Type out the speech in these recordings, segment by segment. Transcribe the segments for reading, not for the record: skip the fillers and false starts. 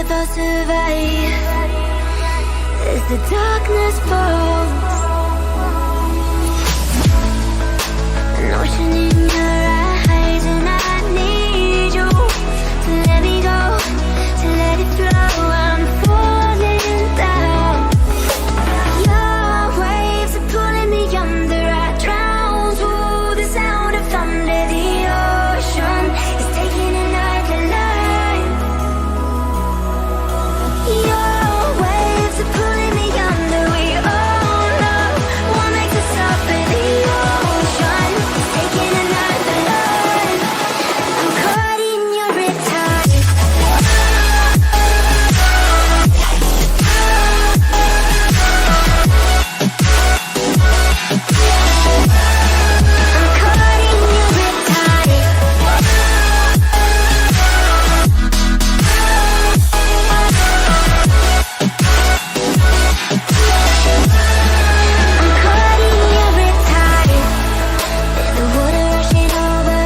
thoughts survive as the darkness falls. An ocean in your eyes, and I need you to let me go, to let it flow. I'm falling down. Your waves are pulling me under. I drown to the sound of thunder. The ocean is taking another life. Your waves are pulling me under. We all know what makes us suffer. The ocean is taking another life. I'm caught in your riptide. I'm caught in your riptide. I'm caught in your riptide. There's the water rushing over.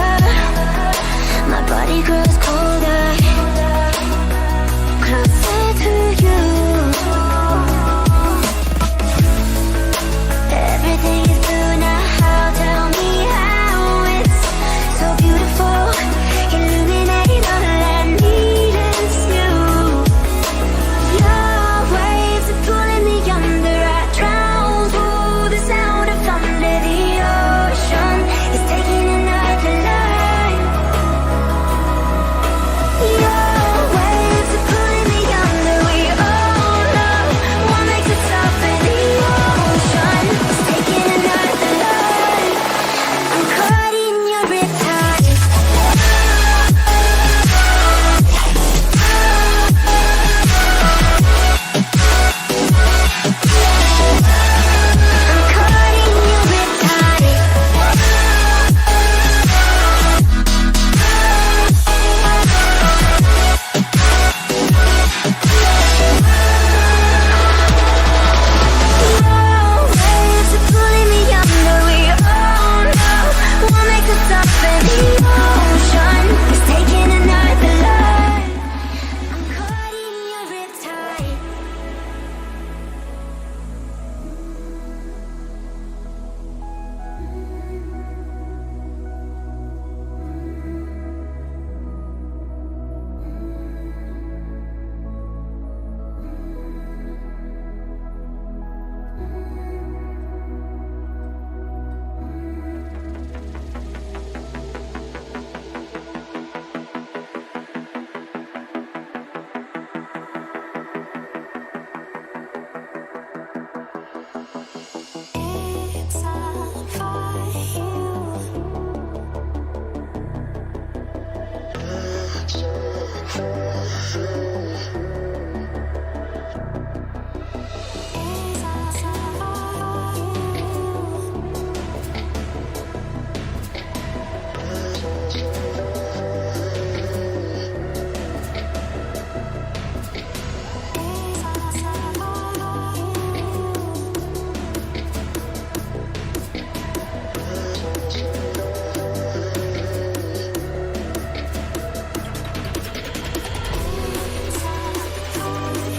My body grows colder, closer to you. Everything is blue now. Tell me how it's so beautiful. Illuminate all I need is you. Your waves are pulling me under. I drown to the sound of thunder. The ocean is taking another life. Your waves are pulling me under. We all know what makes us suffer. The ocean is taking another life. I'm caught in your riptide. I'm caught in your riptide. Your waves are pulling me under. We all know what makes us suffer. The ocean is taking another life. I'm caught in your riptide. It's all for you. It's all for you. It's all for you.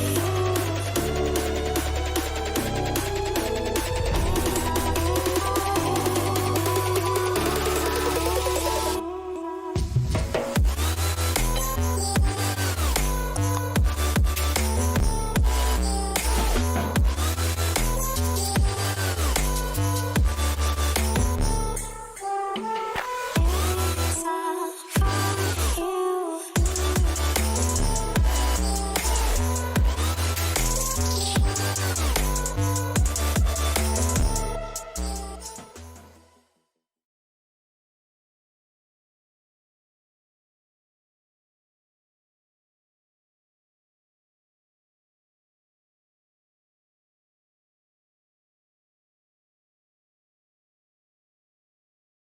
It's all for you.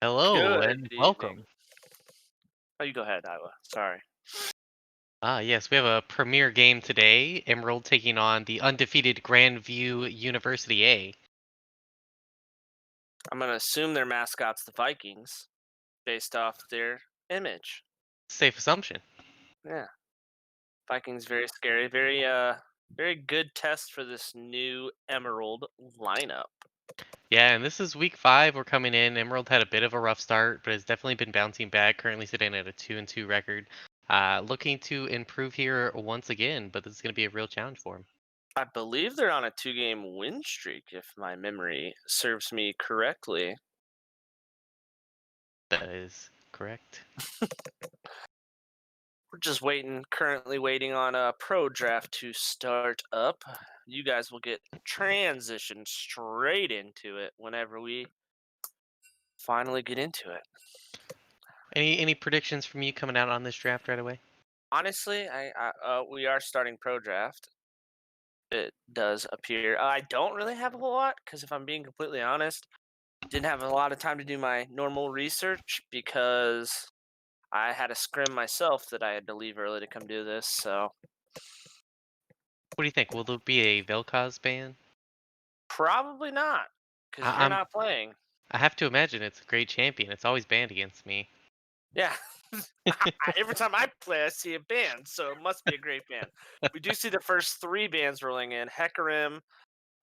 Hello Good and evening. welcome. Oh, you go ahead, Iowa. Sorry. Yes, we have a premier game today. Emerald taking on the undefeated Grandview University A. I'm gonna assume their mascot's the Vikings, based off their image. Safe assumption. Yeah. Vikings very scary. Very good test for this new Emerald lineup. Yeah, and this is week 5. We're coming in. Emerald had a bit of a rough start, but has definitely been bouncing back. Currently sitting at a 2-2 record. Looking to improve here once again, but this is going to be a real challenge for him. I believe they're on a 2-game win streak, if my memory serves me correctly. That is correct. We're just currently waiting on a pro draft to start up. You guys will get transitioned straight into it whenever we finally get into it. Any predictions from you coming out on this draft right away? Honestly, we are starting pro draft. It does appear. I don't really have a whole lot because, if I'm being completely honest, didn't have a lot of time to do my normal research because I had a scrim myself that I had to leave early to come do this. So What do you think? Will there be a Vel'Koz ban? probably not because I, you're I'm not playing. I have to imagine it's a great champion. It's always banned against me. Yeah. Every time I play, I see a band, so it must be a great band. We do see the first 3 bands rolling in. Hecarim,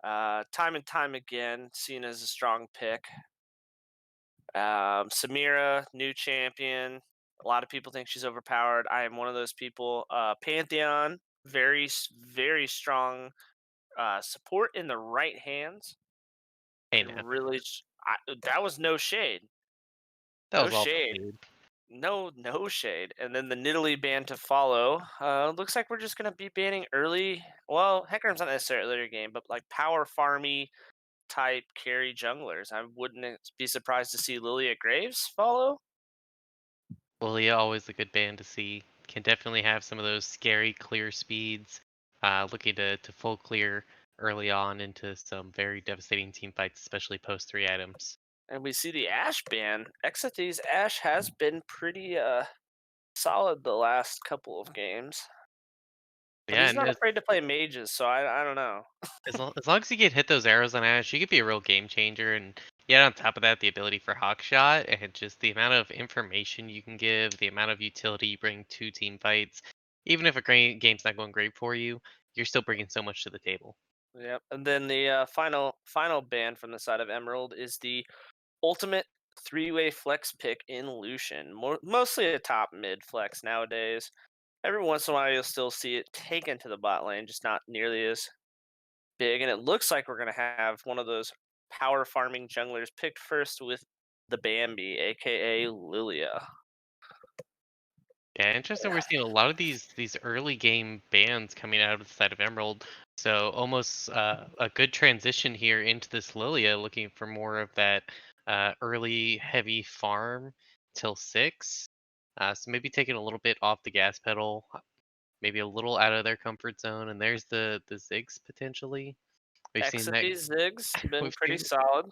time and time again, seen as a strong pick. Samira, new champion. A lot of people think she's overpowered. I am one of those people. Pantheon, very strong support in the right hands. Hey, Can now really. That was no shade. that No was all shade. shade. No shade. And then the Nidalee ban to follow. Looks like we're just gonna be banning early. Well, Hecarim's not necessarily early game, but like power farmy type carry junglers. I wouldn't be surprised to see Lilia Graves follow. Lilia always a good band to see. Can definitely have some of those scary clear speeds. Looking to full clear early on into some very devastating team fights, especially post 3 items. And we see the Ash ban. XFT's Ash has been pretty solid the last couple of games. But Yeah, he's and not afraid to play mages, so I don't know. as long as you get hit those arrows on Ash, you could be a real game changer. And yeah, on top of that, the ability for Hawk Shot and just the amount of information you can give, the amount of utility you bring to team fights. Even if a great game's not going great for you, you're still bringing so much to the table. Yep. And then the final ban from the side of Emerald is the ultimate 3-way flex pick in Lucian. Mostly a top mid flex nowadays. Every once in a while, you'll still see it taken to the bot lane, just not nearly as big. And it looks like we're going to have one of those power farming junglers picked first with the Bambi, aka Lilia. Yeah, interesting. We're seeing a lot of these early game bans coming out of the side of Emerald. So almost a good transition here into this Lilia, looking for more of that early heavy farm till 6. So maybe taking a little bit off the gas pedal, maybe a little out of their comfort zone. And there's the Ziggs potentially. We've seen that. Exothese Ziggs been We've pretty seen solid.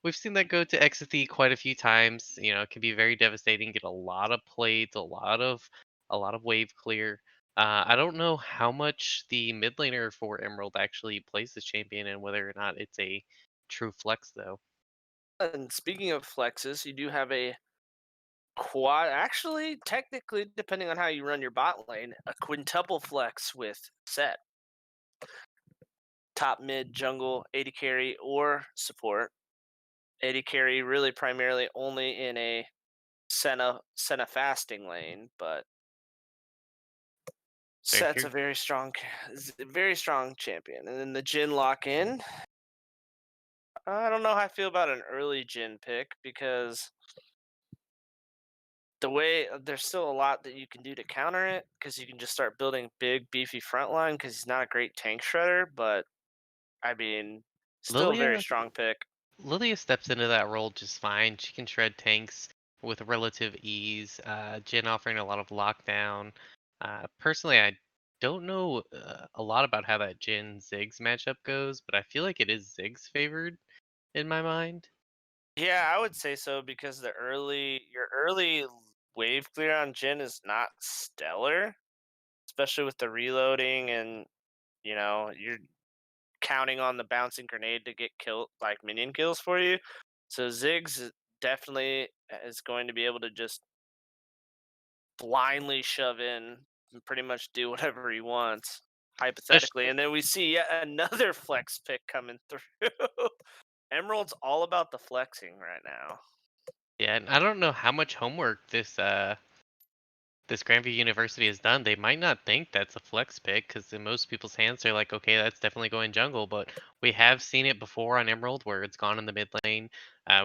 We've seen that go to Exathy quite a few times. You know, it can be very devastating. Get a lot of plates, a lot of wave clear. I don't know how much the mid laner for Emerald actually plays this champion, and whether or not it's a true flex though. And speaking of flexes, you do have a quad. Actually, technically, depending on how you run your bot lane, a quintuple flex with set top mid jungle, AD carry, or support. AD carry really primarily only in a Senna fasting lane, but Very Set's true. a very strong champion. And then the Jin lock in. I don't know how I feel about an early Jin pick because the way there's still a lot that you can do to counter it because you can just start building big beefy front line because he's not a great tank shredder, but I mean, still a very Lilia strong pick. Lilia steps into that role just fine. She can shred tanks with relative ease. Jin offering a lot of lockdown. Personally, I don't know a lot about how that Jin Ziggs matchup goes, but I feel like it is Ziggs favored in my mind. Yeah, I would say so because your early wave clear on Jin is not stellar, especially with the reloading and you're counting on the bouncing grenade to get kill like minion kills for you. So definitely is going to be able to just blindly shove in and pretty much do whatever he wants, hypothetically. Especially, And then we see yet another flex pick coming through. Emerald's all about the flexing right now. yeah, and I don't know how much homework this Grandview University has done. They might not think that's a flex pick because in most people's hands, they're like, okay, that's definitely going jungle. But we have seen it before on Emerald where it's gone in the mid lane.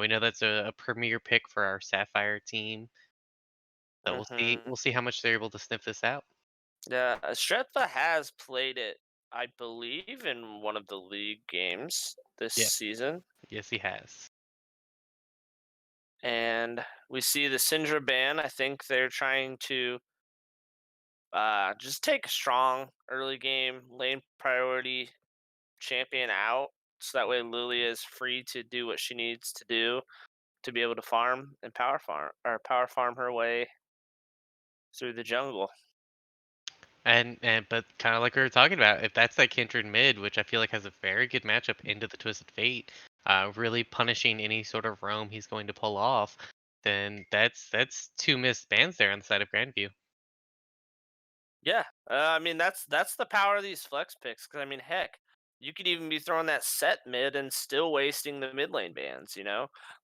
We know that's a premier pick for our Sapphire team. So Hmm. we'll see how much they're able to sniff this out. Yeah, Stretha has played it, I believe, in one of the league games this Yeah, season. yes, he has. And we see the Syndra ban. I think they're trying to just take a strong early game lane priority champion out, so that way Lilia is free to do what she needs to do to be able to farm and power farm her way through the jungle. And but kind of like we were talking about, if that's that Kindred mid, which I feel like has a very good matchup into the Twisted Fate, really punishing any sort of roam he's going to pull off, then that's two missed bans there on the side of Grandview. Yeah, I mean that's the power of these flex picks. Because I mean, heck, you could even be throwing that set mid and still wasting the mid lane bans.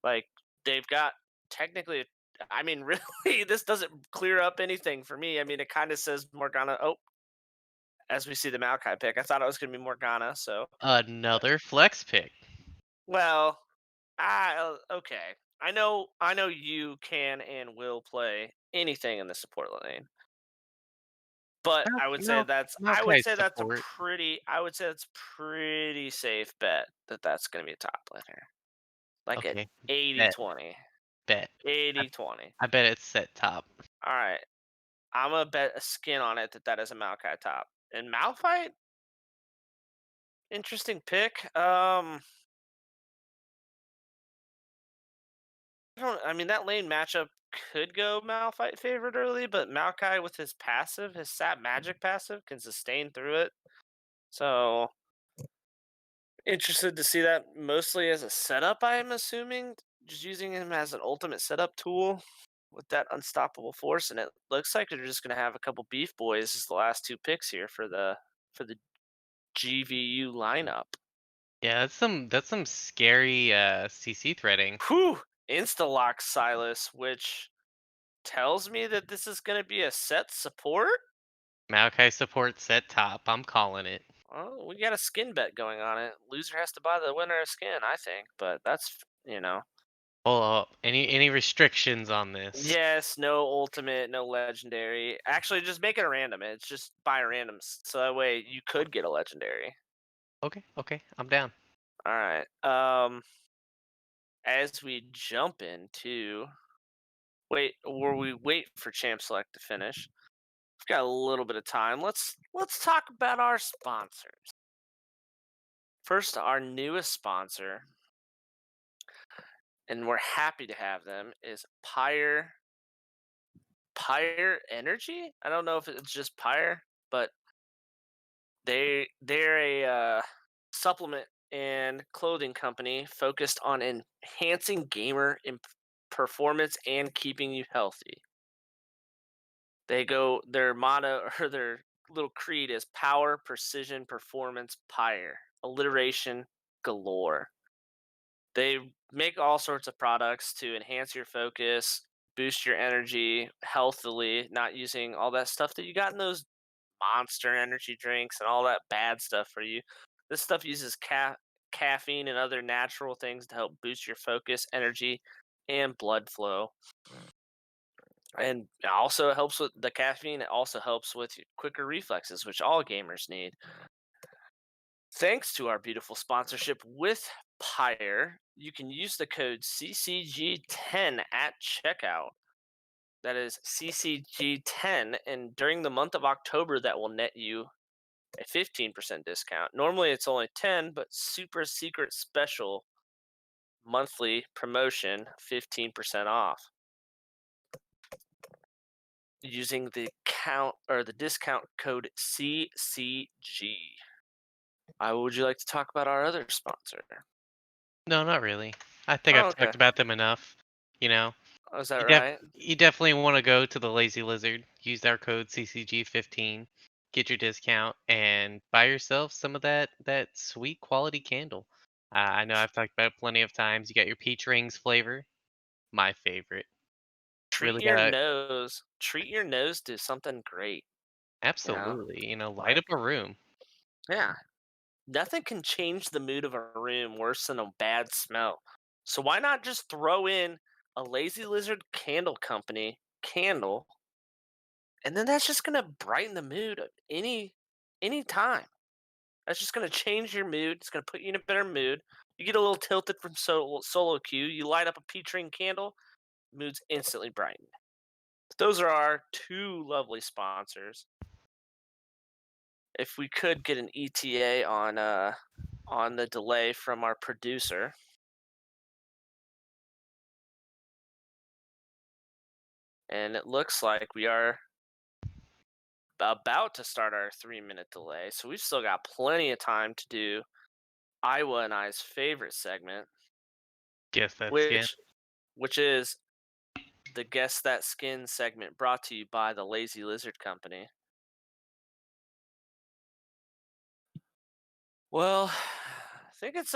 Like they've got technically. I mean, really, this doesn't clear up anything for me. I mean, it kind of says Morgana. Oh, as we see the Maokai pick, I thought it was going to be Morgana. So, Another flex pick. well, okay. I know you can and will play anything in the support lane. But Mal- I would say Mal- that's I would Maokai's say that's a support. pretty safe bet that that's going to be a top laner. Like an Okay, 80 bet, 20, bet. I, 80 20. I bet it's set top. All right. I'm going to bet a skin on it that that is a Maokai top. And Malphite, interesting pick. I mean that lane matchup could go Malphite favorite early, but Maokai with his passive, his sap magic passive can sustain through it. So, interested to see that mostly as a setup, I am assuming. Just using him as an ultimate setup tool with that unstoppable force, and it looks like they're just gonna have a couple beef boys as the last two picks here for the GVU lineup. Yeah, that's some scary CC threading. Whew! Insta lock Silas, which tells me that this is gonna be a set support. Maokai support set top. I'm calling it. Well, we got a skin bet going on it. Loser has to buy the winner a skin, I think, but that's. Hold up. Any restrictions on this? Yes, no ultimate, no legendary. Actually, just make it a random. It's just buy randoms, so that way you could get a legendary. Okay, okay, I'm down. All right. As we jump into we wait for Champ Select to finish. We've got a little bit of time. Let's talk about our sponsors. First, our newest sponsor, and we're happy to have them, is Pyre Energy. I don't know if it's just Pyre, but they're a supplement and clothing company focused on enhancing gamer performance and keeping you healthy. Their motto or their little creed is power, precision, performance, pyre. Alliteration galore. They make all sorts of products to enhance your focus, boost your energy healthily, not using all that stuff that you got in those monster energy drinks and all that bad stuff for you. This stuff uses caffeine and other natural things to help boost your focus, energy, and blood flow. And it also helps with the caffeine. It also helps with quicker reflexes, which all gamers need. Thanks to our beautiful sponsorship with Pyre, you can use the code CCG10 at checkout. That is CCG10, and during the month of October, that will net you a 15% discount. Normally it's only 10, but super secret special monthly promotion 15% off using the discount code CCG. Would you like to talk about our other sponsor? No, not really. I think Oh, I've okay. talked about them enough. You know. Oh, is that You, right? you definitely want to go to the Lazy Lizard. Use our code CCG15, get your discount, and buy yourself some of that sweet quality candle. I know I've talked about it plenty of times. You got your peach rings flavor, my favorite. Treat Really your gotta nose. Treat your nose to something great. You know, absolutely, light like up a room. yeah, nothing can change the mood of a room worse than a bad smell. So why not just throw in a Lazy Lizard Candle Company candle, and then that's just gonna brighten the mood of any time. That's just gonna change your mood. It's gonna put you in a better mood. You get a little tilted from solo queue. You light up a peach ring candle, mood's instantly brightened. Those are our two lovely sponsors. If we could get an ETA on the delay from our producer. And it looks like we are about to start our 3-minute delay. So we've still got plenty of time to do Iowa and I's favorite segment, Guess that skin. which is the Guess That Skin segment brought to you by the Lazy Lizard Company. Well, I think it's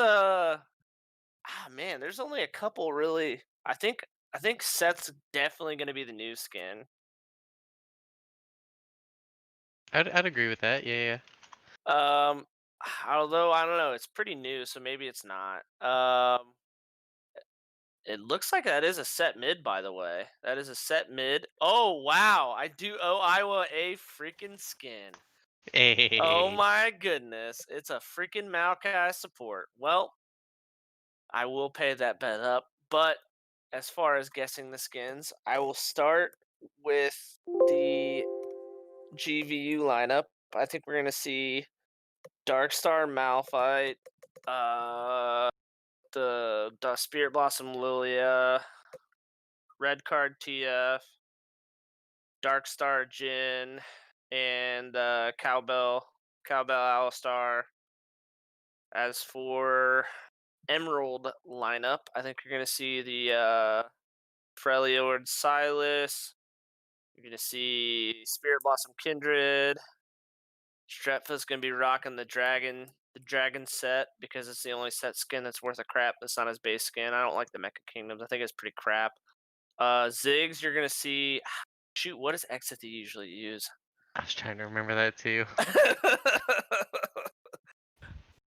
man, there's only a couple really. I think Seth's definitely going to be the new skin. I'd agree with that. Yeah, yeah. Um, although I don't know, it's pretty new, so maybe it's not. It looks like that is a set mid, by the way. That is a set mid. Oh wow, I do owe Iowa a freaking skin. Oh Hey, my goodness, it's a freaking Maokai support. Well, I will pay that bet up, but as far as guessing the skins, I will start with the GVU lineup. I think we're gonna see Darkstar Malphite, uh, the Spirit Blossom Lilia, Red Card TF, Darkstar Jin, and Cowbell Alistar. As for Emerald lineup, I think you're gonna see the Freljord Silas. You're gonna see Spirit Blossom Kindred. Stretfa's gonna be rocking the dragon set because it's the only set skin that's worth a crap. That's not his base skin. I don't like the Mecha Kingdoms. I think it's pretty crap. Ziggs, you're gonna see. Shoot, what does Exit usually use? I was trying to remember that too.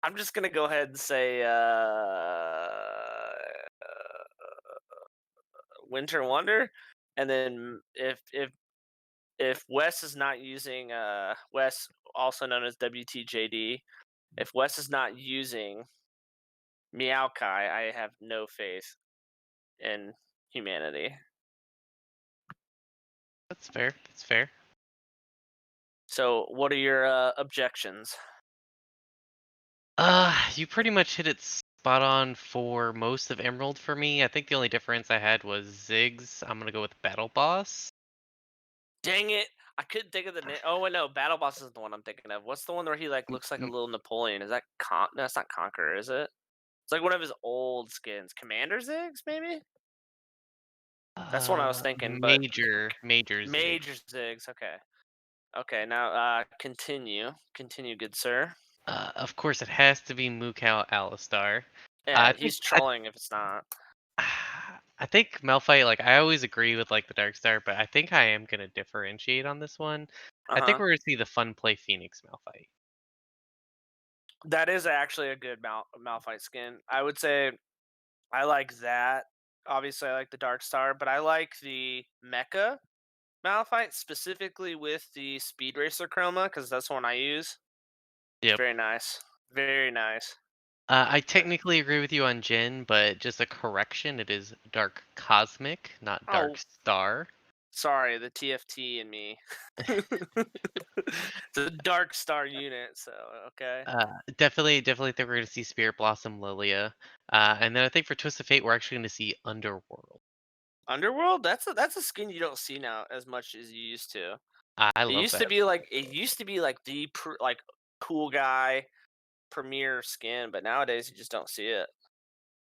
I'm just gonna go ahead and say Winter Wonder, and then if Wes is not using Wes, also known as WTJD, if Wes is not using Meowkai, I have no faith in humanity. That's fair. That's fair. So, what are your objections? You pretty much hit it spot on for most of Emerald for me. I think the only difference I had was Ziggs. I'm gonna go with Battle Boss. Dang it! I couldn't think of the name. Oh wait, no, Battle Boss is the one I'm thinking of. What's the one where he like looks like a M- little Napoleon? Is that No, that's not Conqueror, is it? It's like one of his old skins. Commander Ziggs, maybe? That's what I was thinking, but Major Ziggs. Major Ziggs. Okay. Okay, now Continue, good sir. Of course, it has to be Mukau Alistar. Yeah, I think he's trolling if it's not. I think Malphite. Like I always agree with like the Dark Star, but I think I am gonna differentiate on this one. I think Uh-huh. we're gonna see the fun play Phoenix Malphite. That is actually a good Malphite skin. I would say I like that. Obviously, I like the Dark Star, but I like the Mecha Malphite specifically with the Speed Racer chroma because that's the one I use. It's Yep. very nice. Very nice. I technically agree with you on Jin, but just a correction. It is Dark Cosmic, not Dark Oh, Star. sorry, the TFT in me. It's a Dark Star unit, so okay. Definitely think we're gonna see Spirit Blossom Lilia, and then I think for Twist of Fate we're actually gonna see Underworld. Underworld, that's a skin you don't see now as much as you used to. I It love used to that. be like the like cool guy premier skin, but nowadays you just don't see it.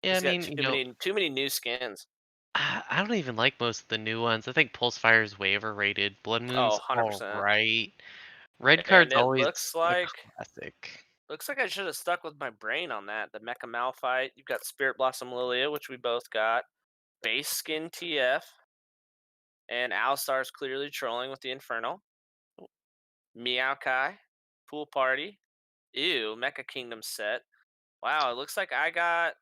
Yeah, I He's got mean, too many new skins. I don't even like most of the new ones. I think Pulsefire is way overrated. Blood Oh, Moon's 100%. alright. Red And Card's it always a looks classic. like I should have stuck with my brain on that. The Mecha Malphite. You've got Spirit Blossom Lilia, which we both got. Base Skin TF. And Alistar's clearly trolling with the Inferno. Meowkai. Pool Party. Ew, Mecha Kingdom set. Wow, it looks like I got.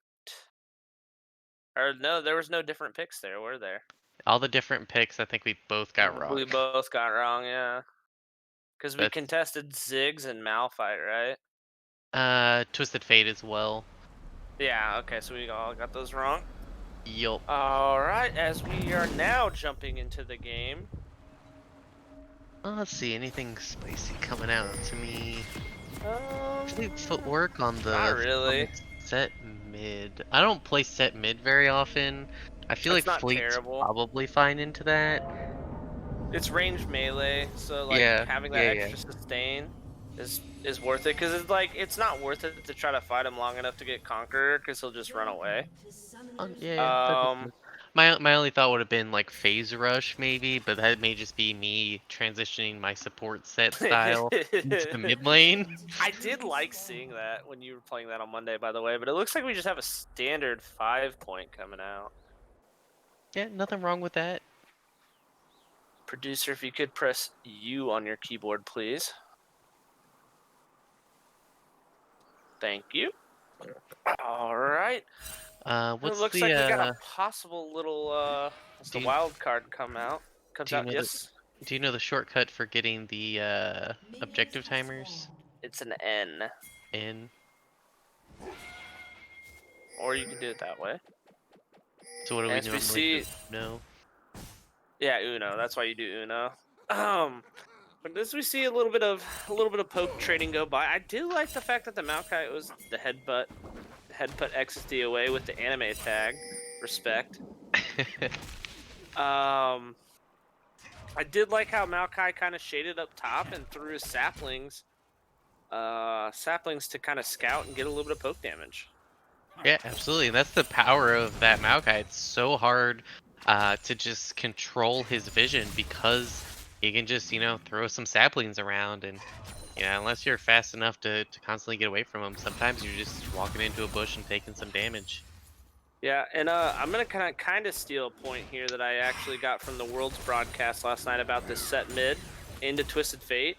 Or no, there was no different picks there, were there? All the different picks, I think we both got We wrong. both got wrong, yeah. Because we But contested Ziggs and Malphite, right? Twisted Fate as well. Yeah, okay, so we all got those wrong. Yup. Alright, as we are now jumping into the game. Let's see, anything spicy coming out to me. Um, Actually, footwork on not the really. set mid. I don't play set mid very often. I feel It's like not Fleet's terrible. probably fine into that. It's ranged melee, so like Yeah, having that yeah, yeah. extra sustain is worth it. Because it's like it's not worth it to try to fight him long enough to get Conqueror, because he'll just run away. Yeah, yeah, that makes sense. My only thought would have been like phase rush maybe, but that may just be me transitioning my support set style into the mid lane. I did like seeing that when you were playing that on Monday, by the way. But it looks like we just have a standard 5-point coming out. Yeah, nothing wrong with that. Producer, if you could press U on your keyboard, please. Thank you. All right. It What's looks like we got the a possible little as do the you wild card comes do you out. know the Yes, do you know the shortcut for getting the objective timers it's an N, in? or you can do it that way. So what do we As we normally do? see, No. yeah, Uno. That's why you do Uno. But as we see a little bit of poke trading go by, I do like the fact that the Maokai was the headbutt XSD away with the anime tag. Respect. I did like how Maokai kind of shaded up top and threw his saplings to kind of scout and get a little bit of poke damage. Yeah, absolutely. That's the power of that Maokai. It's so hard to just control his vision because he can just, throw some saplings around and, unless you're fast enough to constantly get away from him, sometimes you're just walking into a bush and taking some damage. Yeah, and I'm gonna kind of steal a point here that I actually got from the World's broadcast last night about this set mid into Twisted Fate.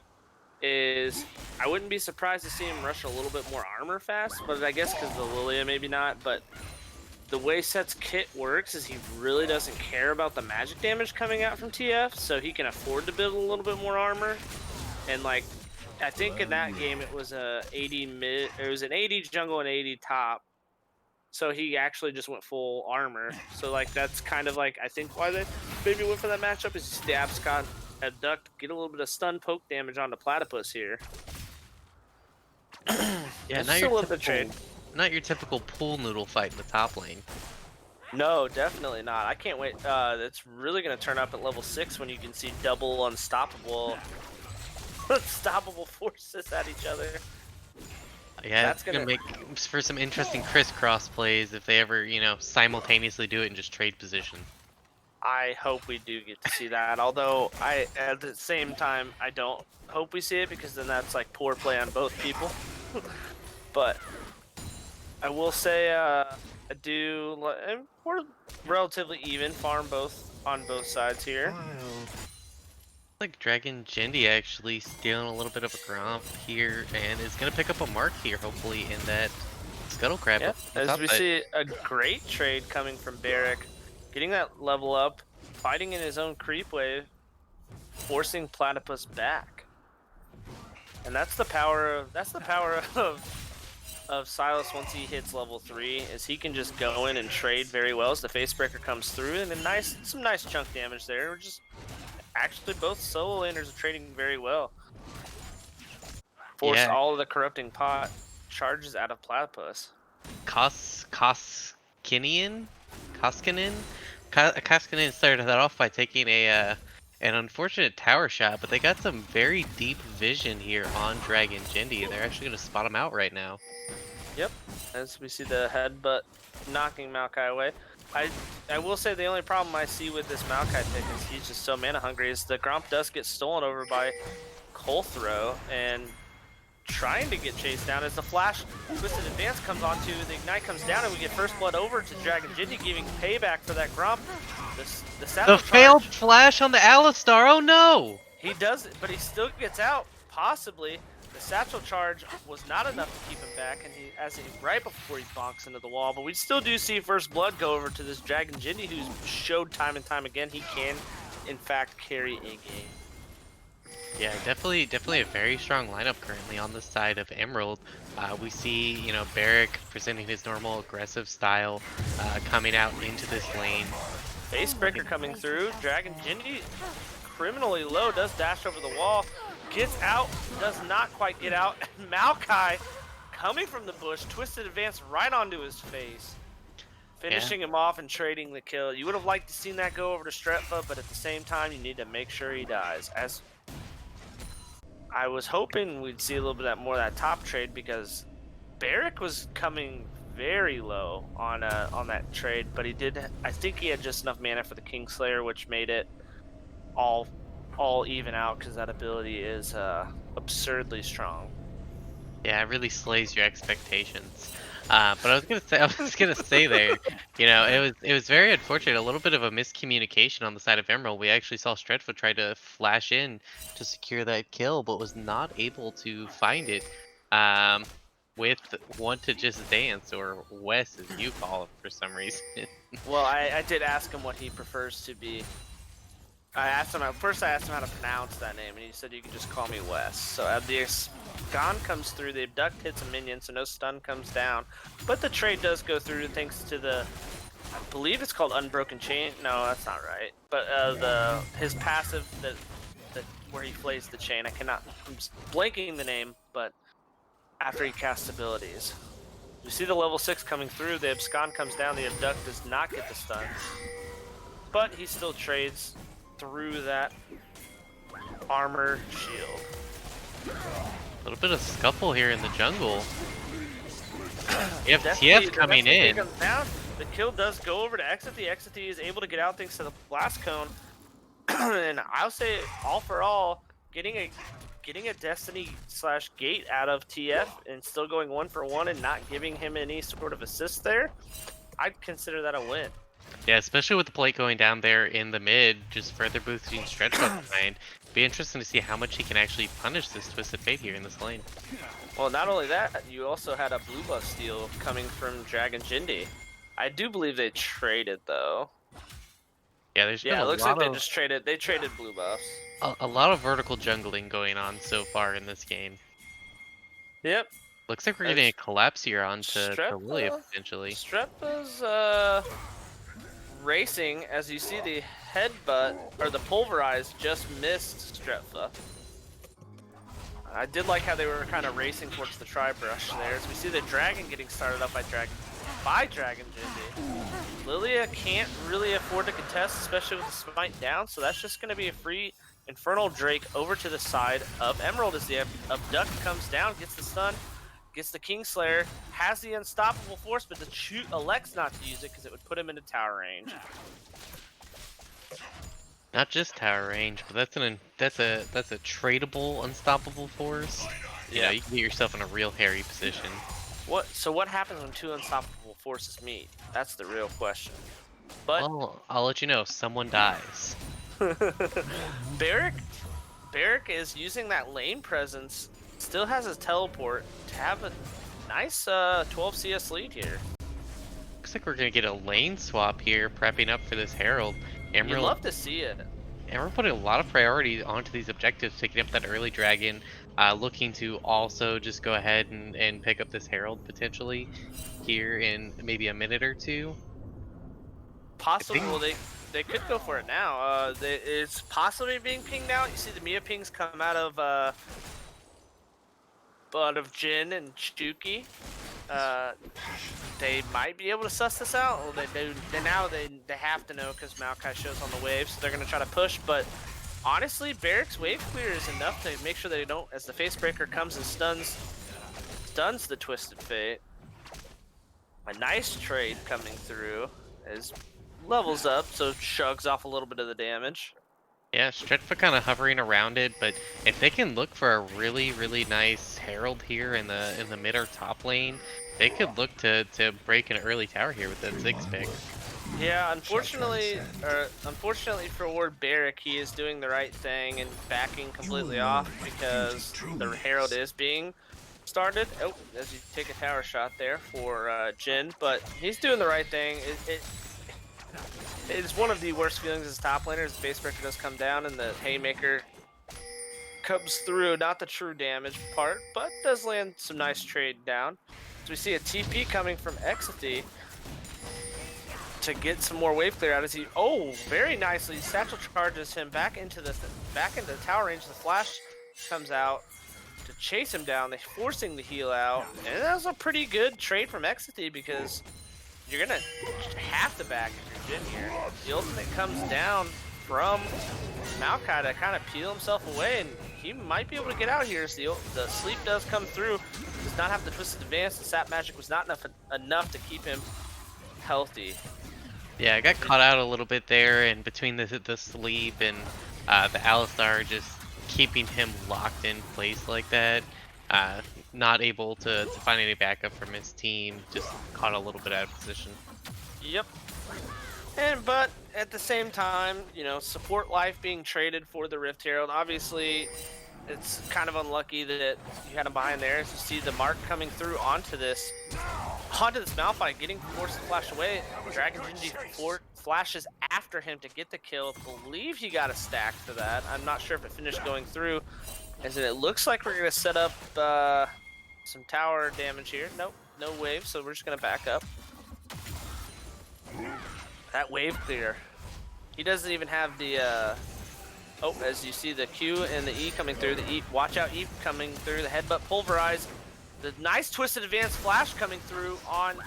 Is I wouldn't be surprised to see him rush a little bit more armor fast, but I guess because the Lilia maybe not. But the way Set's kit works is he really doesn't care about the magic damage coming out from TF, so he can afford to build a little bit more armor. And like, I think in that game it was a 80 mid, it was an 80 jungle and 80 top. So he actually just went full armor. So like that's kind of like I think why they maybe went for that matchup is stab Scott abduct, get a little bit of stun poke damage onto Platypus here. Yeah, not your typical pool noodle fight in the top lane. No, definitely not. I can't wait. It's really gonna turn up at level 6 when you can see double unstoppable forces at each other. Yeah, That's it's gonna make for some interesting crisscross plays if they ever, simultaneously do it and just trade position. I hope we do get to see that. Although I, at the same time, I don't hope we see it because then that's like poor play on both people. But I will say, we're relatively even farm on both sides here. Like Dragon Jindy actually stealing a little bit of a gromp here and is gonna pick up a mark here, hopefully, in that Scuttle Crab. Yeah, as we see a great trade coming from Barrick, getting that level up, fighting in his own creep wave, forcing Platypus back. And that's the power of Silas once he hits level 3, is he can just go in and trade very well as the Facebreaker comes through, and some nice chunk damage there. We're just actually both solo laners are trading very well. Force all of the corrupting pot charges out of Platypus. Koskinen started that off by taking an unfortunate tower shot, but they got some very deep vision here on Dragon Jindy. They're actually going to spot him out right now. Yep, as we see the headbutt knocking Maokai away. I will say the only problem I see with this Maokai pick is he's just so mana hungry. Is the Gromp does get stolen over by Colthrow and trying to get chased down as the Flash Twisted Advance comes onto, the Ignite comes down, and we get First Blood over to Dragon Jindy, giving payback for that Gromp. The Satchel failed charge, flash on the Alistar. Oh no! he does it, but he still gets out, possibly. The Satchel charge was not enough to keep him back, and right before he bonks into the wall. But we still do see First Blood go over to this Dragon Jindy, who's showed time and time again he can, in fact, carry a game. Yeah, definitely a very strong lineup currently on the side of Emerald. We see, you know, Barrick presenting his normal aggressive style, coming out into this lane. Facebreaker coming through. Dragon Jindy, criminally low, does dash over the wall. Gets out, does not quite get out. And Maokai, coming from the bush, Twisted Advance right onto his face. Finishing him off and trading the kill. You would have liked to seen that go over to Stretfa, but at the same time, you need to make sure he dies. As I was hoping we'd see a little bit more of that top trade, because Barrick was coming very low on that trade, but he did. I think he had just enough mana for the Kingslayer, which made it all even out, because that ability is absurdly strong. Yeah, it really slays your expectations. But I was gonna say there, you know, it was very unfortunate. A little bit of a miscommunication on the side of Emerald. We actually saw Stretfa try to flash in to secure that kill, but was not able to find it. With Want to Just Dance, or Wes as you call him for some reason. Well, I did ask him what he prefers to be. I asked him how to pronounce that name, and he said you can just call me Wes. So the Gon comes through, the Abduct hits a minion, so no stun comes down. But the trade does go through thanks to the, I believe it's called Unbroken Chain. No, that's not right. But his passive that where he plays the chain. I'm just blanking the name, but after he casts abilities. You see the level 6 coming through, the Abscond comes down, the Abduct does not get the stun. But he still trades through that armor shield. A little bit of scuffle here in the jungle. TF coming in. The kill does go over to Exity. Exity is able to get out thanks to the blast cone. And I'll say, all for all, getting a Destiny / Gate out of TF and still going 1-for-1 and not giving him any sort of assist there, I'd consider that a win. Yeah, especially with the plate going down there in the mid, just further boosting Stretch behind. Be interesting to see how much he can actually punish this Twisted Fate here in this lane. Well, not only that, you also had a blue buff steal coming from Dragon Jindy. I do believe they traded though. Yeah, there's been it looks like they traded blue buffs. A lot of vertical jungling going on so far in this game. Yep. Looks like we're getting a collapse here onto Lilia potentially. Strepa's racing, as you see the headbutt, or the pulverize just missed Strepa. I did like how they were kind of racing towards the tri-brush there. As we see the dragon getting started up by Dragon Jindy. Lilia can't really afford to contest, especially with the smite down, so that's just going to be a free Infernal Drake over to the side of Emerald as the Abduct comes down, gets the stun, gets the Kingslayer, has the unstoppable force, but elects not to use it because it would put him into tower range. Not just tower range, but that's a tradable unstoppable force. You know, you can get yourself in a real hairy position. So what happens when two unstoppable forces meet? That's the real question. But well, I'll let you know. Someone dies. Barrick is using that lane presence. Still has his teleport to have a nice 12 CS lead here. Looks like we're gonna get a lane swap here, prepping up for this Herald. You'd love to see it. And we're putting a lot of priority onto these objectives, picking up that early dragon, looking to also just go ahead and pick up this Herald potentially here in maybe a minute or two. Possible. They could go for it now. It's possibly being pinged out. You see the Mia pings come out of Jin and Chuki. They might be able to suss this out. Well, they have to know because Maokai shows on the wave, so they're gonna try to push. But honestly, Barrick's wave clear is enough to make sure they don't, as the Facebreaker comes and stuns the Twisted Fate. A nice trade coming through. as levels up, so shrugs off a little bit of the damage. Yeah, Stretfa kind of hovering around it, but if they can look for a really nice Herald here in the mid or top lane, they could look to break an early tower here with that Ziggs pick. Yeah, unfortunately for Ward Barrick, he is doing the right thing and backing completely off because the Herald is being started. Oh, as you take a tower shot there for Jin, but he's doing the right thing. It's one of the worst feelings as top laner. His base breaker does come down and the Haymaker comes through. Not the true damage part, but does land some nice trade down. So we see a TP coming from Exathy to get some more wave clear out as he very nicely satchel charges him back into the tower range. The flash comes out to chase him down. They're forcing the heal out, and that was a pretty good trade from Exathy because you're gonna have to back if you're Jin here. The ultimate comes down from Maokai to kind of peel himself away, and he might be able to get out here. So the sleep does come through. Does not have the twisted advance. The sap magic was not enough to keep him healthy. Yeah, I got caught out a little bit there, and between the sleep and the Alistar just keeping him locked in place like that, not able to find any backup from his team, just caught a little bit out of position. Yep. But at the same time, you know, support life being traded for the Rift Herald. Obviously, it's kind of unlucky that you had him behind there. As you see the mark coming through onto this Malphite, getting forced to flash away. Dragon Genji flashes after him to get the kill. Believe he got a stack for that. I'm not sure if it finished going through. As it looks like we're gonna set up some tower damage here. Nope, no wave, so we're just gonna back up. That wave clear. He doesn't even have the as you see the Q and the E coming through. The E, watch out, E coming through. The headbutt pulverize. The nice twisted advanced flash coming through on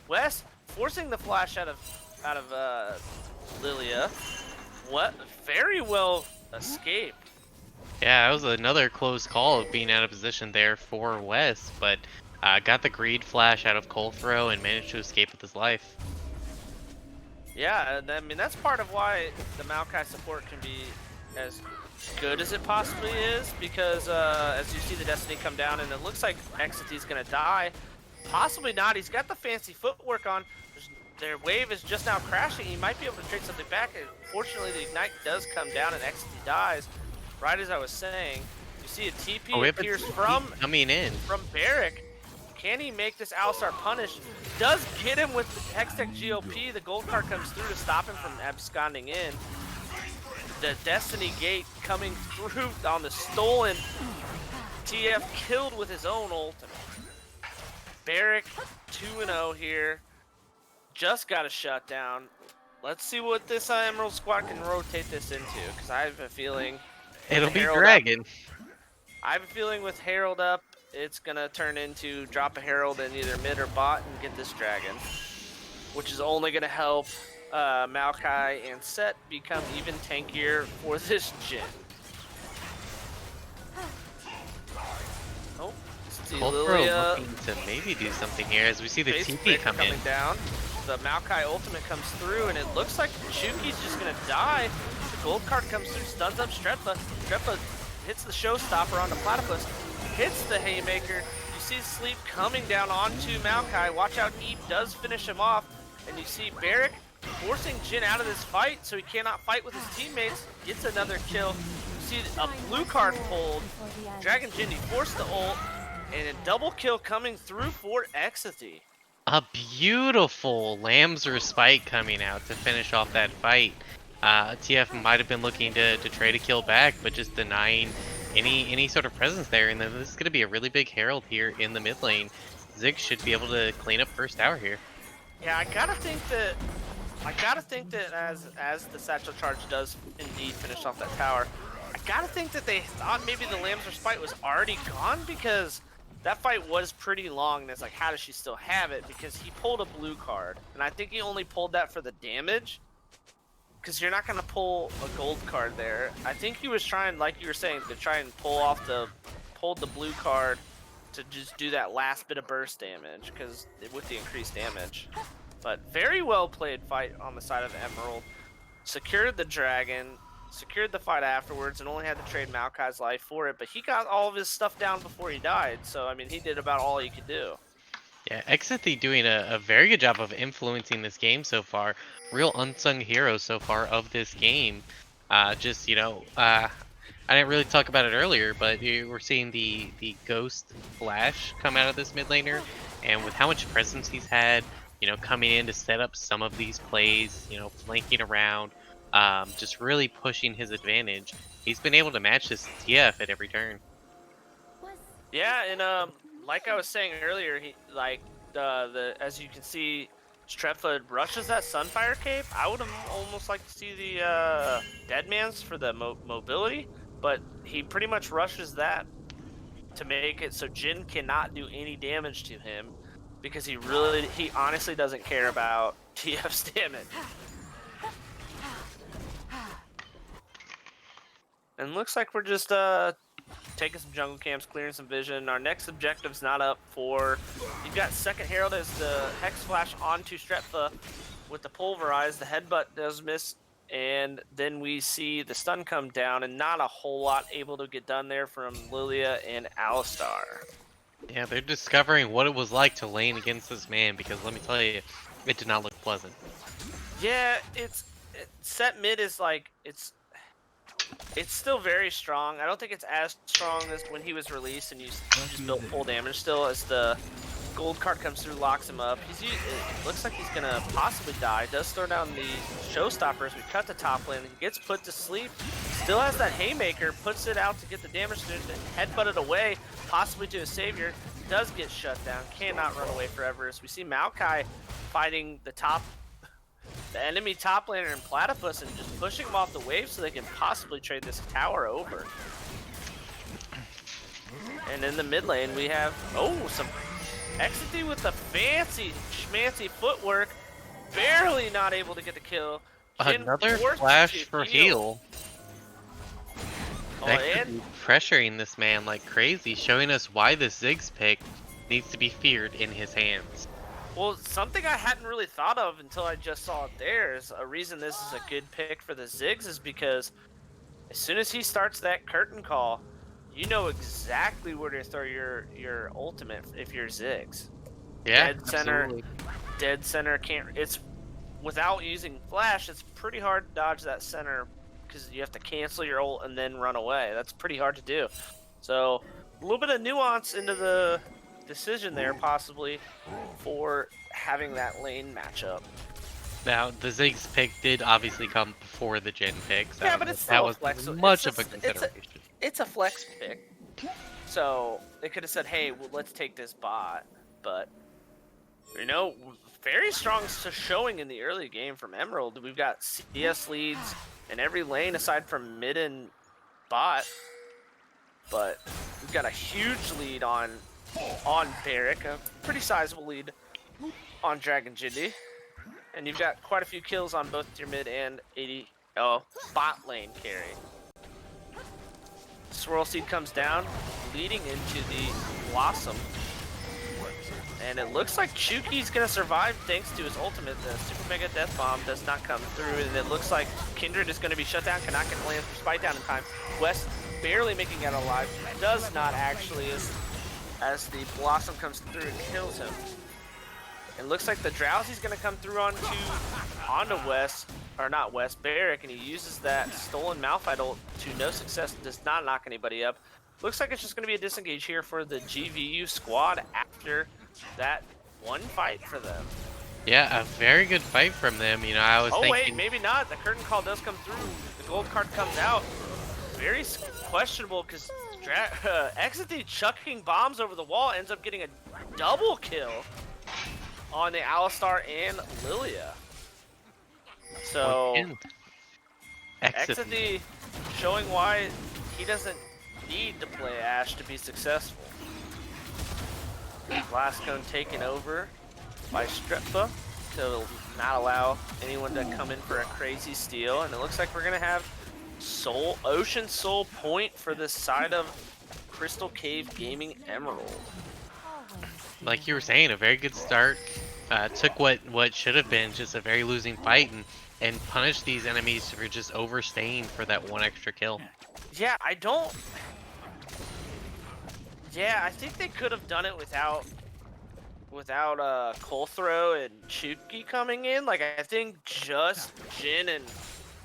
West, forcing the flash out of Lilia. What? Very well escaped. Yeah, that was another close call of being out of position there for West, but got the greed flash out of Colthrow and managed to escape with his life. Yeah, I mean that's part of why the Maokai support can be as good as it possibly is, because as you see the Destiny come down and it looks like Exathy's gonna die. Possibly not. He's got the fancy footwork on. Their wave is just now crashing. He might be able to trade something back. Fortunately, the Ignite does come down and Exathy dies. Right as I was saying, you see a TP appears from Barrick. Can he make this Alistar punish? Does get him with the Hextech GOP. The gold card comes through to stop him from absconding in. The Destiny Gate coming through on the stolen. TF killed with his own ultimate. Barrick 2-0 here. Just got a shutdown. Let's see what this Emerald squad can rotate this into, because I have a feeling it'll be Dragon. I have a feeling with Herald up, it's gonna turn into drop a Herald in either mid or bot and get this Dragon, which is only gonna help Maokai and Set become even tankier for this Jin. Oh, Lilia looking to maybe do something here as we see the TP coming down. The Maokai ultimate comes through and it looks like Chuki's just gonna die. The gold card comes through, stuns up Stretfa. Stretfa hits the showstopper on the platypus, hits the haymaker. You see Sleep coming down onto Maokai. Watch out, Eve does finish him off. And you see Barrick forcing Jin out of this fight so he cannot fight with his teammates. Gets another kill. You see a blue card pulled. Dragon Genji forced the ult. And a double kill coming through for Exathy. A beautiful Lamb's Respite coming out to finish off that fight. TF might have been looking to trade a kill back, but just denying any sort of presence there. And then this is going to be a really big Herald here in the mid lane. Ziggs should be able to clean up first tower here. Yeah, I gotta think that as the satchel charge does indeed finish off that tower, I gotta think that they thought maybe the Lamb's Respite was already gone, because that fight was pretty long, and it's like, how does she still have it? Because he pulled a blue card, and I think he only pulled that for the damage, because you're not going to pull a gold card there. I think he was trying, like you were saying, to try and pulled the blue card to just do that last bit of burst damage, because with the increased damage. But very well played fight on the side of Emerald. Secured the dragon, secured the fight afterwards, and only had to trade Maokai's life for it. But he got all of his stuff down before he died, so I mean, he did about all he could do. Yeah, Exithy doing a very good job of influencing this game so far. Real unsung hero so far of this game. Just I didn't really talk about it earlier, but we're seeing the ghost flash come out of this mid laner, and with how much presence he's had, coming in to set up some of these plays, flanking around, just really pushing his advantage. He's been able to match this TF at every turn. Yeah, and like I was saying earlier, he the as you can see, Strepfa rushes that Sunfire Cape. I would have almost liked to see the Deadman's for the mobility, but he pretty much rushes that to make it so Jin cannot do any damage to him because he honestly doesn't care about TF's damage. And looks like we're just taking some jungle camps, clearing some vision. Our next objective's not up for. You've got second Herald as the Hex Flash onto Strepfa with the Pulverize. The headbutt does miss, and then we see the stun come down, and not a whole lot able to get done there from Lilia and Alistar. Yeah, they're discovering what it was like to lane against this man, because let me tell you, it did not look pleasant. Yeah, set mid is like it's still very strong. I don't think it's as strong as when he was released and you just built full damage still as the gold card comes through, locks him up. It looks like he's going to possibly die. Does throw down the showstoppers. We cut the top lane. He gets put to sleep. Still has that haymaker. Puts it out to get the damage to headbutt it away, possibly to a savior. Does get shut down. Cannot run away forever. As we see Maokai fighting the enemy top laner and Platypus and just pushing them off the wave so they can possibly trade this tower over. And in the mid lane we have, some Exity with the fancy schmancy footwork. Barely not able to get the kill. Another flash for heal. And pressuring this man like crazy, showing us why this Ziggs pick needs to be feared in his hands. well, something I hadn't really thought of until I just saw it there is a reason this is a good pick for the Ziggs is because as soon as he starts that curtain call, you know exactly where to throw your ultimate if you're Ziggs. Yeah, Dead center can't. It's without using flash. It's pretty hard to dodge that center because you have to cancel your ult and then run away. That's pretty hard to do. So a little bit of nuance into the decision there, possibly for having that lane matchup. Now the Ziggs pick did obviously come before the Jhin pick, so Yeah, but it's that was flex. much of a consideration. It's a flex pick, so they could have said, "Hey, well, let's take this bot," but very strong showing in the early game from Emerald. We've got CS leads in every lane aside from mid and bot, but we've got a huge lead on Barrick, a pretty sizable lead on Dragon Jindy, and you've got quite a few kills on both your mid and bot lane carry. Swirl Seed comes down, leading into the Blossom. And it looks like Chuki's going to survive thanks to his ultimate. The Super Mega Death Bomb does not come through, and it looks like Kindred is going to be shut down. Cannot get the land for Spite Down in time. West barely making it alive. Does not actually as the Blossom comes through and kills him. It looks like the Drowsy's going to come through onto West, or not West, Barrick, and he uses that stolen Malphite ult to no success. Does not knock anybody up. Looks like it's just going to be a disengage here for the GVU squad after that one fight for them. Yeah, a very good fight from them. I was thinking... wait, maybe not. The curtain call does come through. The gold card comes out. Very questionable because Exity chucking bombs over the wall ends up getting a double kill on the Alistar and Lilia. So Exity showing why he doesn't need to play Ashe to be successful. Blast Cone taken over by Strepfa to not allow anyone to come in for a crazy steal, and it looks like we're gonna have Ocean Soul point for this side of Crystal Cave Gaming Emerald. Like you were saying, a very good start. took what should have been just a very losing fight and punished these enemies for just overstaying for that one extra kill. Yeah, I don't. Yeah, I think they could have done it without Colthrow and Chuki coming in. Like, I think just Jin and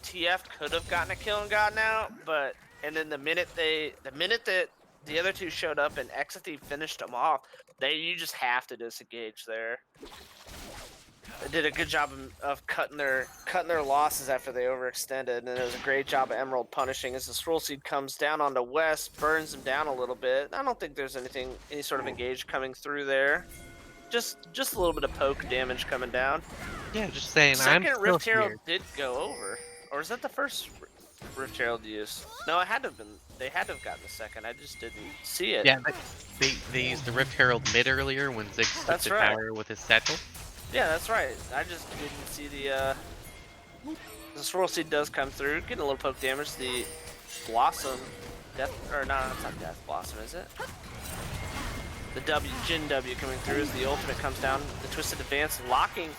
TF could have gotten a kill and gotten out, but and then the minute that the other two showed up and Exathy finished them off, you just have to disengage there. They did a good job of cutting their losses after they overextended, and it was a great job of Emerald punishing as the Swirl Seed comes down onto West, burns him down a little bit. I don't think there's any sort of engage coming through there. Just a little bit of poke damage coming down. Yeah, just saying. Second I'm Rift still Herald here. did go over, or is that the first Rift Herald use? No, it had to have been. They had to have gotten the second. I just didn't see it. Yeah, they used the Rift Herald mid earlier when Ziggs took That's the right. tower with his satchel. Yeah, that's right. I just didn't see the Swirl Seed does come through, getting a little poke damage. The Blossom, Death, or no, it's not Death Blossom, is it? The Jin W coming through as the ultimate comes down. The Twisted Advance locking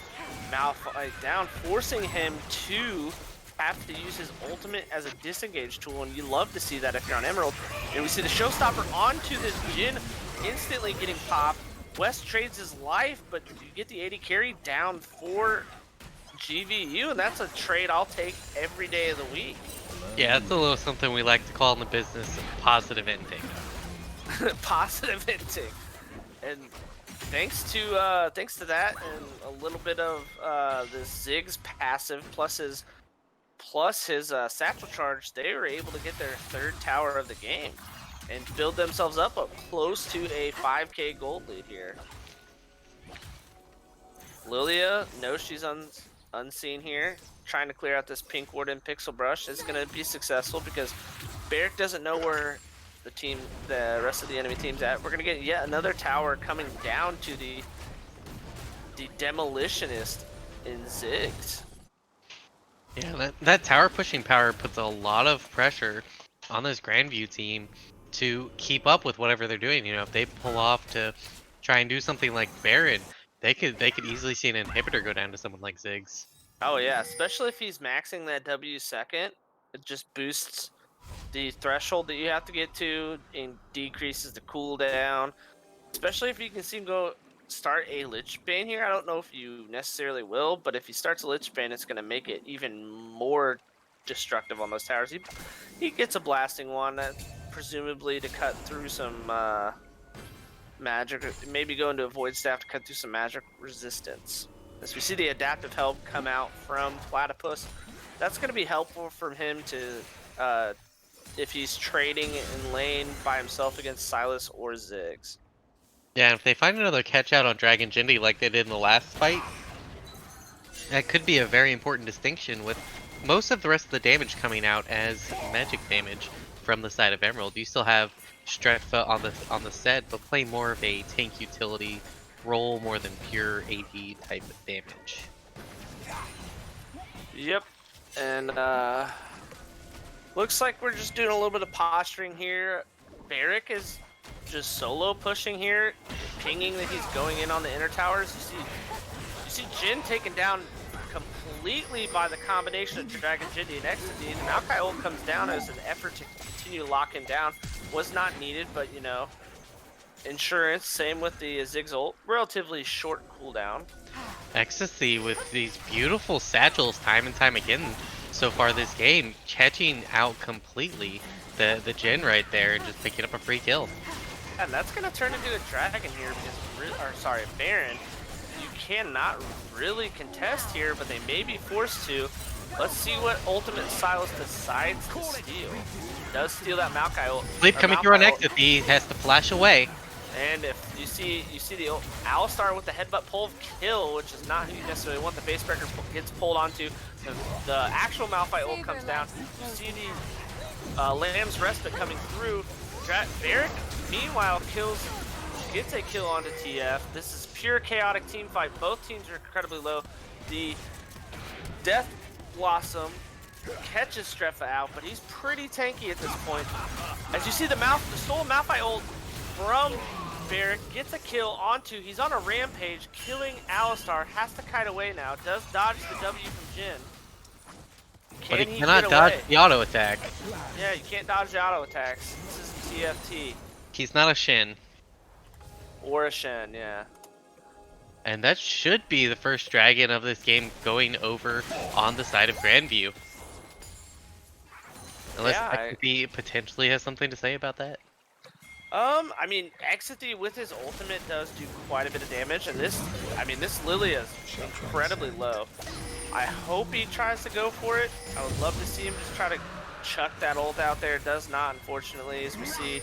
Malphite down, forcing him to have to use his ultimate as a disengage tool, and you love to see that if you're on Emerald. And we see the Showstopper onto this Jin, instantly getting popped. West trades his life, but you get the 80 carry down for GVU, and that's a trade I'll take every day of the week. Yeah, that's a little something we like to call in the business positive ending. Positive intake. And thanks to that and a little bit of the Ziggs passive plus his satchel charge, they were able to get their third tower of the game and build themselves up close to a 5k gold lead here. Lilia knows she's unseen here, trying to clear out this pink ward and pixel brush. Is going to be successful because Barrick doesn't know where the rest of the enemy team's at. We're going to get yet another tower coming down to the demolitionist in Ziggs. Yeah, that tower pushing power puts a lot of pressure on this Grandview team to keep up with whatever they're doing. You know, if they pull off to try and do something like Baron, they could easily see an inhibitor go down to someone like Ziggs. Oh yeah, especially if he's maxing that W second. It just boosts the threshold that you have to get to and decreases the cooldown. Especially if you can see him go start a Lich Bane here. I don't know if you necessarily will, but if he starts a Lich Bane, it's going to make it even more destructive on those towers. He gets a blasting one, that presumably to cut through some magic, maybe go into a Void Staff to cut through some magic resistance. As we see the adaptive help come out from Platypus, that's going to be helpful for him to if he's trading in lane by himself against Silas or Ziggs. Yeah, if they find another catch out on Dragon Jindy like they did in the last fight, that could be a very important distinction, with most of the rest of the damage coming out as magic damage from the side of Emerald. You still have Stretfa on the set, but play more of a tank utility role more than pure AD type of damage. Yep, and looks like we're just doing a little bit of posturing here. Barrick is just solo pushing here, pinging that he's going in on the inner towers. You see Jin taken down completely by the combination of Dragon Jindy and Exodine. And Maokai ult comes down as an effort to continue to lock him down. Was not needed, but you know, insurance. Same with the Ziggs ult, relatively short cooldown. Ecstasy with these beautiful satchels time and time again so far this game, catching out completely the Jin right there and just picking up a free kill. And that's going to turn into a dragon here because, Baron, you cannot really contest here, but they may be forced to. Let's see what ultimate Silas decides to steal. He does steal that Maokai ult. Sleep coming through on Ecstasy, has to flash away. And if you see the Alistar with the headbutt pull kill, which is not who you necessarily want. The base breaker gets pulled onto. The actual Malphite ult comes down. You see the Lamb's Respite coming through. Barrick, meanwhile, gets a kill onto TF. This is pure chaotic team fight. Both teams are incredibly low. The Death Blossom catches Strefa out, but he's pretty tanky at this point. As you see the stolen Malphite ult from Barrick gets a kill onto. He's on a rampage, killing Alistar. Has to kite away now. Does dodge the W from Jin. But he Can he cannot get dodge away? the auto attack. Yeah, you can't dodge the auto attacks. This is TFT. He's not a Shin. Or a Shen, yeah. And that should be the first dragon of this game going over on the side of Grandview. Unless Yeah, XP potentially has something to say about that. I mean, Exity with his ultimate does do quite a bit of damage, and this Lilia is incredibly low. I hope he tries to go for it. I would love to see him just try to chuck that ult out there. Does not, unfortunately, as we see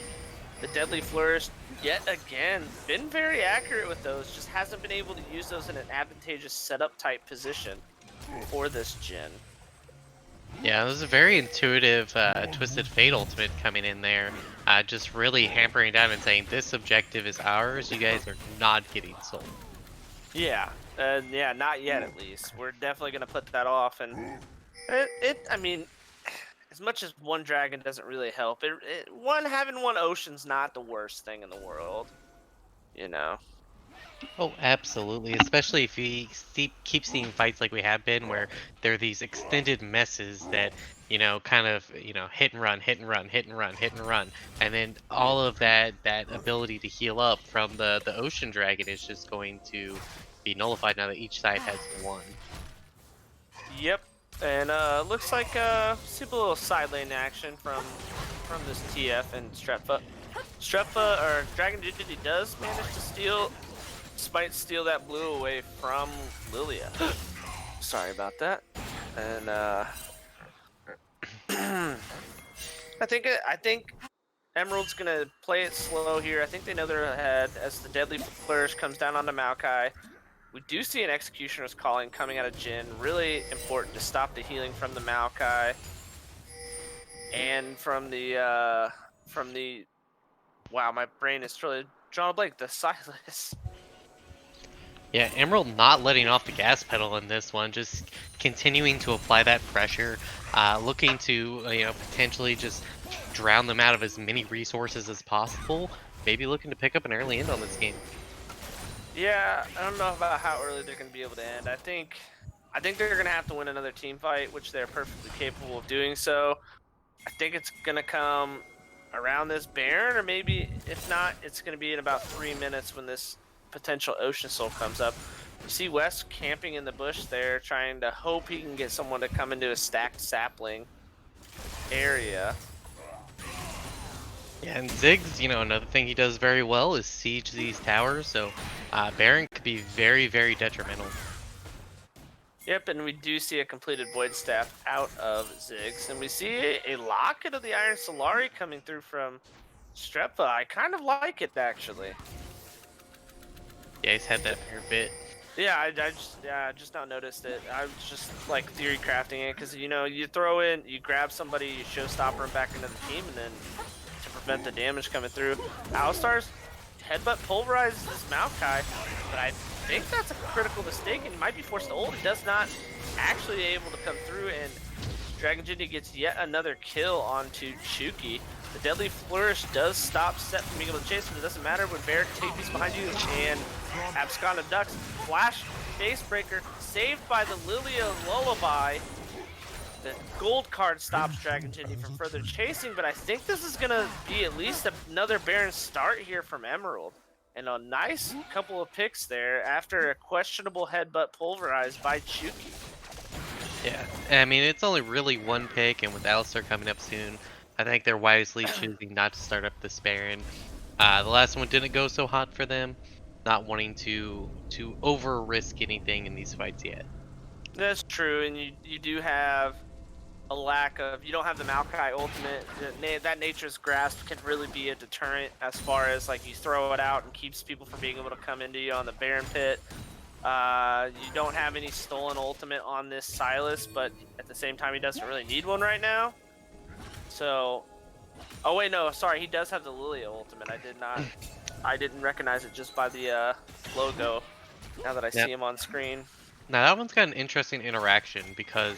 the Deadly Flourish yet again. Been very accurate with those, just hasn't been able to use those in an advantageous setup type position for this Jin. Yeah, it was a very intuitive Twisted Fate ultimate coming in there. Just really hampering down and saying, this objective is ours, you guys are not getting sold. Yeah, yeah, not yet at least. We're definitely going to put that off, and I mean, as much as one dragon doesn't really help, having one ocean's not the worst thing in the world, you know. Oh, absolutely. Especially if we keep seeing fights like we have been, where there are these extended messes that, kind of, hit and run, hit and run, hit and run, hit and run. And then all of that ability to heal up from the ocean dragon is just going to be nullified now that each side has one. Yep, and looks like see a little side lane action from this TF and Strefa. Strefa, or Dragon Dignity, does manage to steal that blue away from Lilia. Sorry about that. And I think Emerald's gonna play it slow here. I think they know they're ahead as the Deadly Flourish comes down onto Maokai. We do see an Executioner's Calling coming out of Jin. Really important to stop the healing from the Maokai and from the wow, my brain is truly drawn a blank. The Silas. Yeah, Emerald not letting off the gas pedal in this one, just continuing to apply that pressure, looking to potentially just drown them out of as many resources as possible. Maybe looking to pick up an early end on this game. Yeah, I don't know about how early they're going to be able to end. I think they're going to have to win another team fight, which they're perfectly capable of doing so. I think it's going to come around this Baron, or maybe if not, it's going to be in about 3 minutes when this potential Ocean Soul comes up. You see Wes camping in the bush there, trying to hope he can get someone to come into a stacked sapling area. Yeah, and Ziggs, another thing he does very well is siege these towers, so Baron could be very, very detrimental. Yep, and we do see a completed Void Staff out of Ziggs, and we see a Locket of the Iron Solari coming through from Strefa. I kind of like it, actually. Yeah, he's had that for a bit. Yeah, I just now noticed it. I was just like theory crafting it, because you throw in, you grab somebody, you showstopper them back into the team, and then to prevent the damage coming through. Alistar's headbutt pulverizes his Maokai, but I think that's a critical mistake, and he might be forced to ult. He does not actually able to come through, and Dragon Jindy gets yet another kill onto Chuki. The Deadly Flourish does stop Set from being able to chase, but it doesn't matter when Barrick takes behind you, and Abscond Ducks flash face breaker saved by the Lilia Lullaby. The gold card stops Dragon Jindy from further chasing, but I think this is gonna be at least another Baron start here from Emerald. And a nice couple of picks there after a questionable headbutt pulverized by Chuki. Yeah, I mean, it's only really one pick, and with Alistar coming up soon, I think they're wisely choosing not to start up this Baron. The last one didn't go so hot for them, not wanting to over-risk anything in these fights yet. That's true, and you do have a lack of, you don't have the Maokai ultimate. That Nature's Grasp can really be a deterrent as far as like you throw it out and keeps people from being able to come into you on the Baron Pit. You don't have any stolen ultimate on this Silas, but at the same time he doesn't really need one right now. So, oh wait, no, sorry, he does have the Lilia ultimate. I didn't recognize it just by the logo. Now that I see him on screen. Now that one's got an interesting interaction because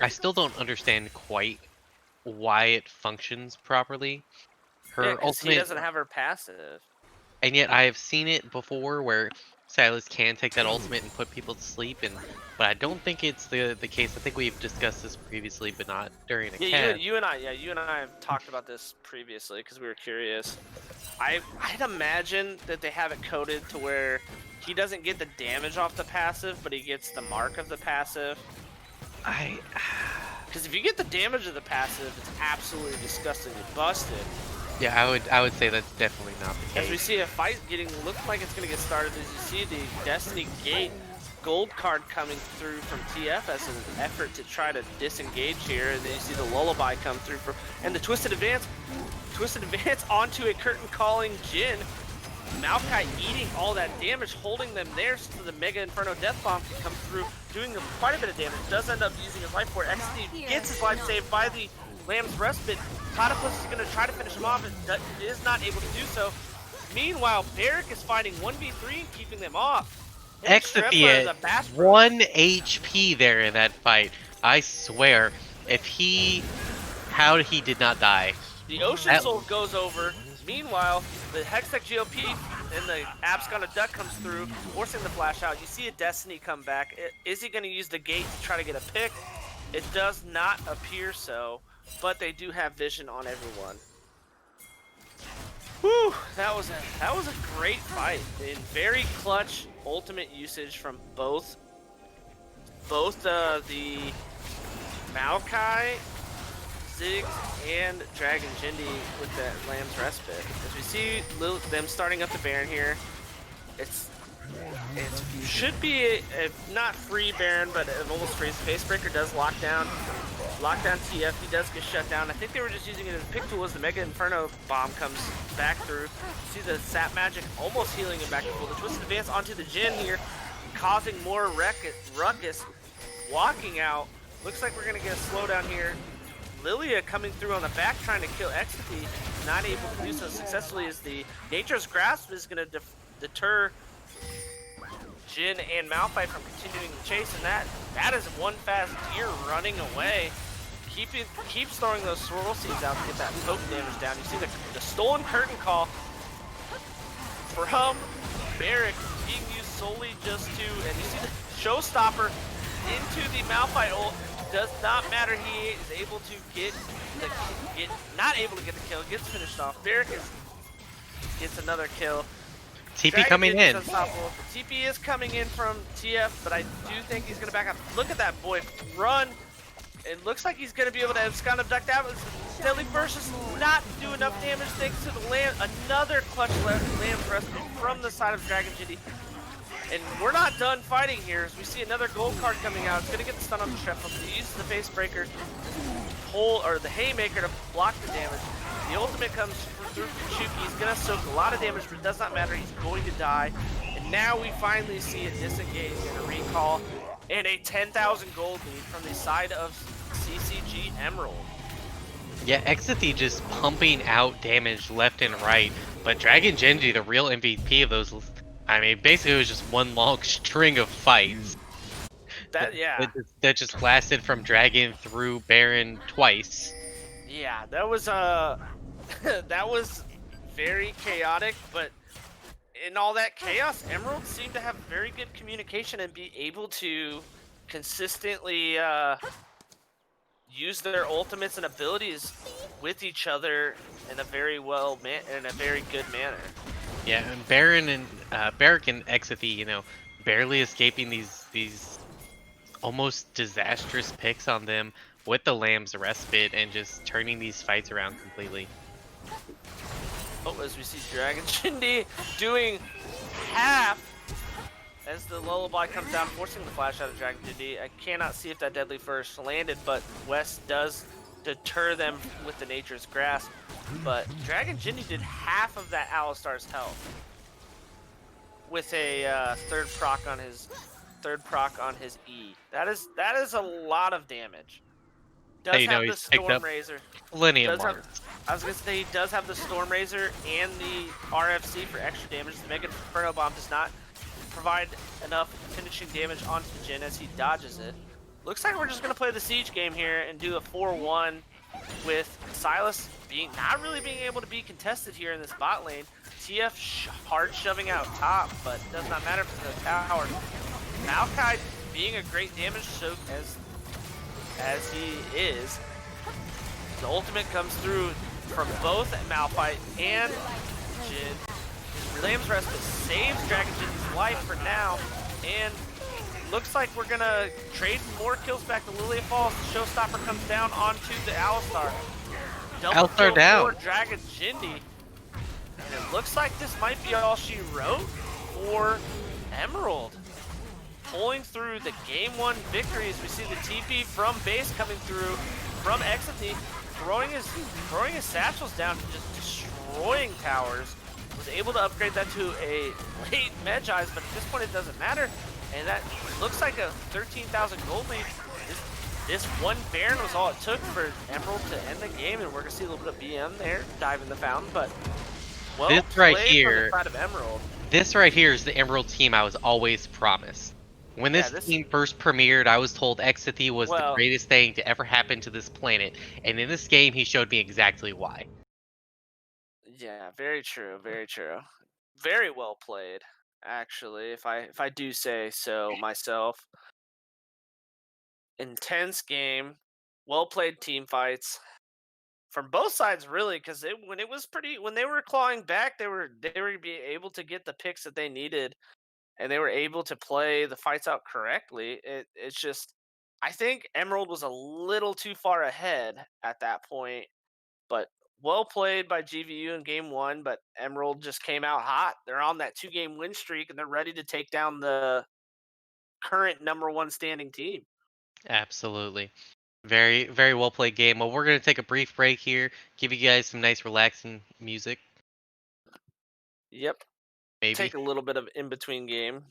I still don't understand quite why it functions properly. Her ultimate, he doesn't have her passive. And yet I have seen it before where Silas can take that ultimate and put people to sleep, but I don't think it's the case. I think we've discussed this previously, but not during a Yeah, cast. you and I have talked about this previously because we were curious. I'd imagine that they have it coded to where he doesn't get the damage off the passive, but he gets the mark of the passive. I Because if you get the damage of the passive, it's absolutely disgustingly busted. Yeah, I would say that's definitely not the As we case. see a fight look like it's gonna get started, as you see the Destiny Gate gold card coming through from TF as an effort to try to disengage here, and then you see the Lullaby come through and the Twisted Advance onto a curtain calling Jin. Maokai eating all that damage, holding them there so the Mega Inferno Death Bomb can come through, doing them quite a bit of damage. Does end up using his life for XD, gets his life saved by the Lamb's Respite. Platypus is going to try to finish him off, and is not able to do so. Meanwhile, Barrick is fighting 1v3 and keeping them off. Ecstasy at 1 HP there in that fight. I swear, how he did not die. The Ocean Soul goes over. Meanwhile, the Hextech GOP and the Abscon Duck comes through, forcing the flash out. You see a Destiny come back. Is he going to use the gate to try to get a pick? It does not appear so, but they do have vision on everyone. Whew, that was a great fight. In very clutch ultimate usage from both the Maokai, Ziggs, and Dragon Jindy with that Lamb's Respite. As we see them starting up the Baron here, it should be a not free Baron, but almost free. Spacebreaker does lock down TF. He does get shut down. I think they were just using it as a pick tool as the Mega Inferno bomb comes back through. See the Sap Magic almost healing him back to full. The Twisted Advance onto the Jin here, causing more ruckus. Walking out. Looks like we're gonna get a slowdown here. Lilia coming through on the back trying to kill Ecstasy, not able to do so successfully as the Nature's Grasp is going to deter Jin and Malphite from continuing the chase, and that is one fast deer running away. Keeps throwing those swirl seeds out to get that poke damage down. You see the stolen curtain call from Barrick being used solely just to, and you see the showstopper into the Malphite ult. Does not matter. He is able to not able to get the kill. Gets finished off. Barrick gets another kill. TP Dragon coming in. Unstoppable. The TP is coming in from TF, but I do think he's gonna back up. Look at that boy run. It looks like he's gonna be able to abscond abduct out. Deadly Burst does not do enough damage thanks to the Lamb. Another clutch Lamb's Respite from the side of Dragon Jindy. And we're not done fighting here as we see another gold card coming out. It's going to get the stun on the Shrapnel. He uses the Face Breaker, the Haymaker to block the damage. The ultimate comes through from Shuki. He's going to soak a lot of damage, but it does not matter. He's going to die. And now we finally see it disengage and a recall and a 10,000 gold lead from the side of CCG Emerald. Yeah, Ecstasy just pumping out damage left and right, but Dragon Genji, the real MVP of those. I mean, basically it was just one long string of fights. That just lasted from Dragon through Baron twice. Yeah, that was that was very chaotic, but in all that chaos, Emerald seemed to have very good communication and be able to consistently use their ultimates and abilities with each other in a very good manner. Yeah, and Baron and Barrick and Ecstasy, barely escaping these almost disastrous picks on them with the Lamb's Respite and just turning these fights around completely. Oh, as we see Dragon Jindy doing half as the Lullaby comes down, forcing the flash out of Dragon Jindy. I cannot see if that Deadly First landed, but West does deter them with the Nature's Grasp. But Dragon Jindy did half of that Alistar's health with a third proc on his E. That is a lot of damage. Does have the Storm Razor. Plenty of marks. I was gonna say he does have the Storm Razor and the RFC for extra damage. The Mega Inferno Bomb does not provide enough finishing damage onto Jin as he dodges it. Looks like we're just gonna play the Siege game here and do a 4-1 with Silas not really being able to be contested here in this bot lane. TF hard shoving out top, but does not matter for the tower. Maokai being a great damage soak as he is. The ultimate comes through from both Malphite and Jin. Lamb's Respite saves Dragon Jin's life for now, and looks like we're gonna trade more kills back to Lilia Falls. The Showstopper comes down onto the Alistar. Double Alistar kill down. for Dragon Jindy. And it looks like this might be all she wrote for Emerald. Pulling through the game 1 victories. We see the TP from base coming through from Exity, throwing his satchels down, just destroying towers. Was able to upgrade that to a late Medjai's, but at this point it doesn't matter. And that looks like a 13,000 gold lead. This one Baron was all it took for Emerald to end the game, and we're gonna see a little bit of BM there, dive in the fountain, but well This right played here- from the side of Emerald. This right here is the Emerald team I was always promised. When this team first premiered, I was told Exity was the greatest thing to ever happen to this planet, and in this game, he showed me exactly why. Yeah, very true, very true. Very well played, actually, if I do say so myself. Intense game, well played team fights from both sides, really, because when they were clawing back, they were able to get the picks that they needed, and they were able to play the fights out correctly. It's just, I think Emerald was a little too far ahead at that point, but well played by GVU in game 1. But Emerald just came out hot. They're on that 2-game win streak, and they're ready to take down the current #1 standing team. Absolutely. Very, very well played game. Well, we're going to take a brief break here, give you guys some nice relaxing music. Yep. Maybe. Take a little bit of in-between game.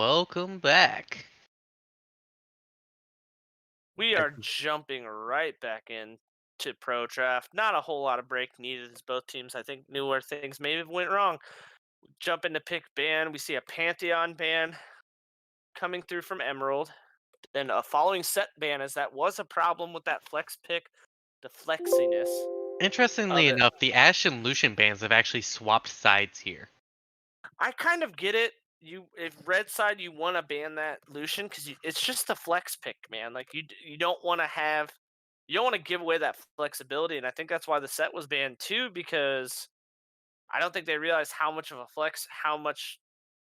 welcome back. We are jumping right back in to Pro Draft. Not a whole lot of break needed as both teams, I think, knew where things maybe have went wrong. Jump into pick ban. We see a Pantheon ban coming through from Emerald. Then a following set ban, as that was a problem with that flex pick, the flexiness Interestingly of it. enough, the Ash and Lucian bans have actually swapped sides here. I kind of get it. If red side, you want to ban that Lucian because it's just a flex pick, man. Like you don't want to have, you don't want to give away that flexibility, and I think that's why the set was banned too, because I don't think they realized how much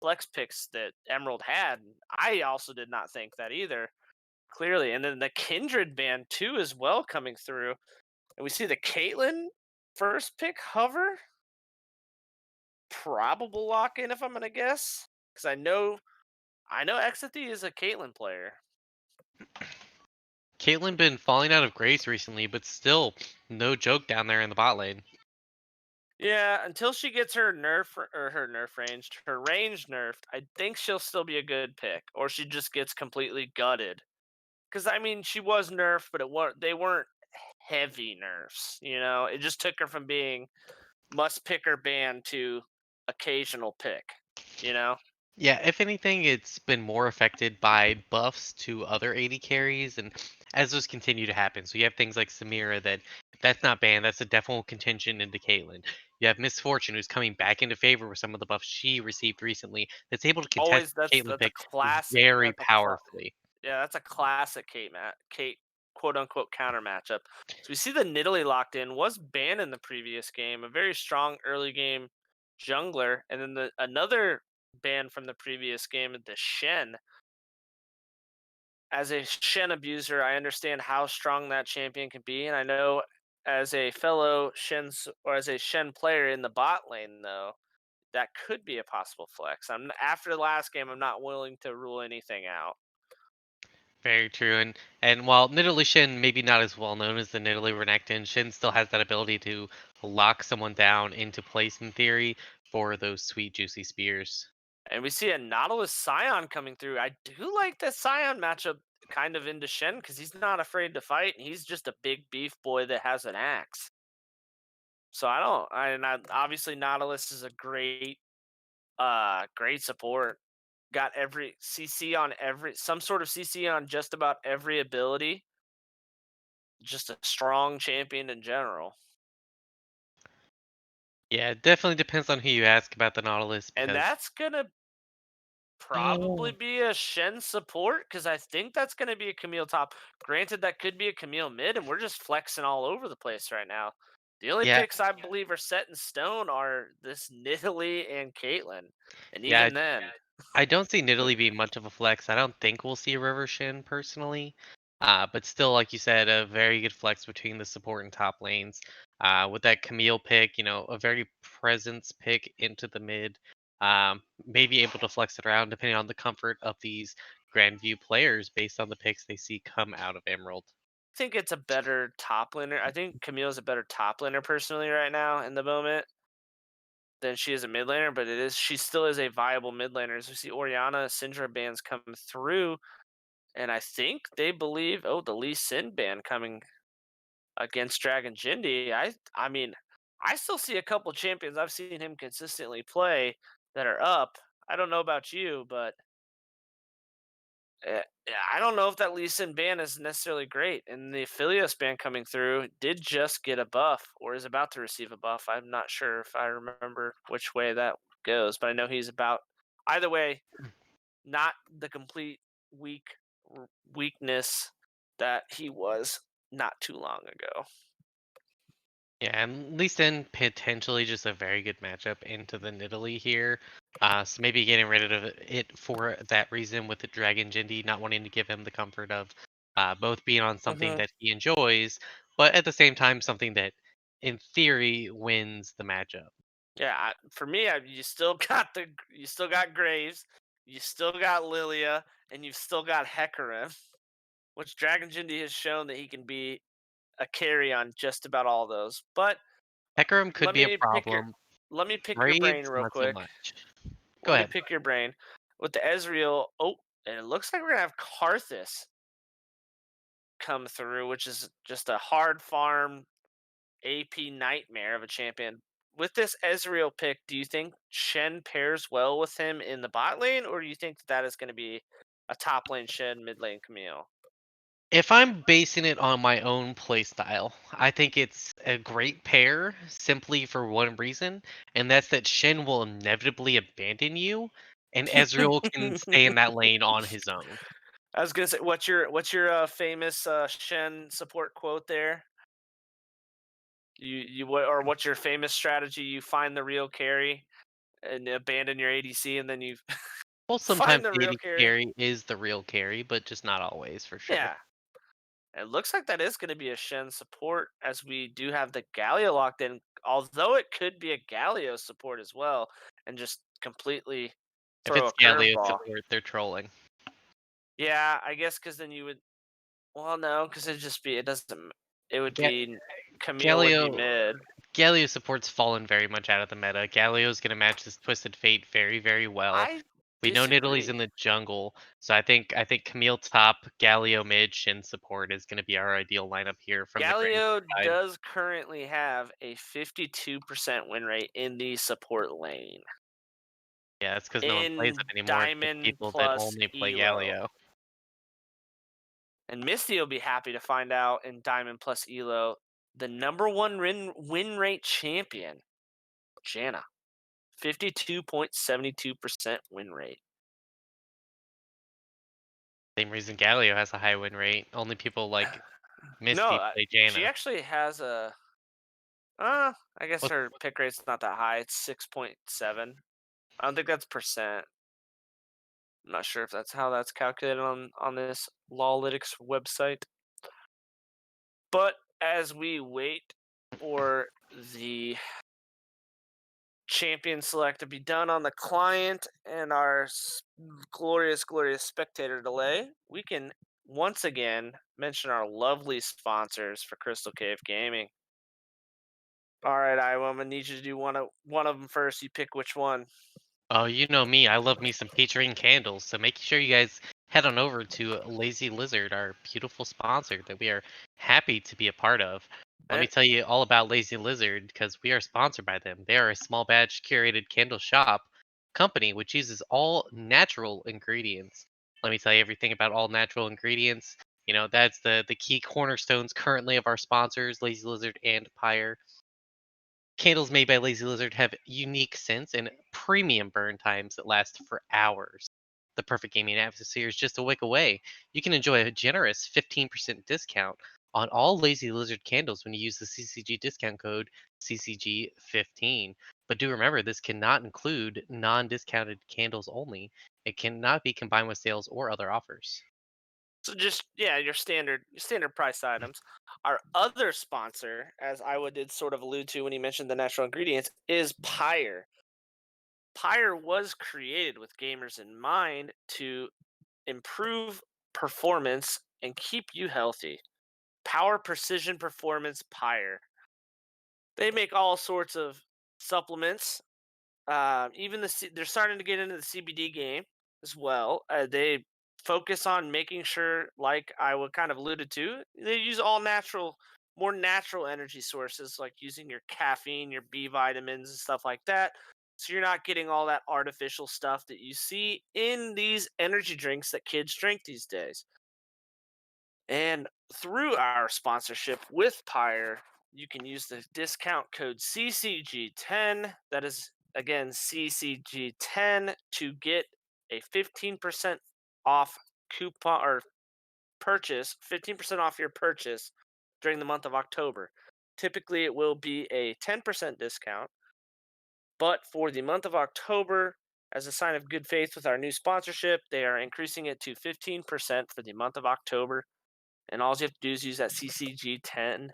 flex picks that Emerald had. I also did not think that either, clearly. And then the Kindred ban too, as well, coming through, and we see the Caitlyn first pick hover, probable lock in if I'm gonna guess, because I know Exathy is a Caitlyn player. Caitlyn been falling out of grace recently, but still no joke down there in the bot lane. Yeah, until she gets her her range nerfed, I think she'll still be a good pick, or she just gets completely gutted. Because I mean, she was nerfed, but they weren't heavy nerfs. It just took her from being must pick or ban to occasional pick. You know, Yeah, if anything, it's been more affected by buffs to other AD carries, and as those continue to happen. So you have things like Samira that, if that's not banned, that's a definite contention into Caitlyn. You have Miss Fortune, who's coming back into favor with some of the buffs she received recently, that's able to contest always the Caitlyn that's a pick classic. very powerfully. Yeah, that's a classic Kate quote unquote counter matchup. So we see the Nidalee locked in, was banned in the previous game, a very strong early game jungler, and then another ban from the previous game, the Shen. As a Shen abuser, I understand how strong that champion can be, and I know as a fellow as a Shen player in the bot lane, though, that could be a possible flex. After the last game, I'm not willing to rule anything out. Very true, and while Nidalee Shin maybe not as well known as the Nidalee Renekton, Shin still has that ability to lock someone down into place in theory for those sweet juicy spears. And we see a Nautilus Scion coming through. I do like the Scion matchup kind of into Shen because he's not afraid to fight, and he's just a big beef boy that has an axe. So I don't. Obviously Nautilus is a great support. Got every CC on some sort of CC on just about every ability. Just a strong champion in general. Yeah, it definitely depends on who you ask about the Nautilus And because that's gonna probably oh be a Shen support because I think that's going to be a Camille top. Granted, that could be a Camille mid, and we're just flexing all over the place right now. The only yeah, picks I believe are set in stone are this Nidalee and Caitlyn, and yeah, even then, I don't see Nidalee being much of a flex. I don't think we'll see a River Shin personally. But still, like you said, a very good flex between the support and top lanes. With that Camille pick, a very presence pick into the mid. Maybe able to flex it around depending on the comfort of these Grandview players based on the picks they see come out of Emerald. I think it's a better top laner. I think Camille's a better top laner personally right now in the moment than she is a mid laner, but she still is a viable mid laner. As we see Oriana, Syndra bans come through, and I think they believe, the Lee Sin ban coming against Dragon Jindy. I mean, I still see a couple champions I've seen him consistently play that are up. I don't know about you, but yeah, I don't know if that Lee Sin ban is necessarily great. And the Aphelios ban coming through did just get a buff or is about to receive a buff. I'm not sure if I remember which way that goes, but I know he's about either way, not the complete weak weakness that he was not too long ago. Yeah, and Lee Sin potentially just a very good matchup into the Nidalee here. So maybe getting rid of it for that reason with the Dragon Jindy, not wanting to give him the comfort of both being on something hmm that he enjoys, but at the same time something that in theory wins the matchup. Yeah, for me, you still got Graves, you still got Lilia, and you've still got Hecarim, which Dragon Jindy has shown that he can be a carry on just about all those. But Hecarim could let be a me pick your problem. let me pick your brain Graves, real not so quick. much. Go Let me ahead. pick your brain. with the Ezreal. Oh, and it looks like we're gonna have Karthus come through, which is just a hard farm AP nightmare of a champion. With this Ezreal pick, do you think Shen pairs well with him in the bot lane, or do you think that is going to be a top lane Shen, mid lane Camille? If I'm basing it on my own playstyle, I think it's a great pair simply for one reason, and that's that Shen will inevitably abandon you, and Ezreal can stay in that lane on his own. I was gonna say, what's your famous Shen support quote there? Or what's your famous strategy? You find the real carry and abandon your ADC, and then you Well, sometimes find the the real AD carry. carry is the real carry, but just not always for sure. Yeah, it looks like that is going to be a Shen support, as we do have the Galio locked in, although it could be a Galio support as well, and just completely If throw it's a Galio curveball. support, they're trolling. Yeah, I guess because then you would. Well, no, because it doesn't. It would Ga- be Camille would be Galio mid. Galio support's fallen very much out of the meta. Galio's going to match this Twisted Fate very, very well. I We know Nidalee's disagree. in the jungle, so I think Camille top, Galio mid, Shin support is going to be our ideal lineup here from the Grand Galio side. does currently have a 52% win rate in the support lane Yeah, it's because no one plays in it anymore. It's just Diamond people that plus only play Elo. Galio. And Misty will be happy to find out in Diamond plus Elo, the number one win rate champion, Janna. 52.72% win rate. Same reason Galio has a high win rate. Only people like No, Misty play she Jaina. actually has a. I guess What her pick rate's not that high. It's 6.7. I don't think that's percent. I'm not sure if that's how that's calculated on this Lawlytics website. But as we wait for the champion select to be done on the client and our glorious, glorious spectator delay, we can once again mention our lovely sponsors for Crystal Cave Gaming. All right, Iowa, I'm gonna need you to do one of them first. You pick which one. Oh, you know me. I love me some featuring candles. So make sure you guys head on over to Lazy Lizard, our beautiful sponsor that we are happy to be a part of. Let me And tell you all about Lazy Lizard because we are sponsored by them. They are a small batch curated candle shop company which uses all natural ingredients. Let me tell you everything about all natural ingredients. You know, that's the key cornerstones currently of our sponsors, Lazy Lizard and Pyre. Candles made by Lazy Lizard have unique scents and premium burn times that last for hours. The perfect gaming atmosphere is just a wick away. You can enjoy a generous 15% discount on all Lazy Lizard candles when you use the CCG discount code CCG15. But do remember, this cannot include non discounted candles only. It cannot be combined with sales or other offers. so just your standard price items. Our other sponsor, as Iowa did sort of allude to when he mentioned the natural ingredients, is Pyre. Pyre was created with gamers in mind to improve performance and keep you healthy. Power Precision Performance Pyre. They make all sorts of supplements. Even they're starting to get into the CBD game as well. They focus on making sure, like I would kind of alluded to, they use all natural, more natural energy sources, like using your caffeine, your B vitamins, and stuff like that. So you're not getting all that artificial stuff that you see in these energy drinks that kids drink these days. And through our sponsorship with Pyre, you can use the discount code CCG10. That is, again, CCG10 to get a 15% off coupon or purchase, 15% off your purchase during the month of October. Typically, it will be a 10% discount, but for the month of October, as a sign of good faith with our new sponsorship, they are increasing it to 15% for the month of October, and all you have to do is use that CCG10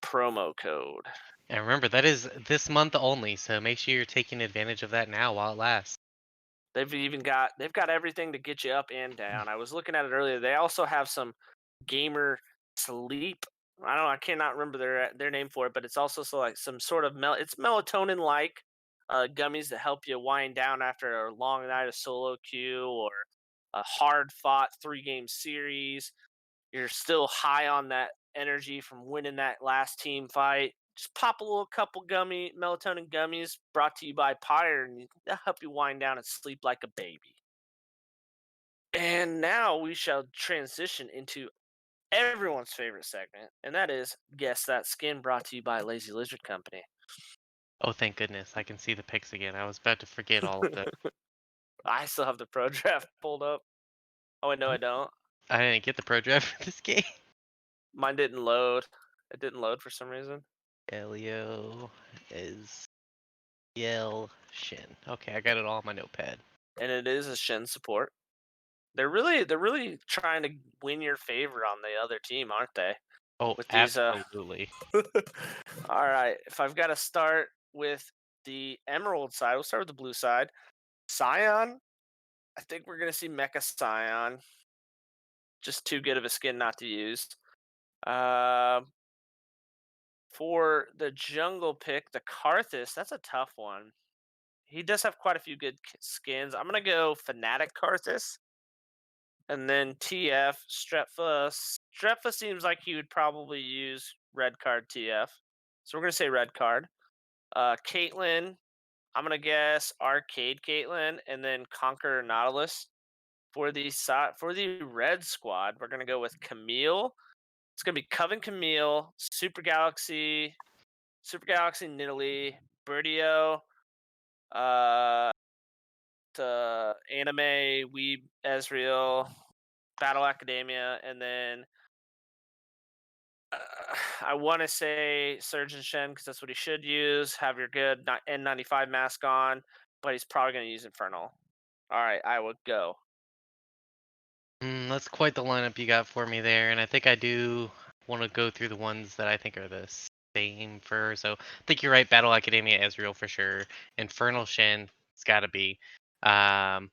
promo code. And remember, that is this month only, so make sure you're taking advantage of that now while it lasts. They've got everything to get you up and down. I was looking at it earlier. They also have some gamer sleep. I cannot remember their name for it, but it's also like some sort of it's melatonin like gummies that help you wind down after a long night of solo queue or a hard fought 3 game series. You're still high on that energy from winning that last team fight. Just pop a little couple melatonin gummies brought to you by Pyre, and they'll help you wind down and sleep like a baby. And now we shall transition into everyone's favorite segment, and that is Guess That Skin, brought to you by Lazy Lizard Company. Oh, thank goodness. I can see the picks again. I was about to forget all of them. I still have the pro draft pulled up. Oh, wait, no, I don't. I didn't get the pro draft for this game. Mine didn't load. It didn't load for some reason. Elio is Yell Shin. Okay, I got it all on my notepad. And it is a Shin support. They're really trying to win your favor on the other team, aren't they? Oh, With these absolutely. All right. If I've got to start with the Emerald side, we'll start with the blue side. Scion. I think we're gonna see Mecha Scion. Just too good of a skin not to use. For the jungle pick, the Karthus, that's a tough one. He does have quite a few good skins. I'm gonna go Fnatic Karthus, and then TF Strepfa. Strepfa seems like he would probably use red card TF, so we're gonna say red card. Caitlyn, I'm gonna guess Arcade Caitlyn, and then Conquer Nautilus. For the red squad, we're gonna go with Camille. It's gonna be Coven Camille, Super Galaxy Nidalee, Birdio, uh, Anime, Weeb, Ezreal, Battle Academia, and then I want to say Surgeon Shen because that's what he should use. Have your good N95 mask on, but he's probably going to use Infernal. All right, I will go. That's quite the lineup you got for me there, and I think I do want to go through the ones that I think are the same for. So I think you're right. Battle Academia, Ezreal for sure. Infernal Shen, it's got to be. Um,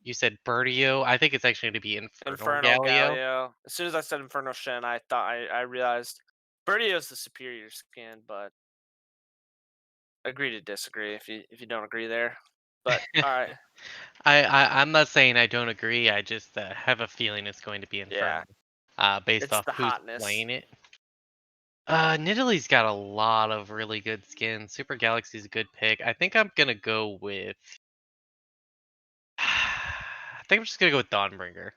you said Birdio. I think it's actually going to be Infernal Infernal Galio. Galio. As soon as I said Infernal Shen, I realized Birdio's the superior skin, but agree to disagree if you don't agree there. But all right, I'm not saying I don't agree. I just have a feeling it's going to be yeah, Infernal, based it's off the who's hotness. playing it. Nidalee's got a lot of really good skins. Super Galaxy's a good pick. I think I'm gonna go with. I think I'm just gonna go with Dawnbringer.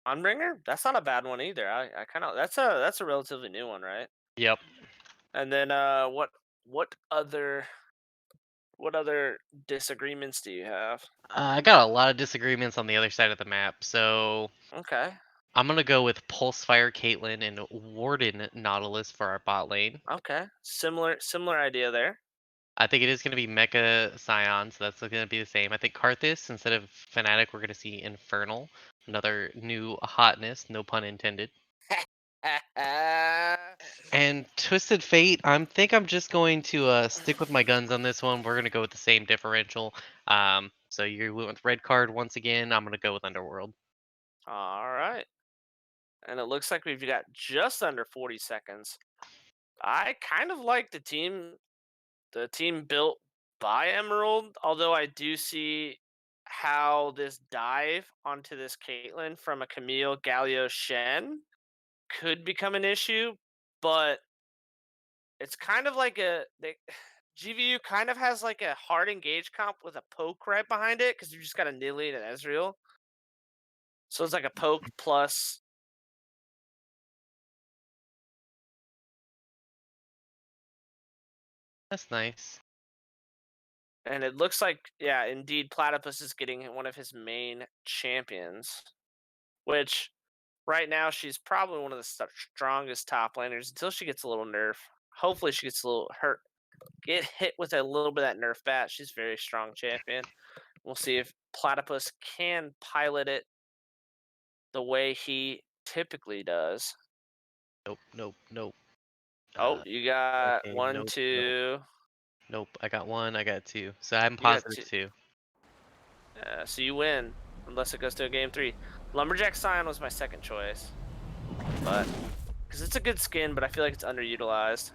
Unbringer? That's not a bad one either. I kind of that's a relatively new one, right? Yep. And then what other what other disagreements do you have? I got a lot of disagreements on the other side of the map, so Okay, I'm gonna go with Pulsefire Caitlyn and Warden Nautilus for our bot lane. okay, similar idea there. I think it is gonna be Mecha Scion, so that's gonna be the same. I think Karthus instead of Fnatic, we're gonna see Infernal, another new hotness, no pun intended. And Twisted Fate, I'm just going to stick with my guns on this one. We're gonna go with the same differential. So you went with red card once again. I'm gonna go with Underworld. All right, and it looks like we've got just under 40 seconds. I kind of like the team built by Emerald, although I do see how this dive onto this Caitlyn from a Camille Galio Shen could become an issue, but it's kind of like GVU kind of has like a hard engage comp with a poke right behind it because you just got a Nidalee and an Ezreal. So it's like a poke plus. That's nice. And it looks like, yeah, indeed, Platypus is getting one of his main champions, which right now she's probably one of the strongest top laners until she gets a little nerf. Hopefully she gets a little hurt, get hit with a little bit of that nerf bat. She's a very strong champion. We'll see if Platypus can pilot it the way he typically does. Nope, nope, nope. Oh, you got Okay, one, nope, nope, two. nope. I got one, I got two. So I'm You got positive two. two. So you win, unless it goes to a game 3. Lumberjack Scion was my second choice, but because it's a good skin, but I feel like it's underutilized.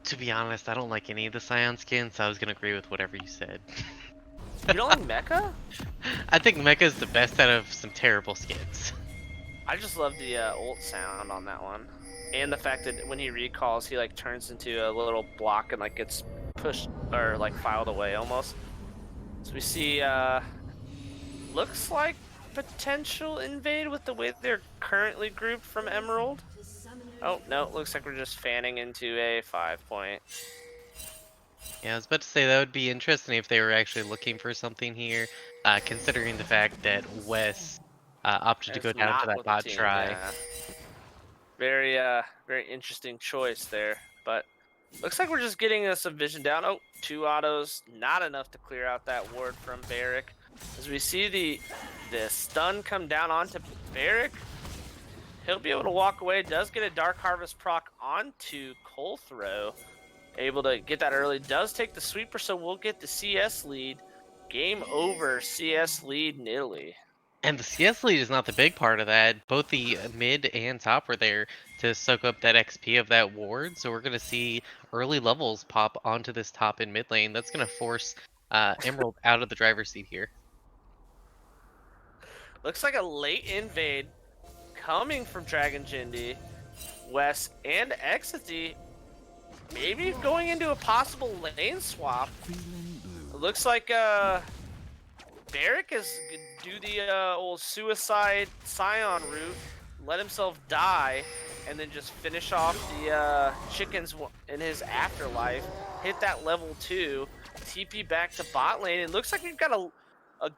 To be honest, I don't like any of the Scion skins, so I was gonna agree with whatever you said. You don't like Mecha? I think Mecha is the best out of some terrible skins. I just love the ult sound on that one, and the fact that when he recalls, he like turns into a little block and like gets pushed or like filed away almost. So we see, looks like potential invade with the way they're currently grouped from Emerald. Oh no, looks like we're just fanning into a 5-point. Yeah, I was about to say that would be interesting if they were actually looking for something here, considering the fact that Wes opted to It's go down to not that with the bot team, try. yeah. Very, very interesting choice there, but looks like we're just getting us a vision down. Oh, 2 autos, not enough to clear out that ward from Barrick. As we see the stun come down onto Barrick, he'll be able to walk away. Does get a Dark Harvest proc onto Coal Throw. Able to get that early. Does take the sweeper, so we'll get the CS lead. Game over, CS lead in Italy. And the CS lead is not the big part of that. Both the mid and top were there to soak up that XP of that ward. So we're going to see early levels pop onto this top and mid lane. That's going to force Emerald out of the driver's seat here. Looks like a late invade coming from Dragon Jindy, Wes, and Exidy. Maybe going into a possible lane swap. It looks like Barrick is do the old suicide Scion route, let himself die, and then just finish off the chickens in his afterlife. Hit that level 2, TP back to bot lane. It looks like we've got a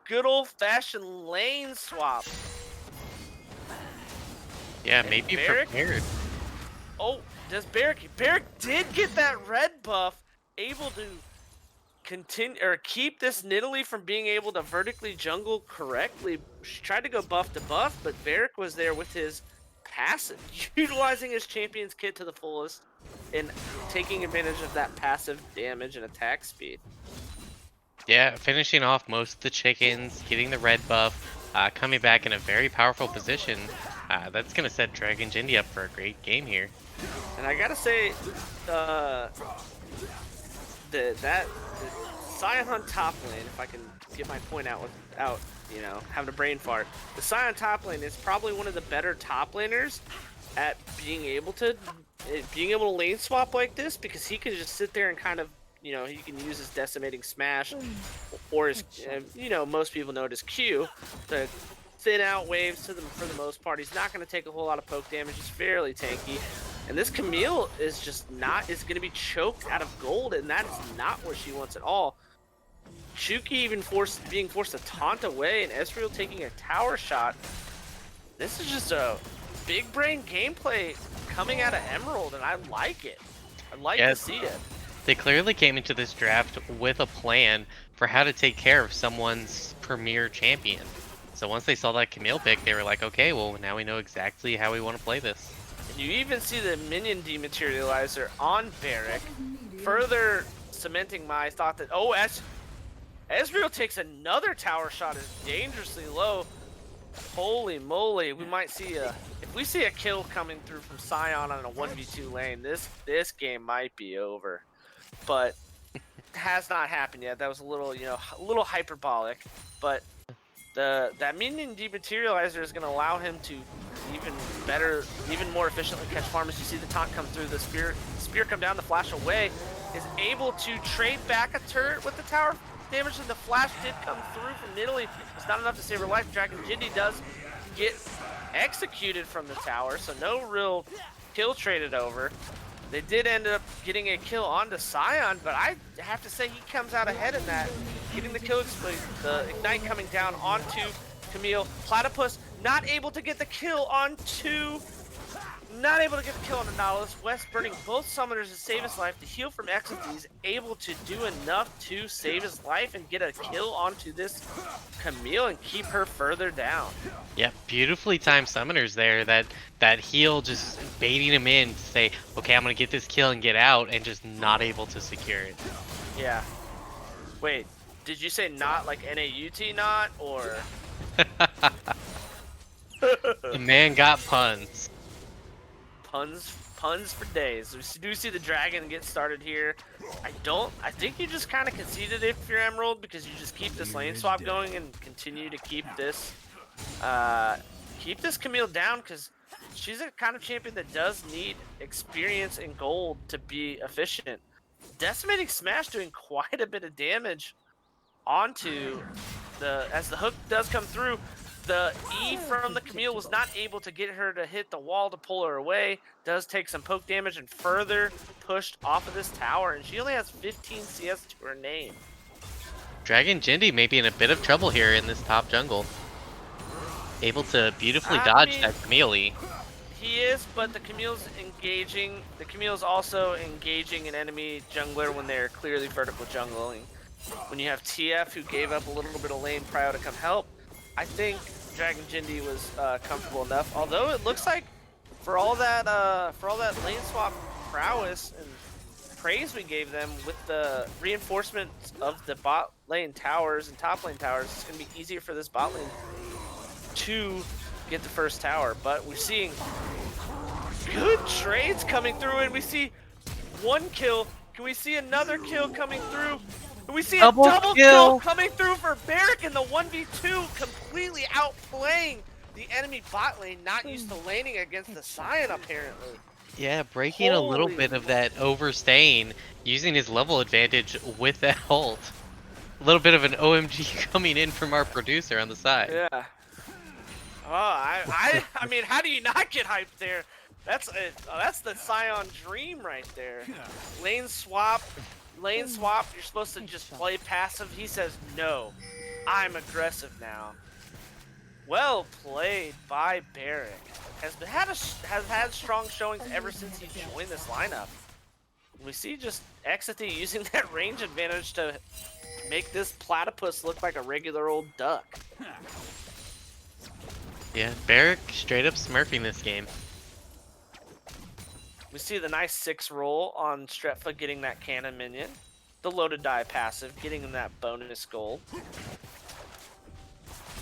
good old-fashioned lane swap. Yeah, And maybe Barrick, prepared. oh, does Barrick did get that red buff, able to continue or keep this Nidalee from being able to vertically jungle correctly. She tried to go buff to buff, but Varric was there with his passive, utilizing his champion's kit to the fullest and taking advantage of that passive damage and attack speed. Yeah, finishing off most of the chickens, getting the red buff, coming back in a very powerful position. That's going to set Dragon Jindy up for a great game here. And I gotta say, the Scion top lane, if I can get my point out without, you know, having a brain fart, the Scion top lane is probably one of the better top laners at being able to lane swap like this, because he can just sit there and kind of, you know, he can use his decimating smash or his, you know, most people know it as Q to thin out waves to them for the most part. He's not going to take a whole lot of poke damage. He's fairly tanky. And this Camille is just not, is going to be choked out of gold, and that is not where she wants at all. Shuki even being forced to taunt away, and Ezreal taking a tower shot. This is just a big brain gameplay coming out of Emerald, and I like it. I like to see it. They clearly came into this draft with a plan for how to take care of someone's premier champion. So once they saw that Camille pick, they were like, okay, well, now we know exactly how we want to play this. You even see the minion dematerializer on Barrick, further cementing my thought that, oh, Ezreal takes another tower shot, is dangerously low. Holy moly, we might see if we see a kill coming through from Scion on a 1v2 lane, this game might be over. But has not happened yet. That was a little, you know, a little hyperbolic, but that minion dematerializer is going to allow him to even more efficiently catch farmers. You see the taunt come through, the spear come down, the flash away, is able to trade back a turret with the tower damage, and the flash did come through from Nidalee. It's not enough to save her life. Dragon Jindy does get executed from the tower, so no real kill traded over. They did end up getting a kill onto Scion, but I have to say he comes out ahead in that, getting the kill, the ignite coming down onto Camille. Platypus not able to get the kill onto Nautilus. West burning both summoners to save his life. To heal from Exodus, he's able to do enough to save his life and get a kill onto this Camille and keep her further down. Yeah, beautifully timed summoners there. That heal just baiting him in to say, okay, I'm gonna get this kill and get out, and just not able to secure it. Yeah. Wait, did you say not like NAUT not, or? The man got puns. Puns puns for days. We do see the dragon get started here. I think you just kind of conceded if you're Emerald because you just keep this lane swap going and continue to keep this Camille down because she's a kind of champion that does need experience and gold to be efficient. Decimating Smash doing quite a bit of damage onto as the hook does come through. The E from the Camille was not able to get her to hit the wall to pull her away. Does take some poke damage and further pushed off of this tower, and she only has 15 CS to her name. Dragon Jindy may be in a bit of trouble here in this top jungle. Able to beautifully dodge that Camille. He is, but the Camille's engaging. The Camille's also engaging an enemy jungler when they're clearly vertical jungling. When you have TF who gave up a little bit of lane prio to come help, I think Dragon Jindy was comfortable enough. Although it looks like for all that lane swap prowess and praise we gave them with the reinforcement of the bot lane towers and top lane towers, it's gonna be easier for this bot lane to get the first tower. But we're seeing good trades coming through, and we see one kill. Can we see another kill coming through? We see a double kill coming through for Barrick in the 1v2, completely outplaying the enemy bot lane, not used to laning against the Sion apparently. Yeah, breaking a little bit of that overstaying, using his level advantage with that ult. A little bit of an OMG coming in from our producer on the side. Yeah. Oh, I mean, how do you not get hyped there? That's the Sion dream right there. Lane swap, you're supposed to just play passive. He says, no, I'm aggressive now. Well played by Barrick. Has had strong showings ever since he joined this lineup. We see just Exity using that range advantage to make this platypus look like a regular old duck. Yeah, Barrick straight up smurfing this game. We see the nice 6 roll on Stretfa getting that cannon minion. The loaded die passive, getting him that bonus gold.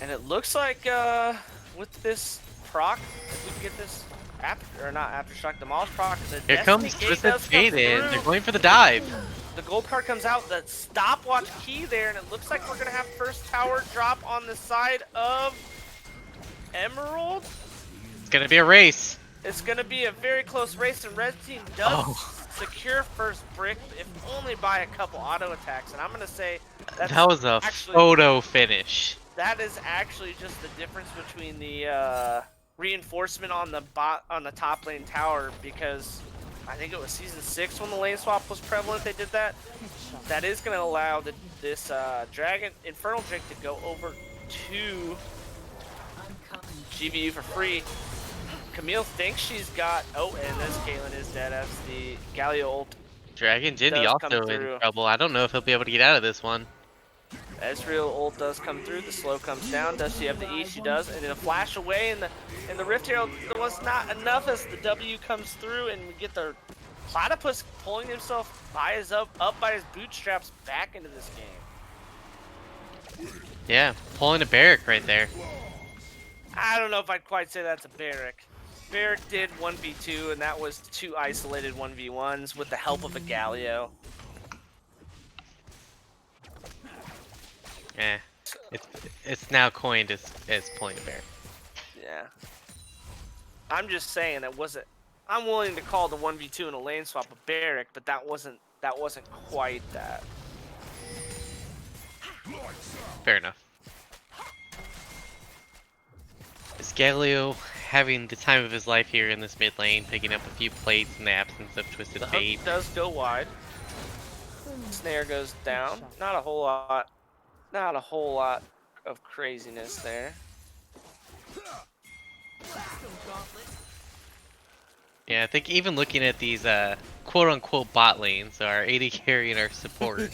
And it looks like with this proc, if we can get this Aftershock Demolish proc, the Here Destiny comes Gate does Twisted come Fate in. through. They're going for the dive. The gold card comes out, the stopwatch key there, and it looks like we're gonna have first tower drop on the side of Emerald. It's gonna be a race. It's gonna be a very close race, and Red Team does secure first brick, if only by a couple auto attacks. And I'm gonna say that was a photo finish. That is actually just the difference between the reinforcement on the top lane tower, because I think it was season 6 when the lane swap was prevalent. They did that. That is gonna allow this Dragon Infernal Drake to go over to GBU for free. Camille thinks she's got. Oh, and this Caitlyn is dead as the Galio ult. Dragon Jindy also in trouble. I don't know if he'll be able to get out of this one. Ezreal ult does come through. The slow comes down. Does she have the E? She does. And then a flash away, and the Rift Herald was not enough as the W comes through, and we get the Platypus pulling himself up by his bootstraps back into this game. Yeah, pulling a Barrick right there. I don't know if I'd quite say that's a Barrick. Barrick did 1v2, and that was 2 isolated 1v1s with the help of a Galio. Yeah, it's now coined as pulling a Barrick. Yeah. I'm just saying it wasn't. I'm willing to call the 1v2 in a lane swap a Barrick, but that wasn't quite that. Fair enough. Galio having the time of his life here in this mid lane, picking up a few plates in the absence of Twisted Fate. The hook does go wide. Snare goes down. Not a whole lot of craziness there. Yeah, I think even looking at these quote-unquote bot lanes, so our AD carry and our support,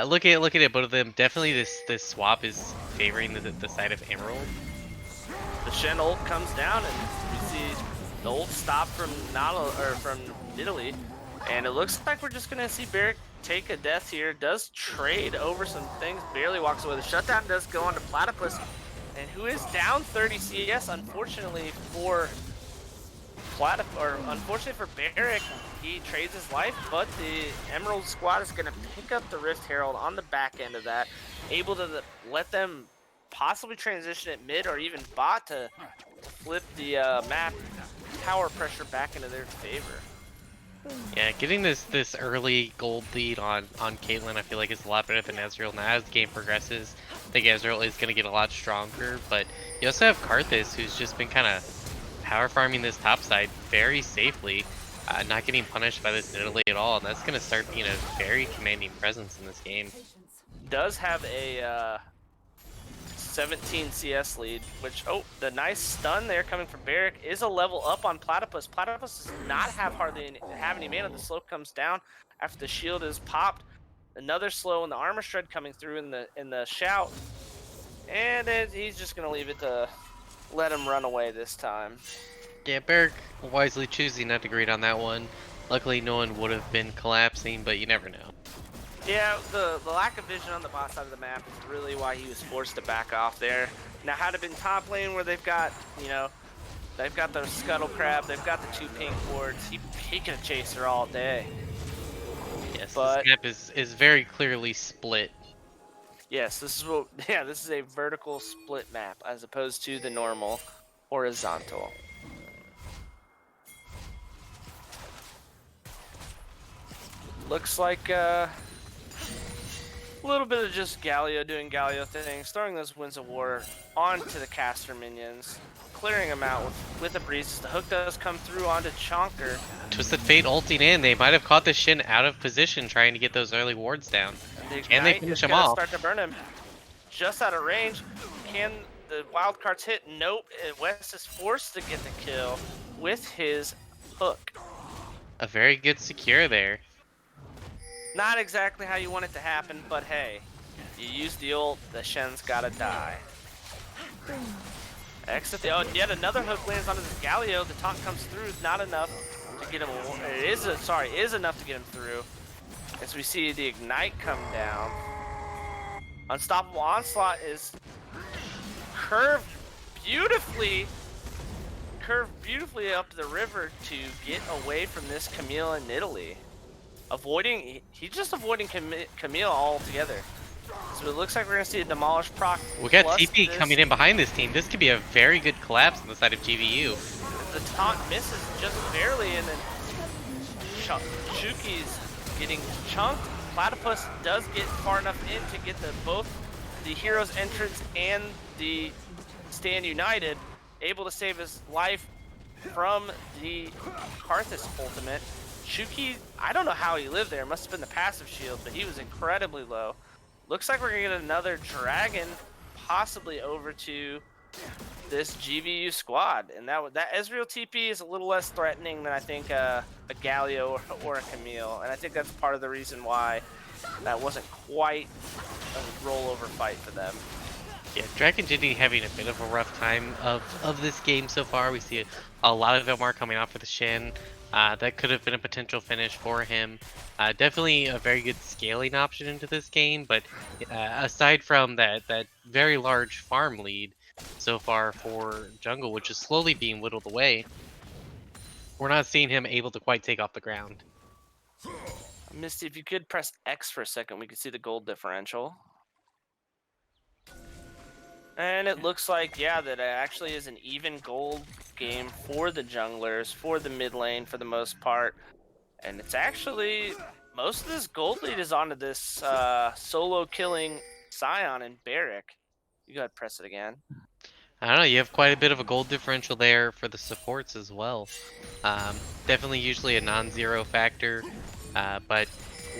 looking at both of them, definitely this swap is favoring the side of Emerald. The Shen ult comes down, and we see the ult stop from Italy, and it looks like we're just gonna see Barrick take a death here. Does trade over some things, barely walks away. The shutdown does go on to Platypus, and who is down 30 CS, unfortunately for unfortunately for Barrick, he trades his life, but the Emerald squad is going to pick up the Rift Herald on the back end of that, able to let them possibly transition it mid or even bot to flip the map power pressure back into their favor. Yeah, getting this early gold lead on Caitlyn, I feel like is a lot better than Ezreal. Now as the game progresses, I think Ezreal is going to get a lot stronger. But you also have Karthus, who's just been kind of power farming this top side very safely, not getting punished by this Nidalee at all, and that's going to start being a very commanding presence in this game. Does have a 17 CS lead, which, oh, the nice stun there coming from Barrick is a level up on Platypus. Platypus does not have any mana. The slow comes down after the shield is popped. Another slow and the armor shred coming through in the shout, and he's just gonna leave it to let him run away this time. Yeah, Barrick wisely choosing not to greed on that one. Luckily, no one would have been collapsing, but you never know. Yeah, the lack of vision on the bot side of the map is really why he was forced to back off there. Now, had it been top lane where they've got, they've got the Scuttle Crab, they've got the 2 pink wards, he could have chased her all day. Yes, but this map is very clearly split. Yes, this is a vertical split map as opposed to the normal horizontal. Looks like a little bit of just Galio doing Galio things, throwing those Winds of War onto the caster minions, clearing them out with a breeze. The hook does come through onto Chonker. Twisted Fate ulting in. They might have caught this Shin out of position trying to get those early wards down. Can they finish him off? Start to burn him. Just out of range. Can the wild cards hit? Nope. West is forced to get the kill with his hook. A very good secure there. Not exactly how you want it to happen, but hey, you use the ult, the Shen's gotta die. Exit the, yet another hook lands onto the Galio. The taunt comes through, not enough to get him. It is enough to get him through. As we see the ignite come down. Unstoppable Onslaught is curved beautifully up the river to get away from this Camille and Nidalee. He's just avoiding Camille altogether. So it looks like we're gonna see a demolish proc. We got TP coming in behind this team. This could be a very good collapse on the side of GVU. The taunt misses just barely, and then Shuki's getting chunked. Platypus does get far enough in to get both the hero's entrance and the Stand United, able to save his life from the Karthus ultimate. Shuki, I don't know how he lived there. It must have been the passive shield, but he was incredibly low. Looks like we're gonna get another dragon, possibly over to this GVU squad, and that Ezreal TP is a little less threatening than I think a Galio or a Camille, and I think that's part of the reason why that wasn't quite a rollover fight for them. Yeah, Dragon Jitty having a bit of a rough time of this game so far. We see a lot of MR coming off for the Shin. That could have been a potential finish for him. Definitely a very good scaling option into this game, but aside from that very large farm lead so far for jungle, which is slowly being whittled away, we're not seeing him able to quite take off the ground. Misty, if you could press X for a second, we could see the gold differential. And it looks like, yeah, that it actually is an even gold game for the junglers, for the mid lane for the most part. And it's actually, most of this gold lead is onto this solo killing Scion and Barrick. You go ahead and press it again. I don't know, you have quite a bit of a gold differential there for the supports as well. Definitely usually a non-zero factor, but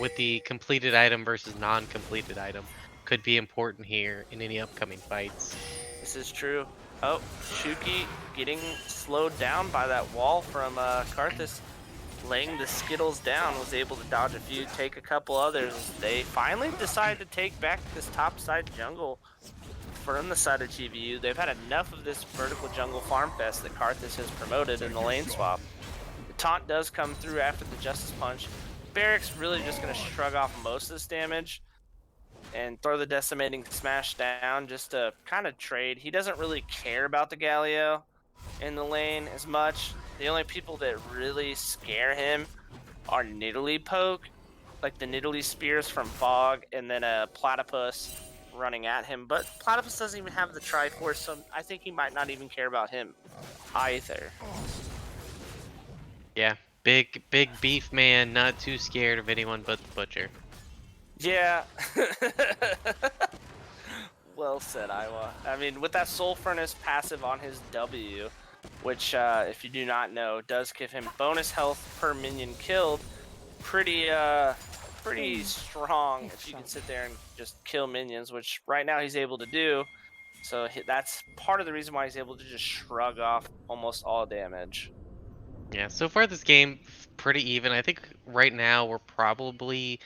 with the completed item versus non-completed item, could be important here in any upcoming fights. This is true. Oh, Shuki getting slowed down by that wall from Karthus, laying the Skittles down, was able to dodge a few, take a couple others. They finally decided to take back this top side jungle from the side of GVU. They've had enough of this vertical jungle farm fest that Karthus has promoted in the lane swap. The taunt does come through after the Justice Punch. Barrick's really just going to shrug off most of this damage and throw the Decimating Smash down just to kind of trade. He doesn't really care about the Galio in the lane as much. The only people that really scare him are Nidalee poke, like the Nidalee spears from Fog, and then a Platypus running at him. But Platypus doesn't even have the Triforce, so I think he might not even care about him either. Yeah, big beef man, not too scared of anyone but the butcher. Yeah. Well said, Iowa. I mean, with that Soul Furnace passive on his W, which, if you do not know, does give him bonus health per minion killed, pretty strong if you can sit there and just kill minions, which right now he's able to do. So that's part of the reason why he's able to just shrug off almost all damage. Yeah, so far this game pretty even. I think right now we're probably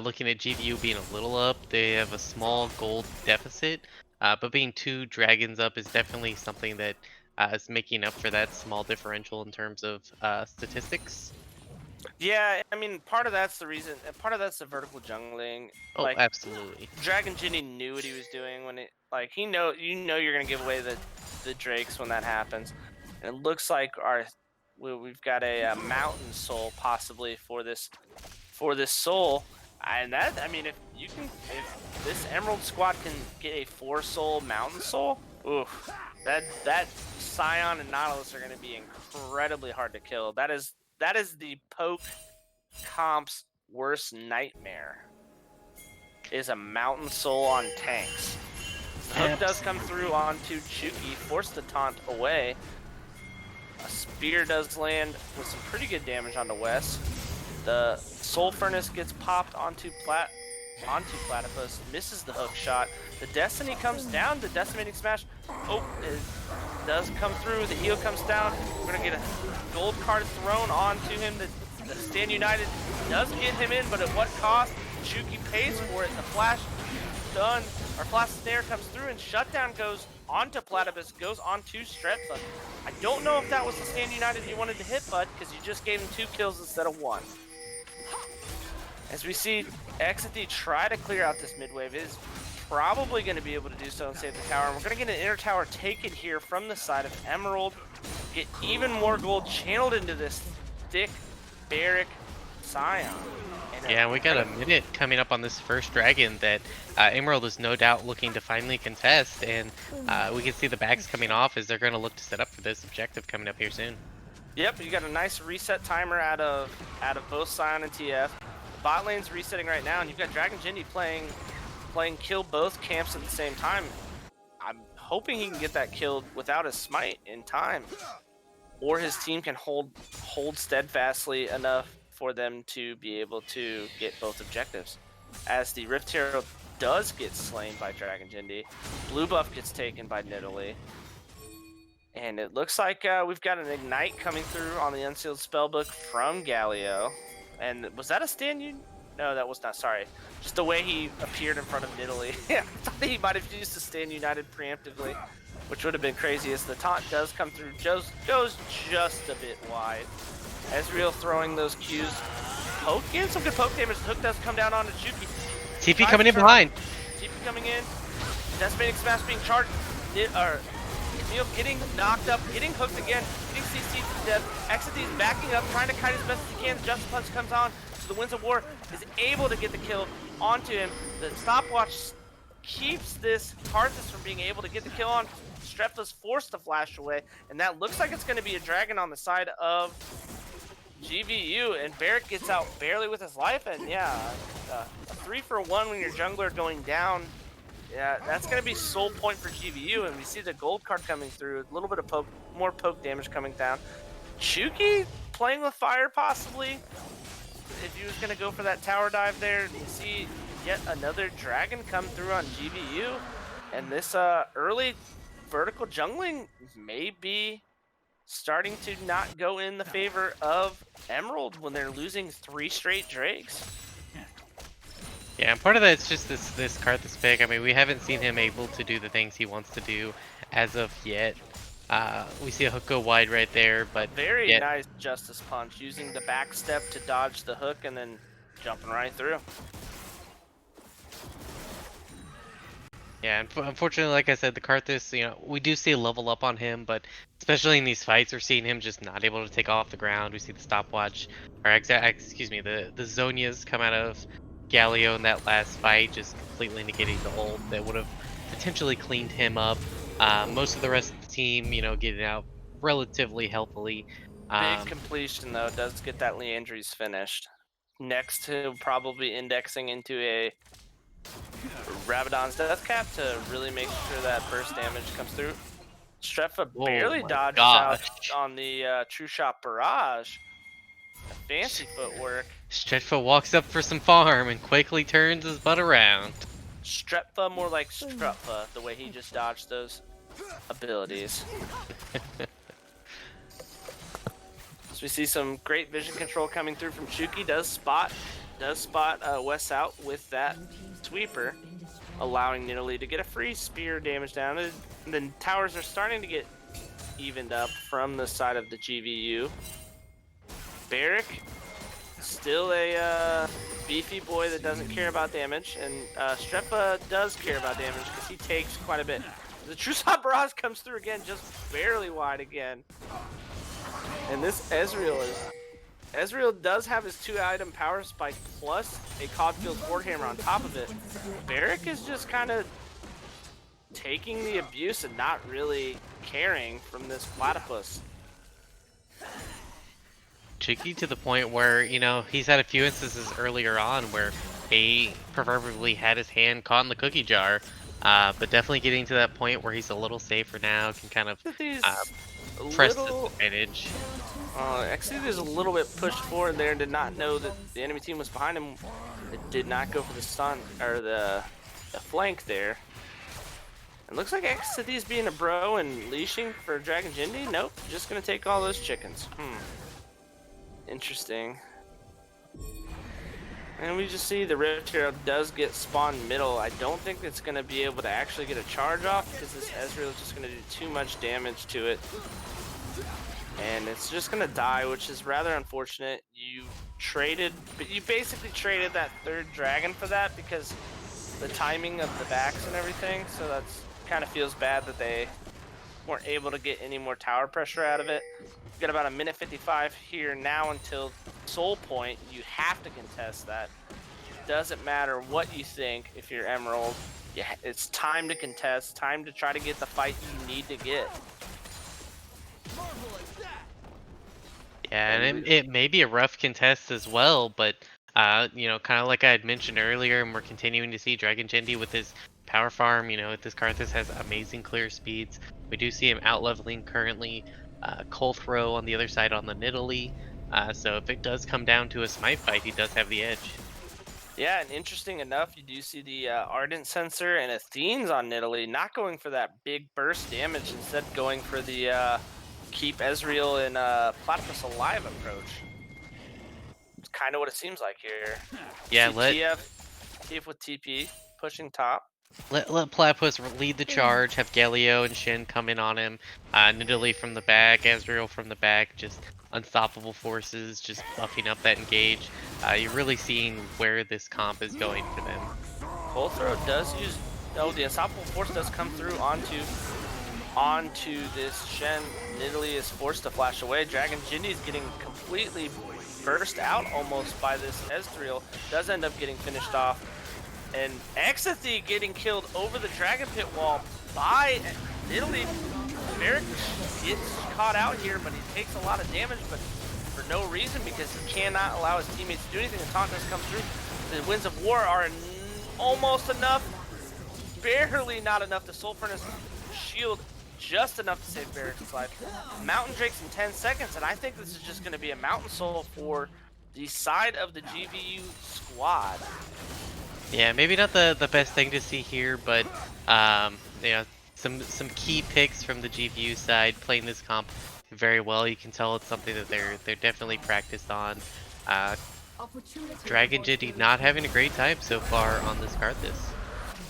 looking at GVU being a little up. They have a small gold deficit, but being 2 dragons up is definitely something that is making up for that small differential in terms of statistics. Yeah, I mean, part of that's the reason, and part of that's the vertical jungling. Oh, Like, absolutely. Dragon Ginny knew what he was doing when it, like, you know you're gonna give away the drakes when that happens. And it looks like we've got a mountain soul possibly for this soul. And that, I mean, if this Emerald squad can get a 4-soul mountain soul, oof, that Scion and Nautilus are gonna be incredibly hard to kill. That is the poke comp's worst nightmare. Is a mountain soul on tanks. The hook does come through onto Chuki, force the taunt away. A spear does land with some pretty good damage onto Wes. The Soul Furnace gets popped onto Platypus, misses the hook shot. The Destiny comes down, the Decimating Smash. Oh, it does come through. The heal comes down. We're gonna get a gold card thrown onto him. The Stand United does get him in, but at what cost? Chuki pays for it. The flash done, or flash snare comes through, and shutdown goes onto Platypus, goes onto Strepsa. I don't know if that was the Stand United you wanted to hit, bud, because you just gave him 2 kills instead of 1. As we see XD try to clear out this mid wave, it is probably going to be able to do so and save the tower. And we're going to get an inner tower taken here from the side of Emerald. Get even more gold channeled into this thick Barrack Scion. Yeah, we got a minute coming up on this first dragon that Emerald is no doubt looking to finally contest, and we can see the bags coming off as they're going to look to set up for this objective coming up here soon. Yep, you got a nice reset timer out of both Scion and TF. The bot lane's resetting right now, and you've got Dragon Ginny playing kill both camps at the same time. I'm hoping he can get that killed without a smite in time, or his team can hold steadfastly enough for them to be able to get both objectives. As the Rift Hero does get slain by Dragon Ginny, blue buff gets taken by Nidalee. And it looks like we've got an Ignite coming through on the Unsealed Spellbook from Galio. And was that a stand you? No, that was not, sorry. Just the way he appeared in front of Nidalee. I thought he might have used the Stand United preemptively, which would have been crazy as the taunt does come through. Goes just a bit wide. Ezreal throwing those Qs. Poke in, some good poke damage. The hook does come down onto Chuki. TP coming in behind. TP coming in. Decimating Smash being charged. Neil getting knocked up, getting hooked again, getting CC'd to death. XD's backing up, trying to kite as best as he can. The Justice Punch comes on, so the Winds of War is able to get the kill onto him. The stopwatch keeps this Karthus from being able to get the kill on. Strepta's forced to flash away, and that looks like it's going to be a dragon on the side of GVU, and Barrack gets out barely with his life, and yeah, a 3-for-1 when your jungler going down. Yeah, that's going to be soul point for GVU, and we see the gold card coming through. A little bit of more poke damage coming down. Chuki playing with fire possibly. If he was going to go for that tower dive there, you see yet another dragon come through on GVU, and this early vertical jungling may be starting to not go in the favor of Emerald when they're losing 3 straight Drakes. Yeah, and part of that is just this Karthus pick. I mean, we haven't seen him able to do the things he wants to do as of yet. We see a hook go wide right there, but very nice Justice Punch, using the back step to dodge the hook and then jumping right through. Yeah, unfortunately, like I said, the Karthus, we do see a level up on him, but especially in these fights, we're seeing him just not able to take off the ground. We see the stopwatch, or excuse me, the Zonias come out of Galio in that last fight, just completely negating the ult that would have potentially cleaned him up. Most of the rest of the team, getting out relatively healthily. Big Um, completion though does get that Leandries finished. Next to probably indexing into a Rabadon's Death Cap to really make sure that burst damage comes through. Strefa oh barely my dodges out gosh. on the True Shot Barrage. Fancy footwork. Stretfo walks up for some farm and quickly turns his butt around. Strepfa more like Strutfa, the way he just dodged those abilities. So we see some great vision control coming through from Chuki. Does spot West out with that sweeper, allowing Nidalee to get a free spear damage down. And then towers are starting to get evened up from the side of the GVU. Barrick, still a beefy boy that doesn't care about damage, and Strefa does care about damage because he takes quite a bit. The True Shot Barrage comes through again, just barely wide again. And this Ezreal does have his 2-item power spike plus a Cogfield Warhammer on top of it. Barrick is just kind of taking the abuse and not really caring from this platypus. Tricky to the point where, he's had a few instances earlier on where he proverbially had his hand caught in the cookie jar. But definitely getting to that point where he's a little safer now, can kind of These press this little advantage. actually, there's a little bit pushed forward there and did not know that the enemy team was behind him. It did not go for the stun or the flank there. It looks like X-City's being a bro and leashing for Dragon Jindy. Nope, just gonna take all those chickens. Interesting. And we just see the Rift Hero does get spawned middle. I don't think it's going to be able to actually get a charge off because this Ezreal is just going to do too much damage to it. And it's just going to die, which is rather unfortunate. You basically traded that 3rd dragon for that because the timing of the backs and everything. So that's kind of feels bad that they weren't able to get any more tower pressure out of it. We've got about a minute 55 here now until Soul Point. You have to contest that. Doesn't matter what you think if you're Emerald. Yeah, it's time to contest, time to try to get the fight you need to get. Yeah, and it may be a rough contest as well, but kind of like I had mentioned earlier, and we're continuing to see Dragon Jindy with his power farm. This Karthus has amazing clear speeds. We do see him out leveling currently. Colthrow on the other side on the Nidalee. So if it does come down to a smite fight, he does have the edge. Yeah, and interesting enough, you do see the Ardent Sensor and Athene's on Nidalee not going for that big burst damage, instead going for the keep Ezreal and Platypus alive approach. It's kind of what it seems like here. Yeah, TF with TP, pushing top. Let Platypus lead the charge, have Galio and Shin come in on him. Nidalee from the back, Ezreal from the back, just unstoppable forces, just buffing up that engage. You're really seeing where this comp is going for them. Colthrow does use, the unstoppable force does come through onto this Shen. Nidalee is forced to flash away. Dragon Jindy is getting completely burst out almost by this Ezreal. Does end up getting finished off. And Exathy getting killed over the Dragon Pit wall by Nidalee. Barrick gets caught out here, but he takes a lot of damage, but for no reason, because he cannot allow his teammates to do anything. The Tauntaus come through. The Winds of War are almost enough, barely not enough. The Soul Furnace shield just enough to save Barrick's life. Mountain Drakes in 10 seconds, and I think this is just going to be a Mountain Soul for the side of the GVU squad. Yeah, maybe not the best thing to see here, but some key picks from the GVU side playing this comp very well. You can tell it's something that they're definitely practiced on. Dragon Jindy not having a great time so far on this Karthus.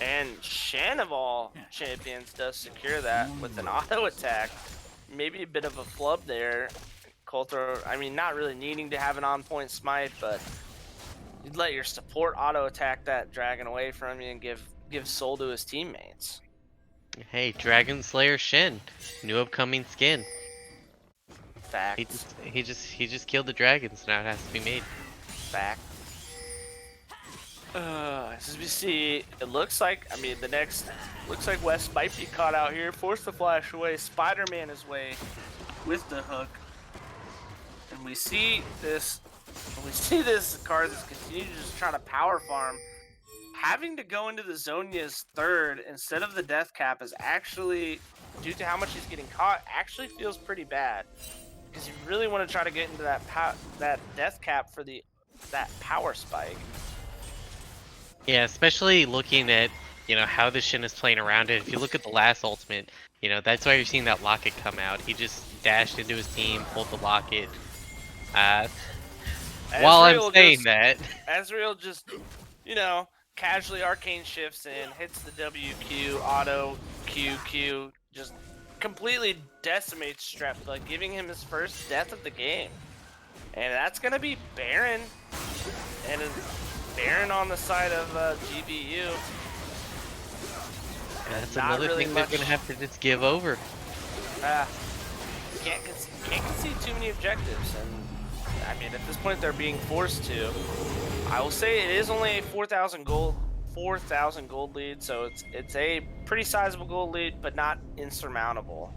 And Shen of all champions does secure that with an auto attack. Maybe a bit of a flub there. Colthrow, I mean, not really needing to have an on-point smite, but you'd let your support auto attack that dragon away from you and give give soul to his teammates. Hey, Dragon Slayer Shin, new upcoming skin. He Facts. just he just killed the dragons. Now it has to be made. Fact. As we see, it looks like, I mean, looks like West might be caught out here. Force the flash away. Spider-Man his way with the hook. And we see this card that's continuing to just try to power farm. Having to go into the Zonya's third instead of the death cap is actually, due to how much he's getting caught, actually feels pretty bad. Because you really want to try to get into that death cap for that power spike. Yeah, especially looking at how the Shin is playing around it. If you look at the last ultimate, that's why you're seeing that locket come out. He just dashed into his team, pulled the locket. Uh, while I'm saying that, Ezreal just, you know, casually arcane shifts in, hits the WQ, auto, QQ, just completely decimates Strepta, giving him his first death of the game. And that's going to be Baron. And Baron on the side of GVU. that's Not another really thing they're much- gonna have to just give over. Can't concede too many objectives. And I mean, at this point, they're being forced to. I will say it is only a 4,000 gold lead, so it's a pretty sizable gold lead, but not insurmountable.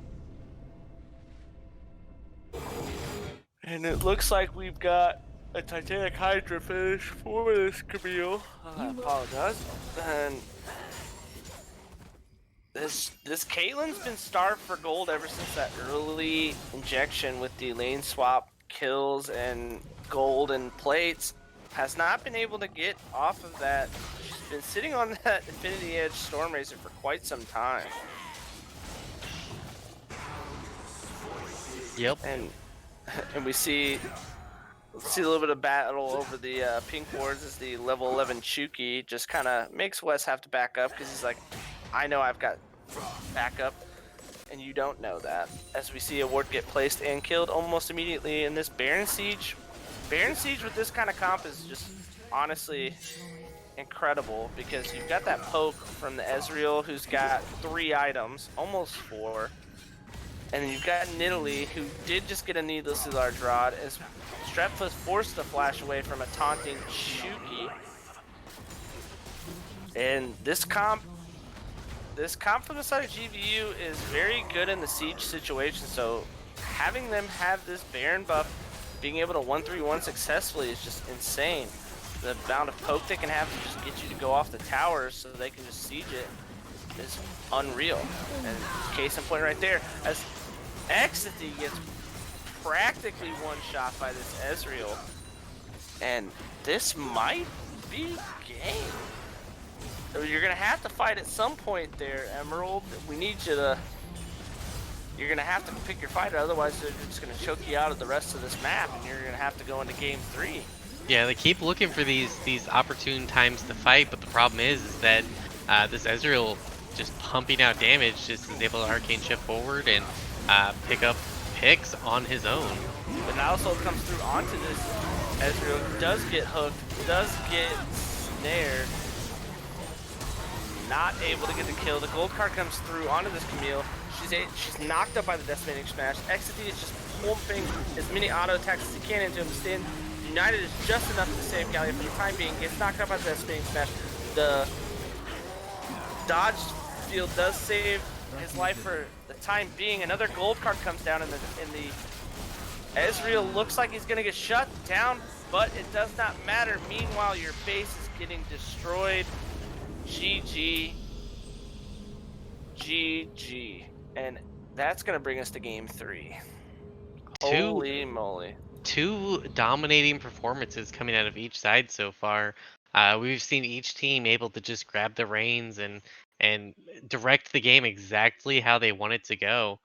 And it looks like we've got a Titanic Hydra finish for this Camille. I apologize. And this Caitlyn's been starved for gold ever since that early injection with the lane swap kills and gold and plates. Has not been able to get off of that. She's been sitting on that Infinity Edge Storm Racer for quite some time. Yep. And we see a little bit of battle over the pink wards as the level 11 Chuki just kind of makes Wes have to back up because he's like, I know I've got backup, and you don't know that. As we see a ward get placed and killed almost immediately in this Baron Siege. Baron Siege with this kind of comp is just honestly incredible because you've got that poke from the Ezreal who's got 3 items, almost 4. And then you've got Nidalee, who did just get a needlessly large rod, as Strepta's forced to flash away from a taunting Shuki. And this comp from the side of GVU is very good in the siege situation, so having them have this Baron buff, being able to 1-3-1 successfully is just insane. The amount of poke they can have to just get you to go off the towers so they can just siege it is unreal. And case in point right there, as Exidy gets practically one-shot by this Ezreal. And this might be game. You're going to have to fight at some point there, Emerald. We need you to... You're going to have to pick your fighter, otherwise they're just going to choke you out of the rest of this map, and you're going to have to go into game 3. Yeah, they keep looking for these opportune times to fight, but the problem is that this Ezreal just pumping out damage just is able to arcane shift forward and pick up picks on his own. But now also comes through onto this Ezreal, does get hooked, does get snared. Not able to get the kill. The gold card comes through onto this Camille. She's knocked up by the Decimating Smash. Exidy is just pumping as many auto attacks as he can into him. Stand United is just enough to save Gallia for the time being. Gets knocked up by the Decimating Smash. The dodge field does save his life for the time being. Another gold card comes down in the Ezreal looks like he's gonna get shut down, but it does not matter. Meanwhile, your base is getting destroyed. GG. GG. And that's gonna bring us to game 3. Holy moly. 2 dominating performances coming out of each side so far. We've seen each team able to just grab the reins and direct the game exactly how they want it to go.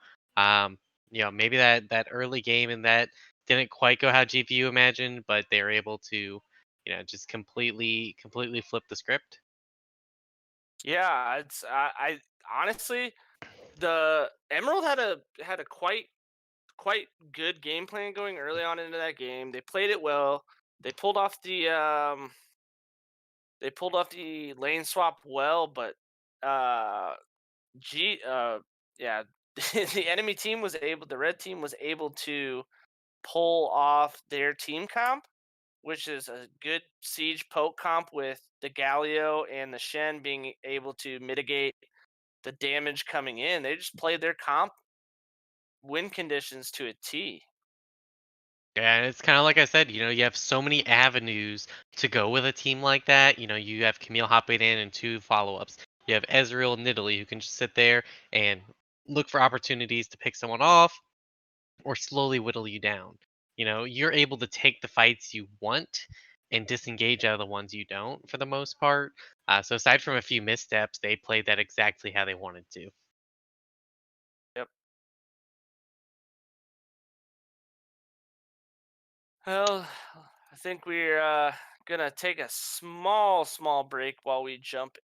Maybe that early game and that didn't quite go how GPU imagined, but they were able to, just completely flip the script. Yeah, it's I honestly, the Emerald had a quite good game plan going early on into that game. They played it well. They pulled off the They pulled off the lane swap well, but uh, G yeah, the enemy team was able, the red team was able to pull off their team comp, which is a good siege poke comp with the Galio and the Shen being able to mitigate the damage coming in. They just played their comp win conditions to a T. Yeah, and it's kind of like I said, you have so many avenues to go with a team like that. You have Camille hopping in and two follow-ups. You have Ezreal and Nidalee who can just sit there and look for opportunities to pick someone off or slowly whittle you down. You're able to take the fights you want and disengage out of the ones you don't for the most part. So aside from a few missteps, they played that exactly how they wanted to. Yep. Well, I think we're gonna take a small break while we jump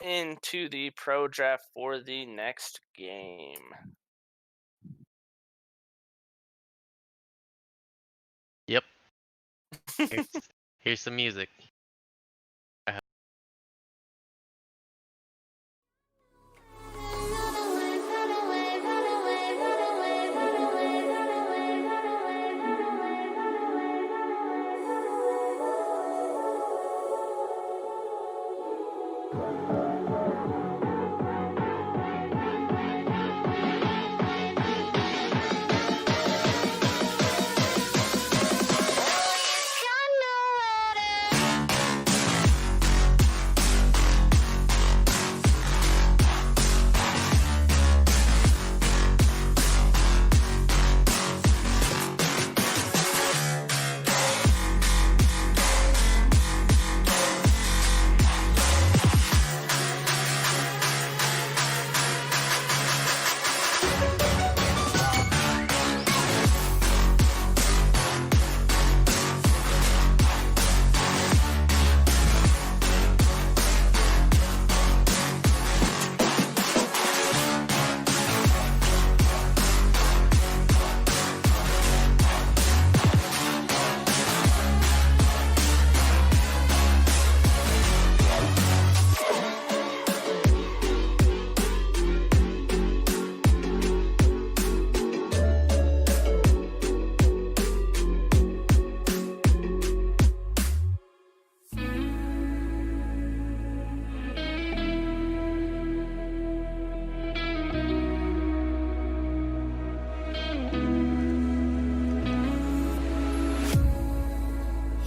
into the pro draft for the next game. Yep. Here's, here's some music.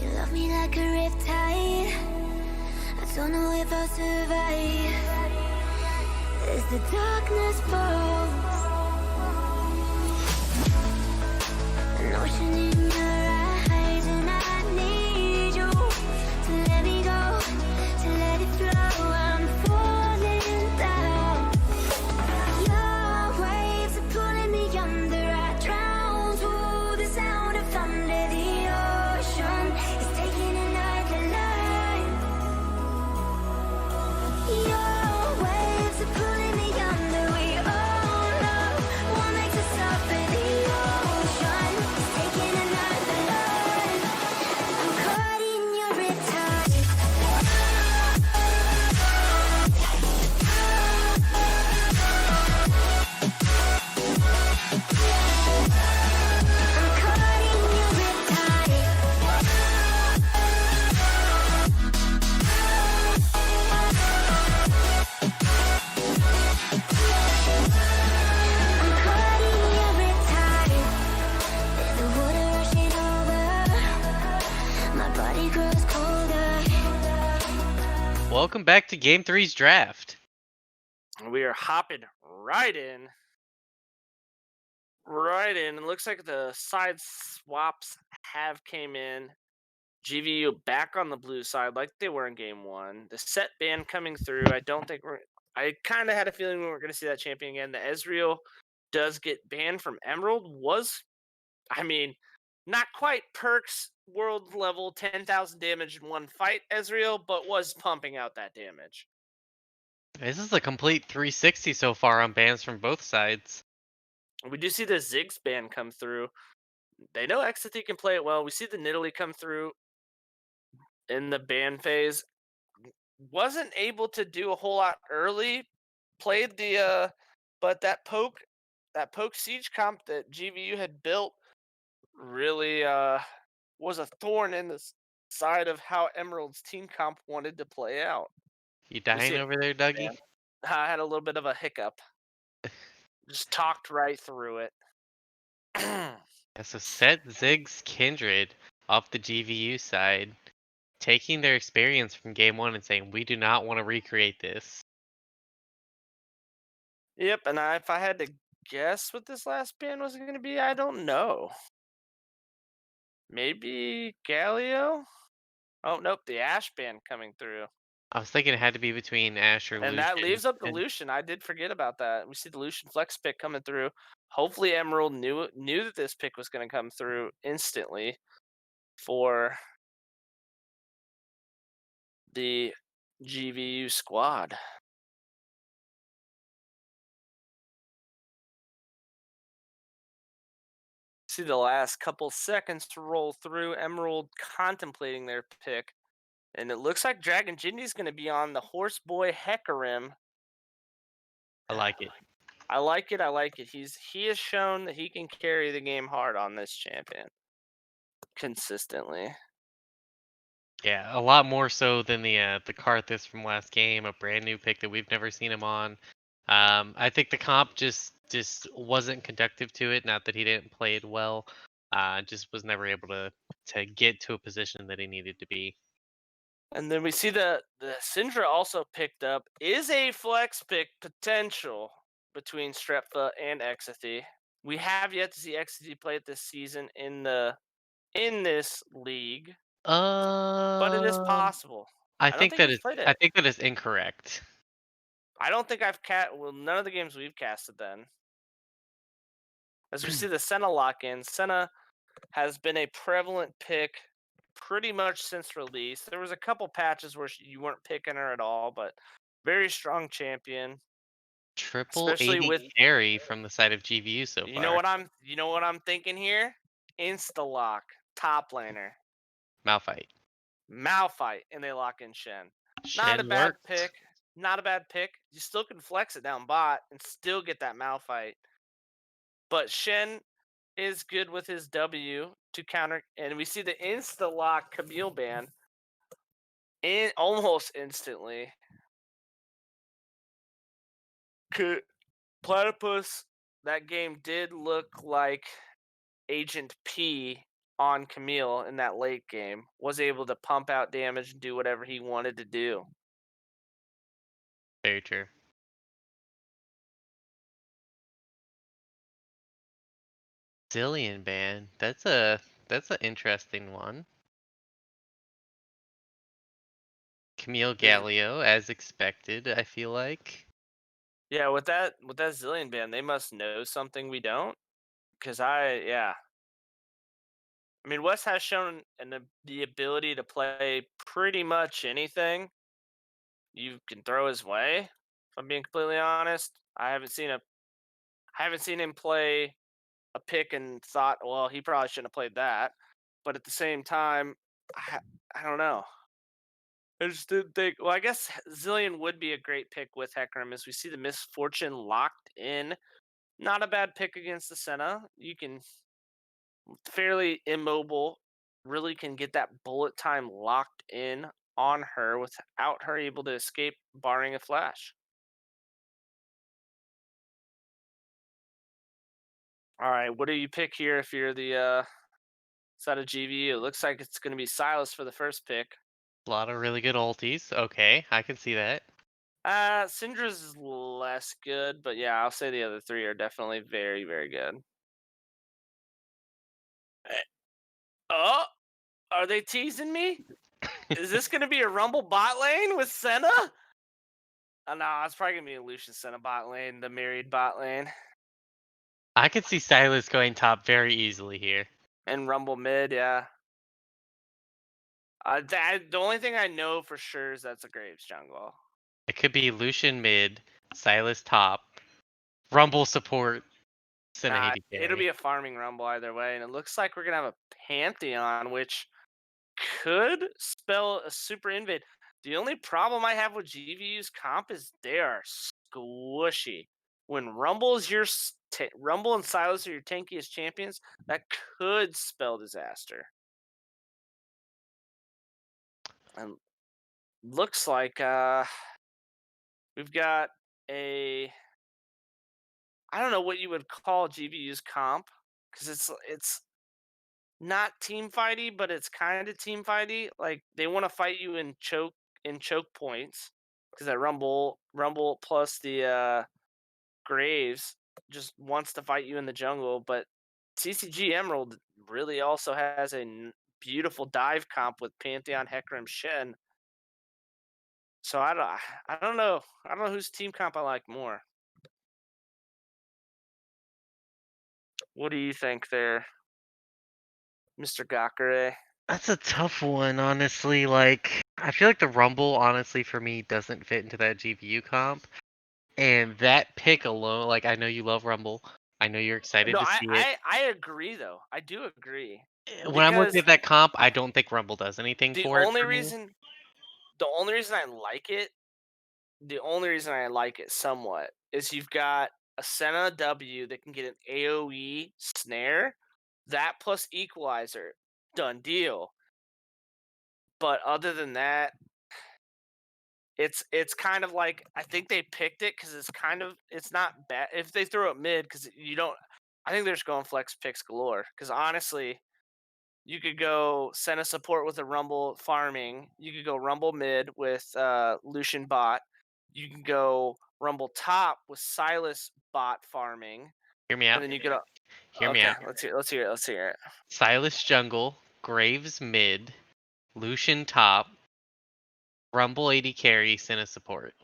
You love me like a riptide. I don't know if I'll survive as the darkness falls. An ocean in your eyes, and I need you to let me go, to let it flow. I'm falling down. Your waves are pulling me under. I drown to the sound of thunder. The ocean is taking another life. Your waves are pulling me under. We all know what makes us suffer. The ocean is taking another life. I'm caught in your riptide. I'm caught in your riptide. I'm caught in your riptide. There's the water rushing over. My body grows colder. Welcome back to Game Three's draft. We are hopping right in. Right in. It looks like the side swaps have came in. GVU back on the blue side like they were in game one. The set ban coming through. I don't think we're. I kind of had a feeling we weren't going to see that champion again. The Ezreal does get banned from Emerald. I mean, not quite Perks world level 10,000 damage in one fight, Ezreal, but was pumping out that damage. This is a complete 360 so far on bans from both sides. We do see the Ziggs ban come through. They know Exidy can play it well. We see the Nidalee come through in the ban phase. wasn't able to do a whole lot early. Played but that poke siege comp that GVU had built really was a thorn in the side of how Emerald's team comp wanted to play out. You We see dying it, over there, Dougie? man. I had a little bit of a hiccup. Just talked right through it. Yeah, so Set Ziggs Kindred off the GVU side, taking their experience from game one and saying, we do not want to recreate this. Yep, and if I had to guess what this last ban was going to be, I don't know. Maybe Galio? Oh, nope, the Ash ban coming through. I was thinking it had to be between Ash or And that Lucian. leaves up the And Lucian. I did forget about that. We see the Lucian flex pick coming through. Hopefully Emerald knew that this pick was going to come through instantly for the GVU squad. See the last couple seconds to roll through. Emerald contemplating their pick. And it looks like Dragon Jindy's going to be on the Horse Boy Hecarim. I like it. I like it. I like it. He has shown that he can carry the game hard on this champion consistently. Yeah, a lot more so than the Karthus from last game, a brand new pick that we've never seen him on. I think the comp just wasn't conductive to it. Not that he didn't play it well, just was never able to get to a position that he needed to be. And then we see the Syndra also picked up is a flex pick potential between Strepfa and Exathy. We have yet to see Exathy play it this season in this league, but it is Um, possible. I I don't think think that he's is played I it. think that is incorrect. I don't think I've well, none of the games we've casted then. As we see the Senna lock in, Senna has been a prevalent pick pretty much since release. There was a couple patches where you weren't picking her at all, but very strong champion, Triple especially 80 with carry from the side of GVU so far. you know what I'm thinking here? Insta lock, top laner, Malphite. Malphite, and they lock in Shen. Not a Shen bad worked. pick. Not a bad pick. You still can flex it down bot and still get that Malphite. But Shen is good with his W to counter, and we see the insta lock Camille ban almost instantly. Platypus, that game did look like Agent P on Camille in that late game. Was able to pump out damage and do whatever he wanted to do. Very true. Zillion ban. That's an interesting one. Camille Is Gallio, as expected, I feel like. Yeah, with that Zillion ban, they must know something we don't. Cause I mean, West has shown the ability to play pretty much anything you can throw his way. If I'm being completely honest, I haven't seen him play a pick and thought, well, he probably shouldn't have played that. But at the same time, I don't know. I just didn't think. Well, I guess Zillion would be a great pick with Hecarim as we see the Misfortune locked in. Not a bad pick against the Senna. You can fairly immobile, really can get that bullet time locked in on her without her able to escape, barring a flash. All right, what do you pick here if you're the side of GVU? It looks like it's going to be Silas for the first pick. A lot of really good ultis. Okay, I can see that. Syndra's is less good, but yeah, I'll say the other three are definitely very, very good. Eh, Oh, are they teasing me? Is this going to be a Rumble bot lane with Senna? Oh, no, it's probably going to be a Lucian Senna bot lane, the married bot lane. I could see Silas going top very easily here. And Rumble mid, yeah. The only thing I know for sure is that's a Graves jungle. It could be Lucian mid, Silas top, Rumble support, Nah, Senahiti it'll carry. be a farming Rumble either way. And it looks like we're going to have a Pantheon, which could spell a super invade. The only problem I have with GVU's comp is they are squishy. When Rumble and Silas are your tankiest champions, that could spell disaster. And looks like we've got a I don't know what you would call GVU's comp because it's not team fighty, but it's kind of team fighty. Like they want to fight you in choke points because that Rumble plus the Graves just wants to fight you in the jungle, but CCG Emerald really also has a beautiful dive comp with Pantheon, Hecarim, Shen. So I don't know. I don't know whose team comp I like more. What do you think there, Mr. Gakure? That's a tough one, honestly. Like, I feel like the Rumble, honestly, for me, doesn't fit into that GPU comp. And that pick alone, like, I know you love Rumble. I know you're excited No, to see it. I agree though. I do agree When I'm looking because at that comp, I don't think Rumble does anything the for it only for me. reason the only reason I like it the only reason I like it somewhat is you've got a Senna W that can get an AoE snare, that plus equalizer, done deal. But other than that, it's kind of like I think they picked it because it's not bad if they throw it mid because you don't. I think they're just going flex picks galore because honestly, you could go Senna support with a Rumble farming. You could go Rumble mid with Lucian bot. You can go Rumble top with Silas bot farming, Hear me and out. then you could. Hear me Okay, out. let's hear it. Let's hear it. Silas jungle, Graves mid, Lucian top, Rumble AD carry, Senna support.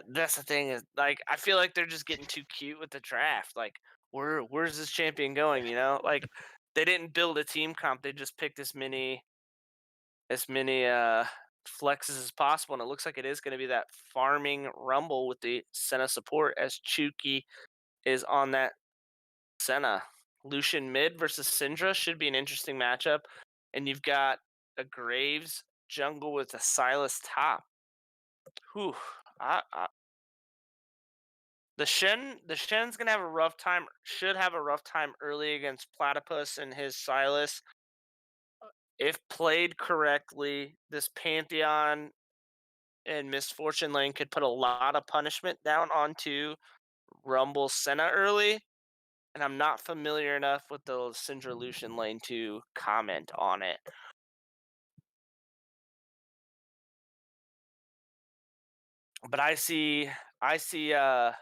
That's the thing is like I feel like they're just getting too cute with the draft. Like where's this champion going? You know, like they didn't build a team comp. They just picked as many flexes as possible, and it looks like it is going to be that farming Rumble with the Senna support as Chuki is on that Senna. Lucian mid versus Syndra should be an interesting matchup, and you've got a Graves jungle with a Silas top. Whew. The Shen's gonna have a rough time. Should have a rough time early against Platypus and his Silas. If played correctly, this Pantheon and Misfortune lane could put a lot of punishment down onto Rumble Senna early. And I'm not familiar enough with the Syndra Lucian lane to comment on it. But I see three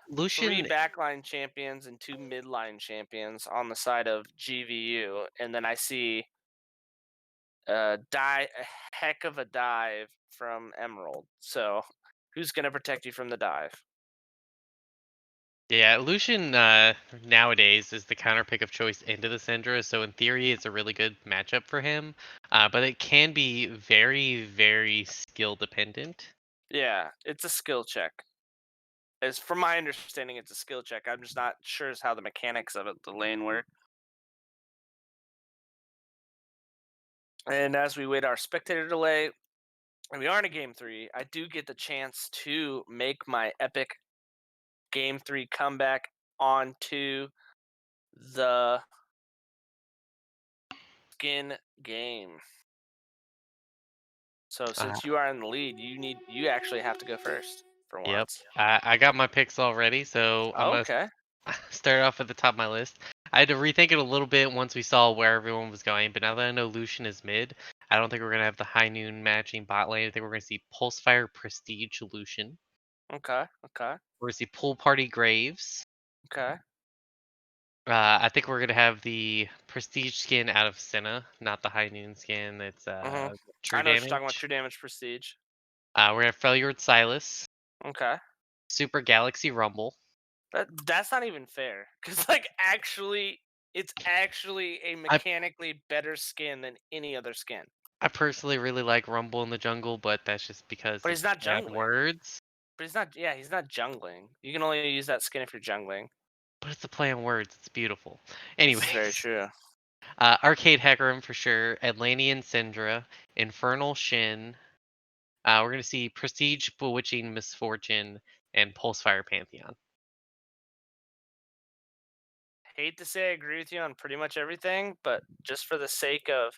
Lucian, backline champions and two midline champions on the side of GVU, and then I see a heck of a dive from Emerald. So who's gonna protect you from the dive? yeah, Lucian nowadays is the counter pick of choice into the Syndra, so in theory it's a really good matchup for him. But it can be very, very skill dependent. Yeah, it's a skill check. As from my understanding, it's a skill check. I'm just not sure as how the mechanics of it, the lane work. And as we wait our spectator delay, and we are in a game 3, I do get the chance to make my epic game 3 comeback onto the skin game. So Uh, since you are in the lead, you actually have to go first for yep, once. I got my picks already, so I'm gonna Okay. start off at the top of my list. I had to rethink it a little bit once we saw where everyone was going, but now that I know Lucian is mid, I don't think we're gonna have the high noon matching bot lane. I think we're gonna see Pulsefire Prestige Lucian. Okay. Okay. We're gonna see Pool Party Graves. Okay. I think we're gonna have the Prestige skin out of Senna, not the high noon skin. It's Mhm. True I know what you're talking about. Damage. True damage prestige. We're gonna have Failure Silas, Okay. Super Galaxy Rumble. That's not even fair because like it's actually a I mechanically better skin than any other skin. I personally really like Rumble in the jungle, but that's just because But he's it's not play on jungling. words. But he's not. Yeah, he's not jungling. You can only use that skin if you're jungling. But it's a play on words. It's beautiful. This is very Anyways, true. Arcade Hecarim for sure. Atlantean Syndra, Infernal Shin, We're going to see Prestige, Bewitching Misfortune, and Pulsefire Pantheon. Hate to say I agree with you on pretty much everything, but just for the sake of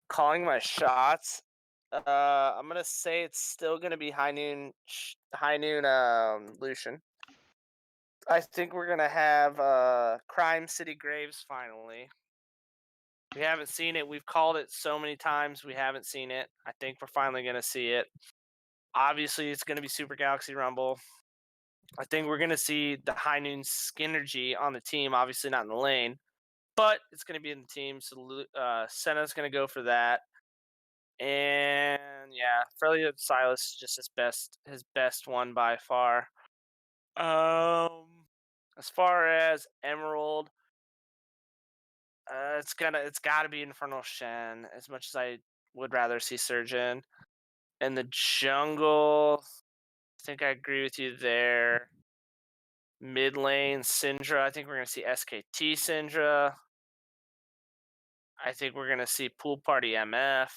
calling my shots, I'm gonna say it's still gonna be High Noon Lucian. I think we're gonna have Crime City Graves finally. We haven't seen it. We've called it so many times. We haven't seen it. I think we're finally gonna see it. Obviously, it's gonna be Super Galaxy Rumble. I think we're gonna see the High Noon Skinergy on the team. Obviously, not in the lane, but it's going to be in the team. So Senna's going to go for that. And yeah, Frelia Silas is just his best one by far. As far as Emerald, it's gotta be Infernal Shen. As much as I would rather see Surgeon in the jungle, I think I agree with you there. Mid lane Syndra, I think we're gonna see SKT Syndra. I think we're gonna see Pool Party MF.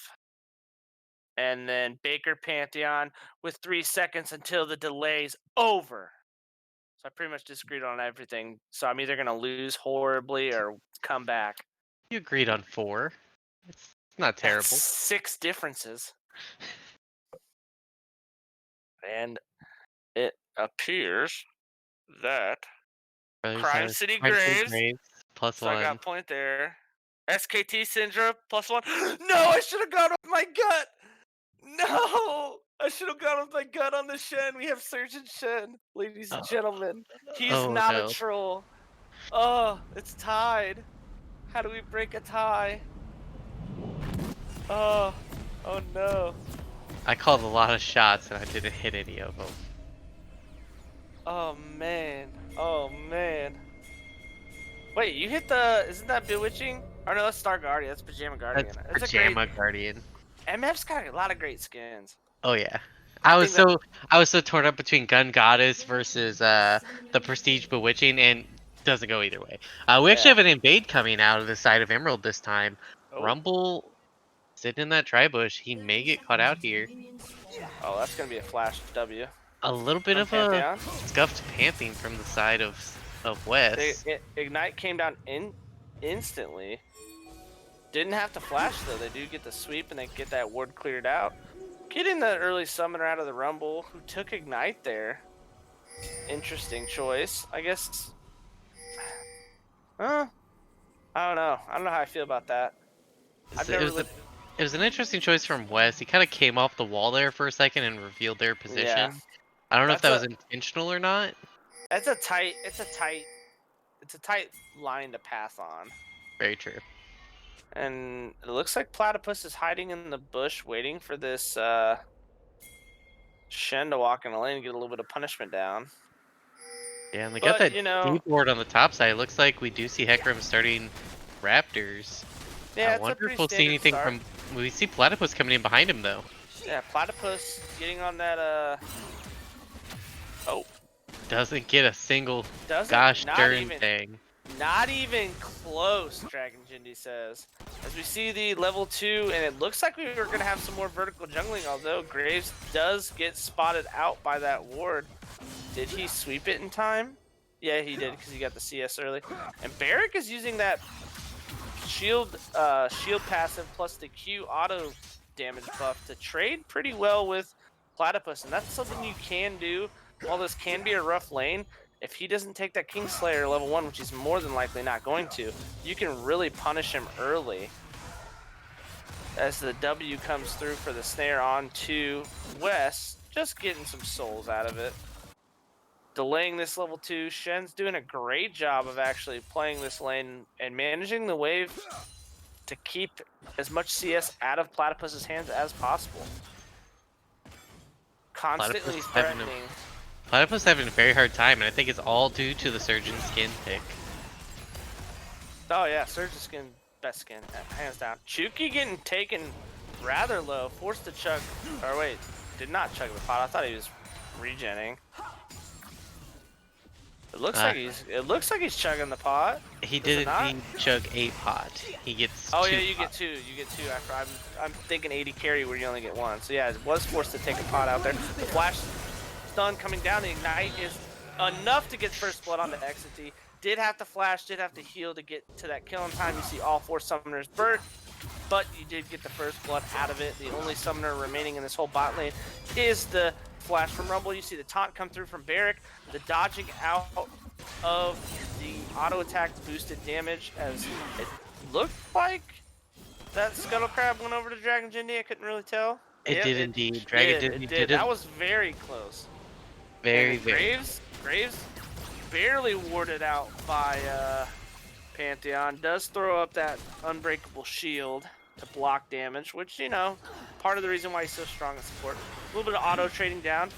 And then Baker Pantheon with 3 seconds until the delay's over. So I pretty much disagreed on everything. So I'm either gonna lose horribly or come back. You agreed on 4. It's not That's terrible. 6 differences. And it appears that Crime City Graves. Plus So 1. I got a point there. SKT Syndra plus 1. No, I should have gone with my gut. No, I should have gone with my gut on the Shen. We have Surgeon Shen, ladies and gentlemen. He's not a troll. Oh, it's tied. How do we break a tie? Oh no. I called a lot of shots and I didn't hit any of them. Oh man. Wait, you hit isn't that Bewitching? Or no, that's Star Guardian. That's Pajama Guardian. That's Pajama Guardian. MF's got a lot of great skins. Oh yeah. I was so torn up between Gun Goddess versus the Prestige Bewitching, and doesn't go either way. We actually have an invade coming out of the side of Emerald this time. Oh. Rumble sitting in that tri-bush. He may get caught out here. Oh, that's gonna be a flash W. A little bit of Pantheon. a scuffed panting from the side of West. Ignite came down instantly. Didn't have to flash though. They do get the sweep and they get that ward cleared out. Getting the early summoner out of the Rumble, who took Ignite there. Interesting choice, I guess. I don't know. I don't know how I feel about that. It was an interesting choice from West. He kind of came off the wall there for a second and revealed their position. Yeah. I don't know if that was intentional or not. It's a tight line to pass on. Very true. And it looks like Platypus is hiding in the bush waiting for this Shen to walk in the lane and get a little bit of punishment down. Yeah, and they got that deep ward on the top side. It looks like we do see Hecarim starting Raptors. Yeah, I wonder if we'll see anything from... We see Platypus coming in behind him, though. Yeah, Platypus getting on that... Oh. Doesn't get a single gosh darn thing. Not even close, Dragon Jindy says. As we see the level 2, and it looks like we were going to have some more vertical jungling, although Graves does get spotted out by that ward. Did he sweep it in time? Yeah, he did, because he got the CS early. And Barrick is using that shield passive plus the Q auto damage buff to trade pretty well with Platypus, and that's something you can do. While this can be a rough lane, if he doesn't take that Kingslayer level 1, which he's more than likely not going to, you can really punish him early. As the W comes through for the snare on to West, just getting some souls out of it. Delaying this level 2, Shen's doing a great job of actually playing this lane and managing the wave to keep as much CS out of Platypus's hands as possible. Constantly threatening. Platypus having a very hard time, and I think it's all due to the Surgeon skin pick. Oh yeah, Surgeon skin, best skin, hands down. Chuki getting taken rather low, forced to chug, or wait, did not chug the pot. I thought he was regenning. It looks like he's chugging the pot. He Does it did not? indeed chug a pot. He gets Oh two yeah, you get pots. two. You get two after I'm thinking 80 carry where you only get one. So yeah, it was forced to take a pot out there. The flash stun coming down. The ignite is enough to get first blood on the Exity. Did have to flash, did have to heal to get to that killing time. You see all 4 summoners burnt, but you did get the first blood out of it. The only summoner remaining in this whole bot lane is the flash from Rumble. You see the taunt come through from Barrick, the dodging out of the auto attack boosted damage, as it looked like that Scuttle Crab went over to Dragon Jindy. I couldn't really tell. It Yeah, did indeed. Dragon it did That it was very close. very, And very. Graves barely warded out by Pantheon. Does throw up that unbreakable shield to block damage, which, you know, part of the reason why he's so strong in support. A little bit of auto trading down.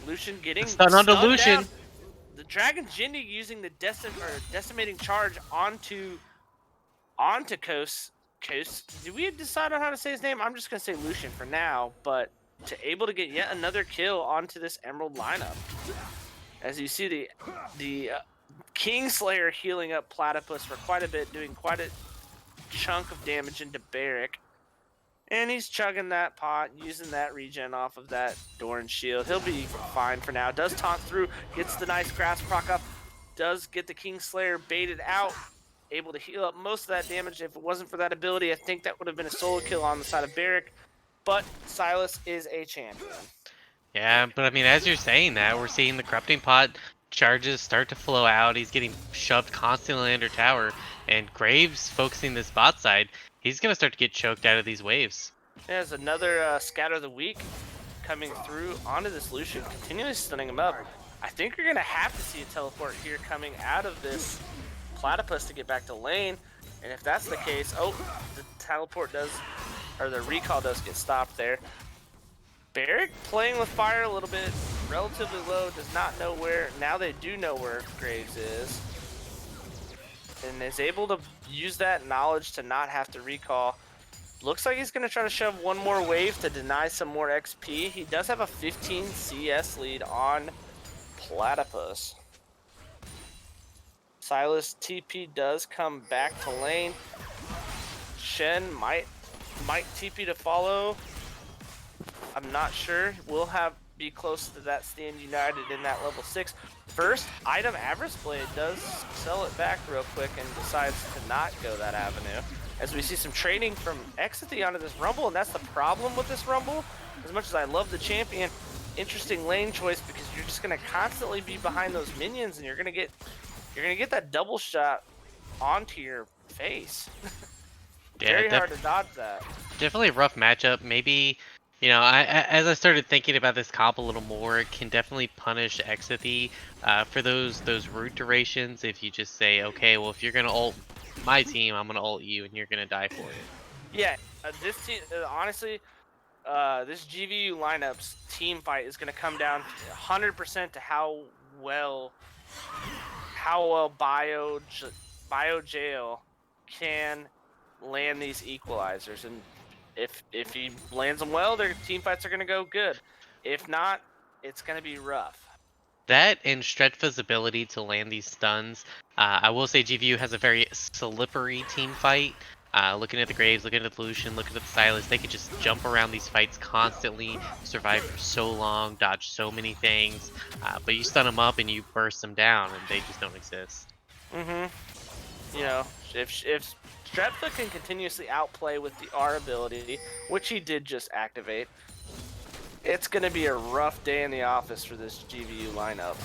Lucian getting Stun onto stunned Lucian. down. The Dragon Jindy using the decimating charge onto Coast. Did we decide on how to say his name? I'm just gonna say Lucian for now, but able to get yet another kill onto this Emerald lineup. As you see the Kingslayer healing up Platypus for quite a bit, doing quite a chunk of damage into Barrick. And he's chugging that pot, using that regen off of that Doran shield. He'll be fine for now. Does taunt through, gets the nice grass proc up, does get the Kingslayer baited out, able to heal up most of that damage. If it wasn't for that ability, I think that would have been a solo kill on the side of Barrick. But Silas is a champion. Yeah, but I mean, as you're saying that, we're seeing the corrupting pot charges start to flow out. He's getting shoved constantly under tower, and Graves focusing this bot side. He's gonna start to get choked out of these waves. There's another scatter of the week coming through onto this Lucian, continually stunning him up. I think you're gonna have to see a teleport here coming out of this Platypus to get back to lane. And if that's the case, oh, the teleport does, or the recall does get stopped there. Barrick playing with fire a little bit, relatively low, does not know where. Now they do know where Graves is, and is able to use that knowledge to not have to recall. Looks like he's going to try to shove one more wave to deny some more XP. He does have a 15 CS lead on Platypus. Silas TP does come back to lane. Shen might TP to follow. I'm not sure. We'll be close to that Stand United in that level 6. First item, Avarice Blade does sell it back real quick and decides to not go that avenue. As we see some trading from Exity onto this Rumble, and that's the problem with this Rumble. As much as I love the champion, interesting lane choice, because you're just gonna constantly be behind those minions, and you're gonna get that double shot onto your face. Yeah, Very hard to dodge that. Definitely a rough matchup. Maybe, you know, as I started thinking about this comp a little more, it can definitely punish Exithy for those root durations. If you just say, okay, well, if you're gonna ult my team, I'm gonna ult you, and you're gonna die for it. Yeah, this team, honestly, this GVU lineup's team fight is gonna come down 100% to how well BioJail can land these equalizers, and if he lands them well, their team fights are gonna go good. If not, it's gonna be rough. That and Stretfa's ability to land these stuns. I will say GVU has a very slippery team fight. Looking at the Graves, looking at the Lucian, looking at the Silas, they could just jump around these fights constantly, survive for so long, dodge so many things. But you stun them up and you burst them down, and they just don't exist. You know, if Stretfa can continuously outplay with the R ability, which he did just activate, it's going to be a rough day in the office for this GVU lineup.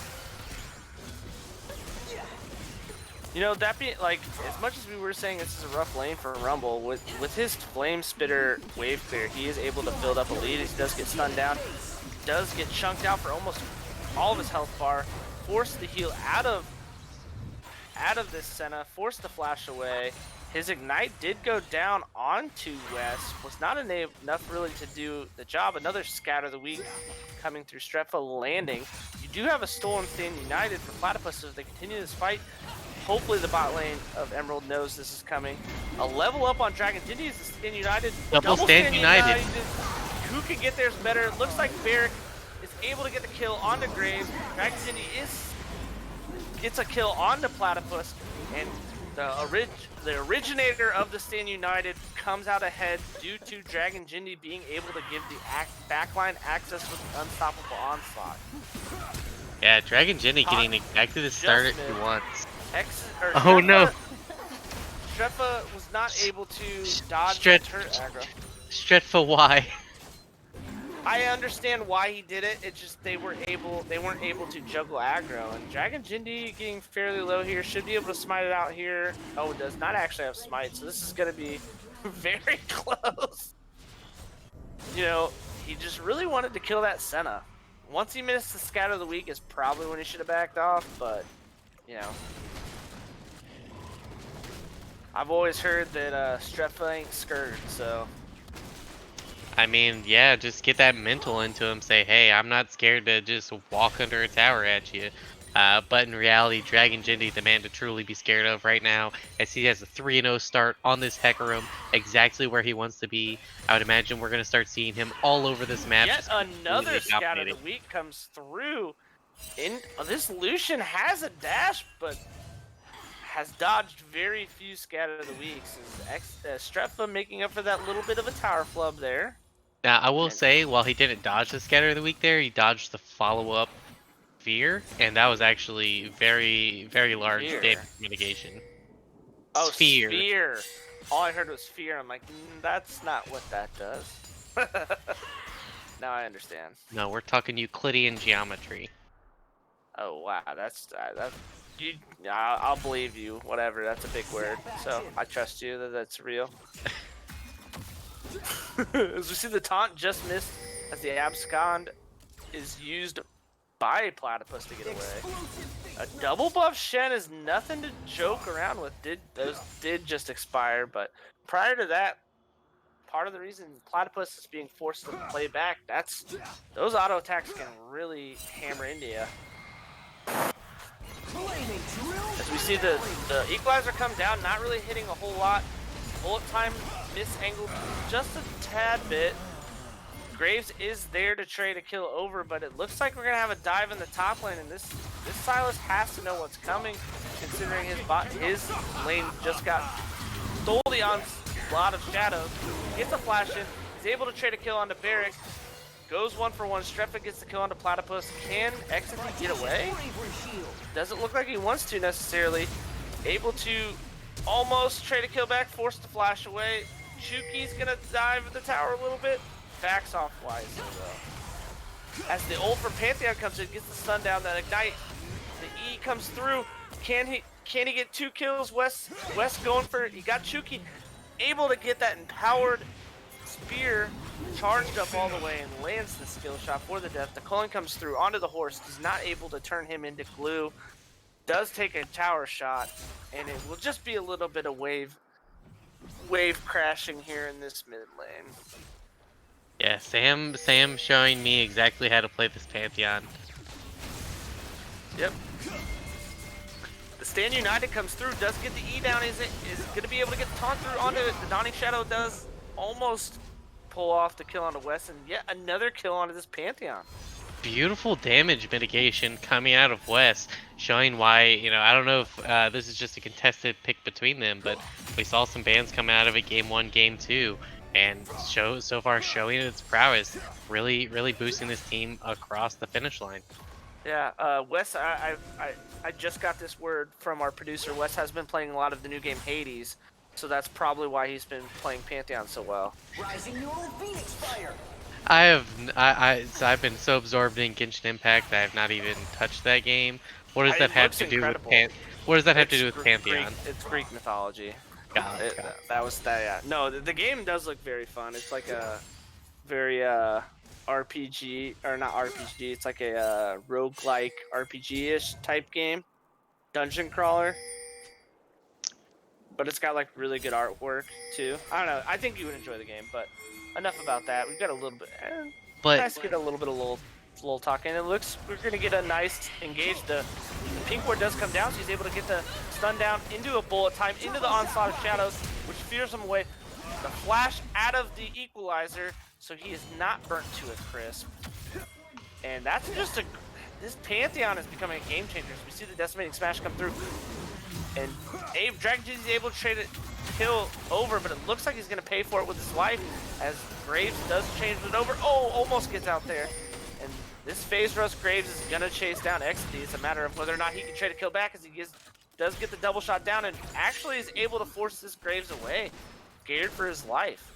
You know, that being, like, as much as we were saying this is a rough lane for Rumble, with his Flame Spitter wave clear, he is able to build up a lead. He does get stunned down, does get chunked out for almost all of his health bar, forced to heal out of this Senna, forced to flash away. His Ignite did go down onto West, was not enough really to do the job. Another scatter of the week coming through Stretfa landing. You do have a stolen Stand United for Platypus as they continue this fight. Hopefully the bot lane of Emerald knows this is coming. A level up on Dragon Jindy is the Stand United. Double Stand United. Who can get theirs better? Looks like Barrick is able to get the kill onto Graves. Dragon Jindy is gets a kill on the Platypus, and the originator of the Stand United comes out ahead due to Dragon Jindy being able to give the backline access with the unstoppable onslaught. Yeah, Dragon Jinny getting exactly the start he wants. Oh no! Strefa was not able to dodge Stretch- turret aggro. Stretfa, why? I understand why he did it. It's just they weren't able to juggle aggro. And Dragon Jindy getting fairly low here should be able to smite it out here. Oh, it does not actually have smite, so this is gonna be very close. You know, he just really wanted to kill that Senna. Once he missed the scatter of the week is probably when he should have backed off, but you know. I've always heard that Strefa ain't scared, so. I mean, yeah, just get that mental into him. Say, hey, I'm not scared to just walk under a tower at you. But in reality, Dragon Jindy, the man to truly be scared of right now, as he has a 3-0 start on this Hecarim, exactly where he wants to be. I would imagine we're going to start seeing him all over this map. Yet another scout of the week comes through. This Lucian has a dash, but has dodged very few scatter of the weeks. Strefa making up for that little bit of a tower flub there. Now, I will say, while he didn't dodge the scatter of the week there, he dodged the follow-up sphere, and that was actually very, very large damage mitigation. Oh, sphere. All I heard was sphere. I'm like, that's not what that does. Now I understand. No, we're talking Euclidean geometry. Oh wow, I'll believe you. Whatever, that's a big word. So I trust you that that's real. As we see, the taunt just missed as the abscond is used by Platypus to get away. A double buff Shen is nothing to joke around with. Those did just expire, but prior to that, part of the reason Platypus is being forced to play back, those auto attacks can really hammer into you. As we see the equalizer come down, not really hitting a whole lot. Bullet time misangled just a tad bit. Graves is there to trade a kill over, but it looks like we're gonna have a dive in the top lane, and this Sylas has to know what's coming, considering his lane just got stole the onslaught of shadows. Gets a flash in, he's able to trade a kill onto Barrick. Goes 1-for-1. Strefa gets the kill onto Platypus. Can Exity get away? Doesn't look like he wants to necessarily. Able to almost trade a kill back, forced to flash away. Shuki's gonna dive at the tower a little bit. Backs off wisely though. As the ult for Pantheon comes in, gets the stun down, that ignite. The E comes through. Can he get 2 kills? West going for it. He got Shuki. Able to get that empowered spear charged up all the way and lands the skill shot for the death. The Cullen comes through onto the horse. He's not able to turn him into glue. Does take a tower shot, and it will just be a little bit of wave crashing here in this mid lane. Yeah, Sam showing me exactly how to play this Pantheon. Yep. The Stand United comes through, does get the E down, is going to be able to get the taunt through onto it. The Dawning Shadow does almost pull off the kill onto West, and yet another kill onto this Pantheon. Beautiful damage mitigation coming out of West, showing why, I don't know if this is just a contested pick between them, but we saw some bans come out of it game 1, game 2, and so far showing its prowess, really boosting this team across the finish line. Yeah, Wes, I just got this word from our producer. Wes has been playing a lot of the new game Hades, so that's probably why he's been playing Pantheon so well. Rising Neural Phoenix Fire. I've been so absorbed in Genshin Impact that I have not even touched that game. What does that have to do with Pantheon? It's Greek mythology. Got it. That was that. Yeah. No, the game does look very fun. It's like a very RPG, or not RPG. It's like a roguelike RPG-ish type game, dungeon crawler. But it's got like really good artwork too. I don't know. I think you would enjoy the game, but enough about that. We've got a little bit. Nice to get a little bit of little talk, and it looks we're gonna get a nice engage. The pink ward does come down, so he's able to get the stun down into a bullet time, into the onslaught of shadows, which fears him away. The flash out of the equalizer, so he is not burnt to a crisp. And that's just this Pantheon is becoming a game changer. We see the Decimating Smash come through, and Dragon Genie is able to trade it kill over, but it looks like he's going to pay for it with his life as Graves does change it over. Oh, almost gets out there. And this phase rush Graves is going to chase down XD. It's a matter of whether or not he can trade a kill back as he does get the double shot down and actually is able to force this Graves away, scared for his life.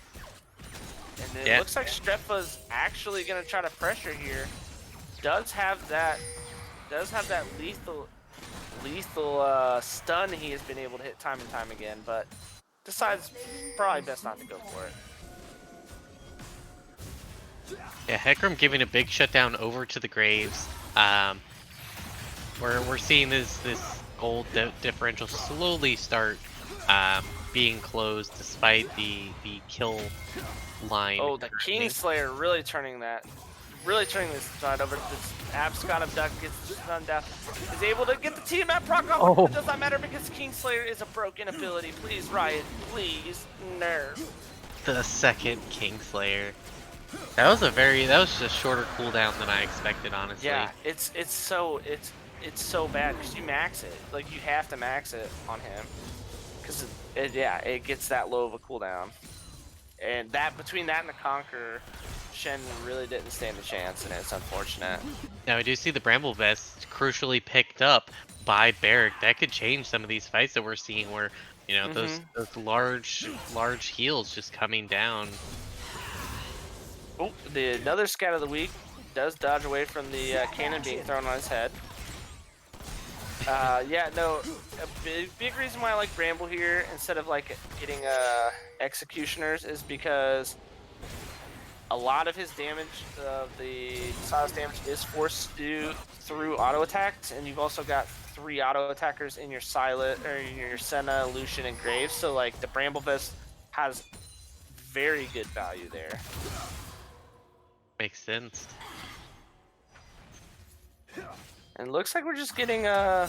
And it looks like Strefa's actually going to try to pressure here. Does have that lethal stun he has been able to hit time and time again, but decides probably best not to go for it. Yeah, Hecarim giving a big shutdown over to the Graves. We're seeing this gold differential slowly start being closed despite the kill line. Oh, the Kingslayer really turning this side over. This Abscon of Duck gets stunned down. Is able to get the TMF proc off. Oh. It does not matter because Kingslayer is a broken ability. Please, Riot. Please, nerf. The second Kingslayer. That was just a shorter cooldown than I expected, honestly. Yeah, it's so bad because you max it. Like, you have to max it on him because it gets that low of a cooldown. And between that and the Conqueror, Shen really didn't stand a chance, and it's unfortunate. Now I do see the Bramble Vest crucially picked up by Barrick. That could change some of these fights that we're seeing where, you know, those large heals just coming down. Oh, another scout of the week does dodge away from the cannon being thrown on his head. Yeah, no, a big reason why I like Bramble here instead of like getting Executioners is because a lot of his damage, the Silas damage, is forced through auto attacks, and you've also got 3 auto attackers in your your Senna, Lucian, and Graves. So like the Bramble Vest has very good value there. Makes sense. And it looks like we're just getting I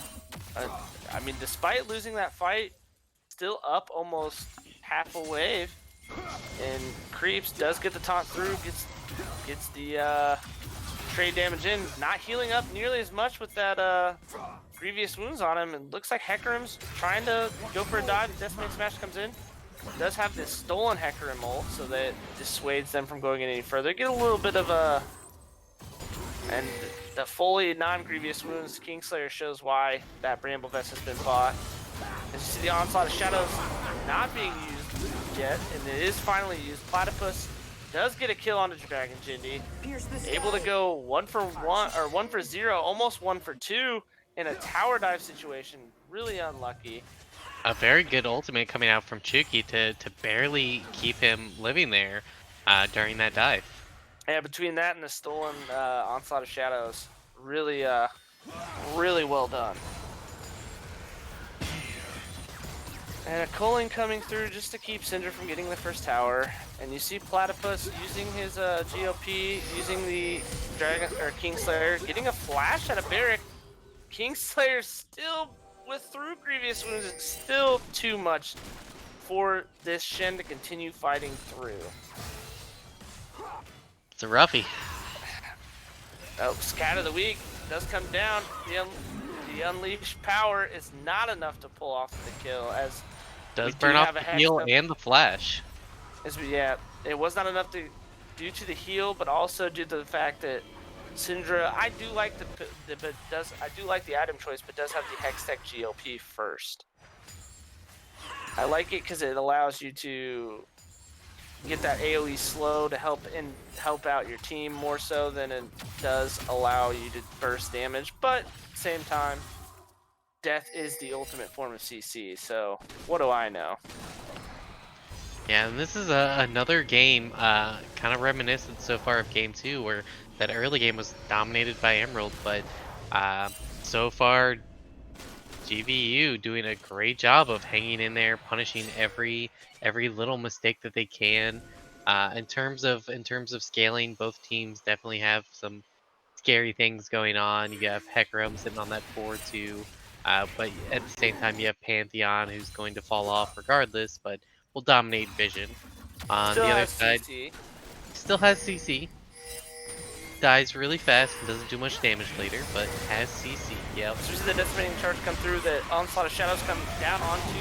mean, despite losing that fight, still up almost half a wave. And Creeps does get the taunt through, gets the trade damage in, not healing up nearly as much with that grievous wounds on him. And looks like Hecarim's trying to go for a dive. Decimating Smash comes in. Does have this stolen Hecarim ult, so that dissuades them from going any further. Get a little bit of a... And the fully non-grievous wounds, Kingslayer shows why that Bramble Vest has been bought. As you see the Onslaught of Shadows not being used yet, and it is finally used. Platypus does get a kill on the Dragon Jindy. Able to go 1 for 1, or 1 for 0, almost 1 for 2 in a tower dive situation. Really unlucky. A very good ultimate coming out from Chuki to barely keep him living there during that dive. Yeah, between that and the stolen Onslaught of Shadows, really, really well done. And a culling coming through just to keep Syndra from getting the first tower. And you see Platypus using his GOP, using the Dragon or Kingslayer, getting a flash out of Barrick. Kingslayer still through grievous wounds. It's still too much for this Shen to continue fighting through. It's a roughie. Oh, Scat of the Week does come down. The unleashed power is not enough to pull off the kill, as does burn off the heal and the flash. Yeah, it was not enough due to the heal, but also due to the fact that Syndra, I do like the item choice, but does have the Hextech GLP first. I like it because it allows you to get that AoE slow to help out your team more so than it does allow you to burst damage. But at the same time, death is the ultimate form of CC. So what do I know? Yeah, and this is another game, kind of reminiscent so far of Game 2, where that early game was dominated by Emerald, but so far, GVU doing a great job of hanging in there, punishing every little mistake that they can. In terms of scaling, both teams definitely have some scary things going on. You have Hecarim sitting on that 4-2, but at the same time, you have Pantheon, who's going to fall off regardless, but will dominate Vision. On the other side, still has CC. dies really fast and doesn't do much damage later, but has CC. Yep. So we see the decimating charge come through. The onslaught of shadows come down onto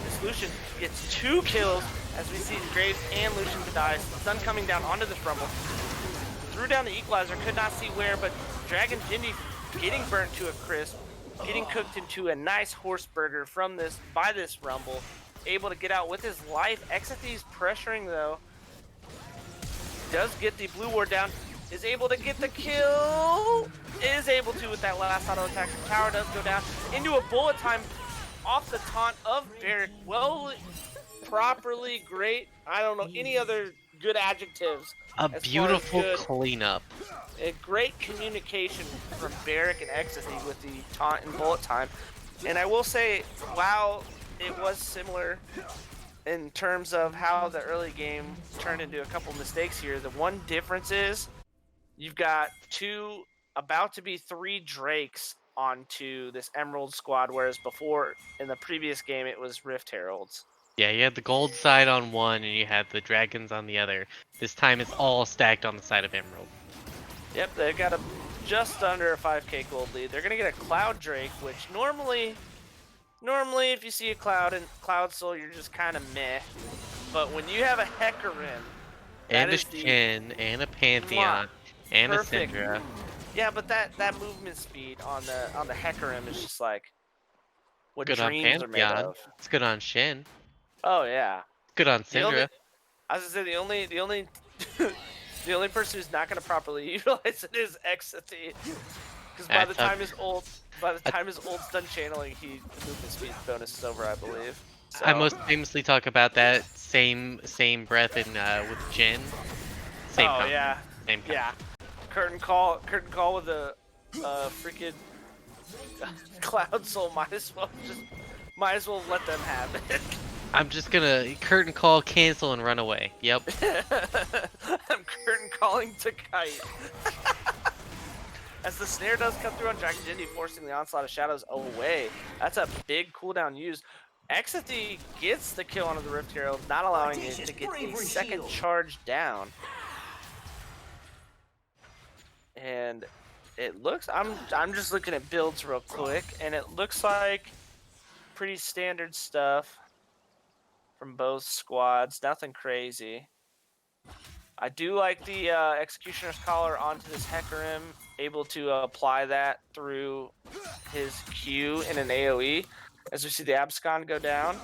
this Lucian. Gets 2 kills as we see Graves and Lucian die. Stun coming down onto this Rumble. Threw down the equalizer, could not see where, but Dragon Jindy getting burnt to a crisp, getting cooked into a nice horse burger by this Rumble, able to get out with his life. Exathy's pressuring though, does get the blue ward down, is able to get the kill, is able to with that last auto attack. Tower does go down into a bullet time off the taunt of Barrick. Well, properly great. I don't know any other good adjectives. A beautiful cleanup. A great communication from Barrick and Ecstasy with the taunt and bullet time. And I will say, while it was similar in terms of how the early game turned into a couple mistakes here, the one difference is you've got about to be 3 Drakes onto this Emerald squad, whereas before in the previous game it was Rift Heralds. Yeah, you had the gold side on one and you had the dragons on the other. This time it's all stacked on the side of Emerald. Yep, they've got just under a 5k gold lead. They're gonna get a Cloud Drake, which normally if you see a Cloud and Cloud Soul, you're just kind of meh. But when you have a Hecarim, and a Shin, and a Pantheon, and perfect. a Syndra. Yeah, but that movement speed on the Hecarim is just like what Good on dreams are made Pantheon. of. It's good on Shin. Oh yeah. Good on Syndra. I was gonna say the only the only person who's not gonna properly utilize it is Exathy, because by the time his ult stun channeling, the movement speed bonus is over, I believe. So. I most famously talk about that same breath in with Jhin. Same. Oh comp. yeah. Same. Comp. Yeah. Curtain call with a freaking Cloud Soul. Might as well let them have it. I'm just gonna curtain call, cancel, and run away. Yep. I'm curtain calling to kite. As the snare does come through on Dragon Jindy, forcing the onslaught of shadows away. That's a big cooldown used. Exathy gets the kill onto the Rift Herald, not allowing it to get a second charge down. And it looks, I'm just looking at builds real quick, and it looks like pretty standard stuff from both squads. Nothing crazy. I do like the Executioner's Collar onto this Hecarim, able to apply that through his Q in an AoE. As we see the Abscon go down.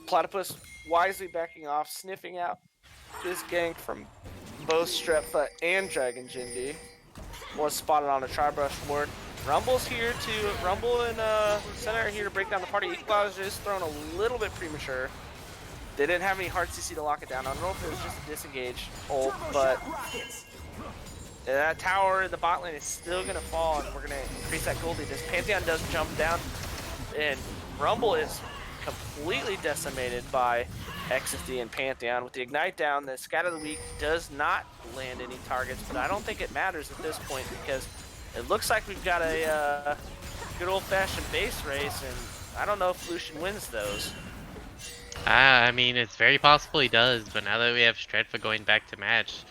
Platypus wisely backing off, sniffing out this gank from both Strepfa and Dragon Jindy. Was spotted on a Tri-Brush ward. Rumble's here to, Rumble and Center are here to break down the party. Equalizer is thrown a little bit premature. They didn't have any hard CC to lock it down. I don't know if it was just a disengage ult, but that tower in the bot lane is still going to fall, and we're going to increase that gold lead. This Pantheon does jump down, and Rumble is completely decimated by Exathy and Pantheon. With the Ignite down, the Scatter of the Weak does not land any targets, but I don't think it matters at this point because it looks like we've got a good old-fashioned base race, and I don't know if Lucian wins those. I mean, it's very possible he does, but now that we have Stretfa going back to match,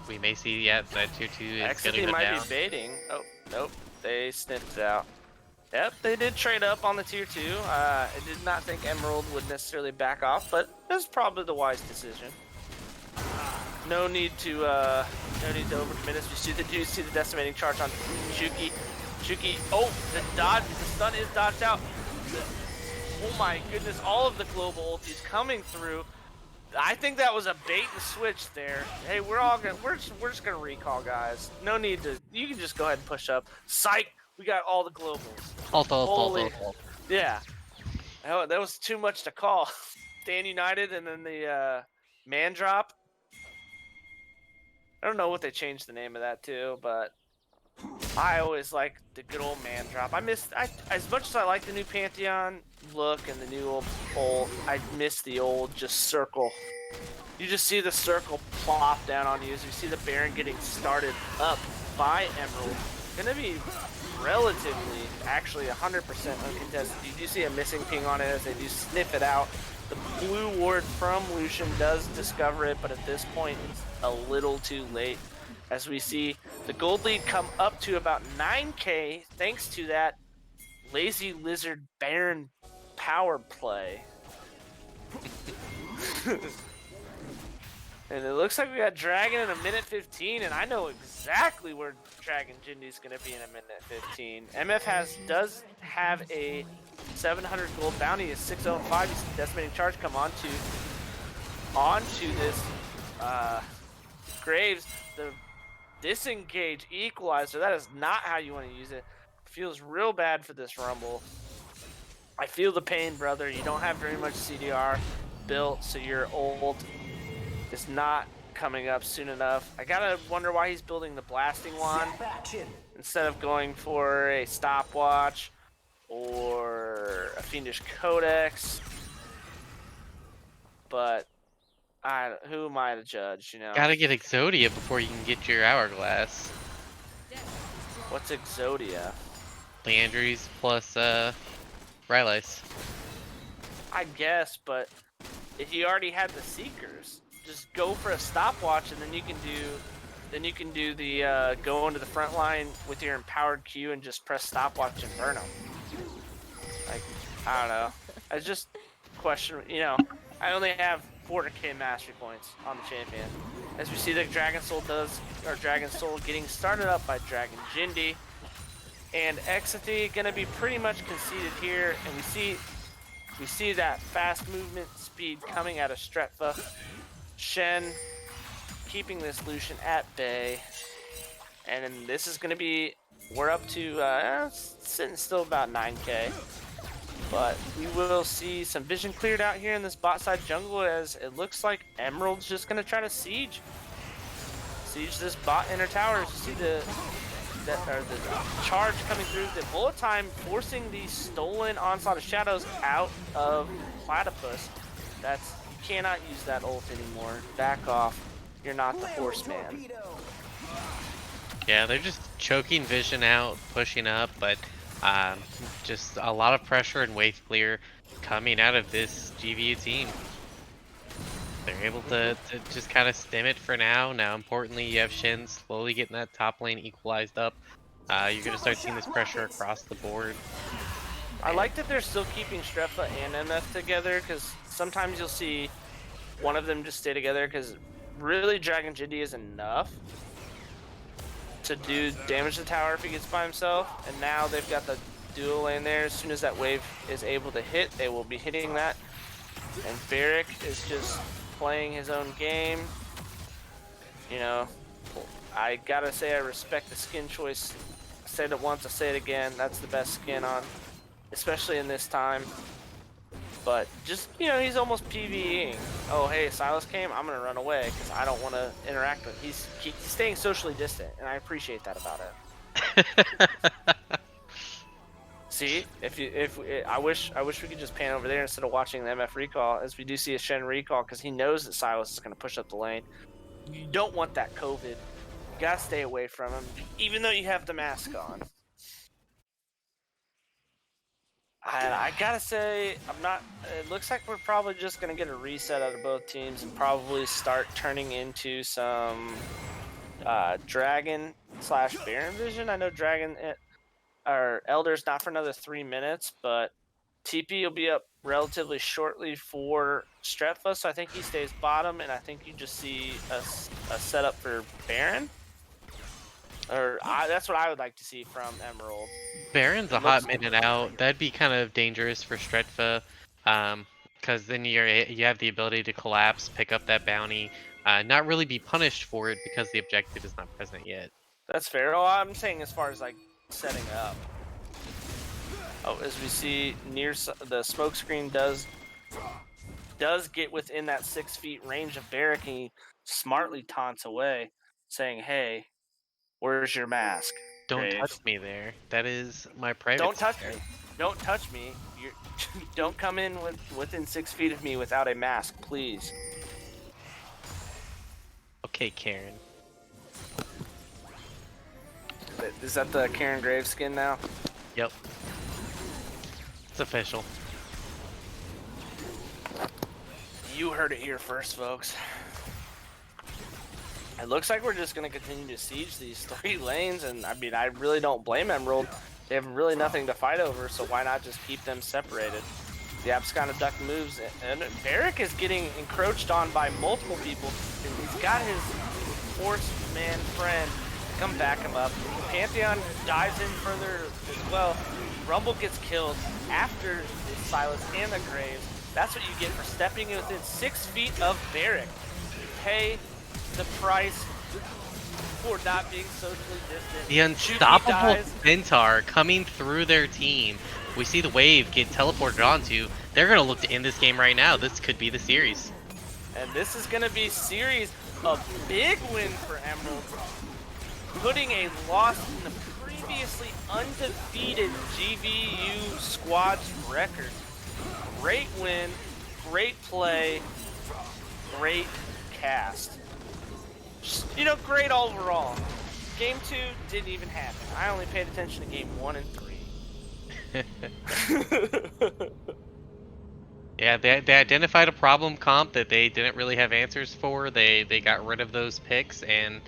we may see, that tier 2 is going to Exathy go might down. be baiting. Oh, nope. They sniffed it out. Yep, they did trade up on the tier 2. I did not think Emerald would necessarily back off, but it was probably the wise decision. No need to overcommit us. You see the decimating charge on Shuki. Oh, the stun is dodged out. Oh my goodness, all of the global ultis coming through. I think that was a bait and switch there. Hey, we're just gonna recall, guys. No need to. You can just go ahead and push up. Psych. We got all the globals. Ult. Yeah. That was too much to call. Dan United and then the man drop. I don't know what they changed the name of that to, but I always like the good old man drop. As much as I like the new Pantheon look and the new old ult, I miss the old just circle. You just see the circle plop down on you as you see the Baron getting started up by Emerald. Gonna be relatively, actually 100% uncontested. You do see a missing ping on it as they do sniff it out. The blue ward from Lucian does discover it, but at this point it's a little too late. as we see the gold lead come up to about 9K thanks to that Lazy Lizard Baron power play. And it looks like we got Dragon in a minute 15, and I know exactly where Dragon Jindy's going to be in a minute 15. MF does have a 700 gold bounty, a 605. You see Decimating Charge come onto this Graves. The disengage equalizer, that is not how you want to use it. Feels real bad for this Rumble. I feel the pain, brother. You don't have very much CDR built, so your ult is not coming up soon enough. I gotta wonder why he's building the blasting wand instead of going for a stopwatch or a fiendish codex. But who am I to judge, you know? Gotta get Exodia before you can get your hourglass. What's Exodia? Leandries plus Rylai's. I guess, but if you already had the Seekers, just go for a stopwatch, and then you can do the go into the front line with your empowered Q and just press stopwatch and burn them. Like, I don't know. I just question, you know, I only have 4K mastery points on the champion. As we see, the Dragon Soul getting started up by Dragon Jindy. And Exathy gonna be pretty much conceded here, and we see that fast movement speed coming out of Stretfa. Shen keeping this Lucian at bay, and then this is gonna be, we're up to sitting still about 9K, but we will see some vision cleared out here in this bot side jungle, as it looks like Emerald's just gonna try to siege this bot inner towers. You see the charge coming through, the bullet time forcing the stolen Onslaught of Shadows out of Platypus. You cannot use that ult anymore. Back off. You're not the horseman. Yeah, they're just choking vision out, pushing up, but just a lot of pressure and wave clear coming out of this GVU team. They're able to just kind of stem it for now. Now, importantly, you have Shen slowly getting that top lane equalized up. You're going to start seeing this pressure across the board. I like that they're still keeping Strefa and MF together, because sometimes you'll see one of them just stay together, because really Dragon Jindy is enough to do damage to the tower if he gets by himself. And now they've got the dual lane there. As soon as that wave is able to hit, they will be hitting that. And Barrick is just playing his own game. You know, I gotta say I respect the skin choice. I said it once, I say it again. That's the best skin on, especially in this time. But just, you know, he's almost PvEing. Oh, hey, Silas came, I'm gonna run away because I don't want to interact with him. He's staying socially distant, and I appreciate that about it. See, I wish we could just pan over there instead of watching the MF recall, as we do see a Shen recall, because he knows that Silas is going to push up the lane. You don't want that COVID. You gotta stay away from him, even though you have the mask on. I gotta say, it looks like we're probably just gonna get a reset out of both teams and probably start turning into some Dragon / Baron vision. I know Dragon or Elder's not for another 3 minutes, but TP will be up relatively shortly for Stretfa, so I think he stays bottom, and I think you just see a setup for Baron. That's what I would like to see from Emerald. Baron's a hot minute out. That'd be kind of dangerous for Stretfa, because then you have the ability to collapse, pick up that bounty, not really be punished for it because the objective is not present yet. That's fair. Oh, I'm saying as far as like setting up. Oh, as we see near the smoke screen does get within that 6 feet range of Barrick, and he smartly taunts away, saying, "Hey, where's your mask? Don't Graves? touch me there. That is my private. Don't touch me. Don't touch me. Don't come in within 6 feet of me without a mask, please." Okay, Karen. Is that the Karen Graves skin now? Yep. It's official. You heard it here first, folks. It looks like we're just going to continue to siege these 3 lanes, and I mean, I really don't blame Emerald. They have really nothing to fight over, so why not just keep them separated? The App's kind of duck moves, and Barrick is getting encroached on by multiple people. And he's got his horseman friend to come back him up. Pantheon dives in further as well. Rumble gets killed after the Silas and the Graves. That's what you get for stepping within 6 feet of Barrick. You pay the price for not being socially distant. The unstoppable Centaur coming through their team. We see the wave get teleported onto. They're going to look to end this game right now. This could be the series. And this is going to be series, a big win for Emerald, putting a loss in the previously undefeated GVU squad's record. Great win, great play, great cast. Just, great overall. Game 2 didn't even happen. I only paid attention to game 1 and 3. Yeah, they identified a problem comp that they didn't really have answers for. They got rid of those picks, and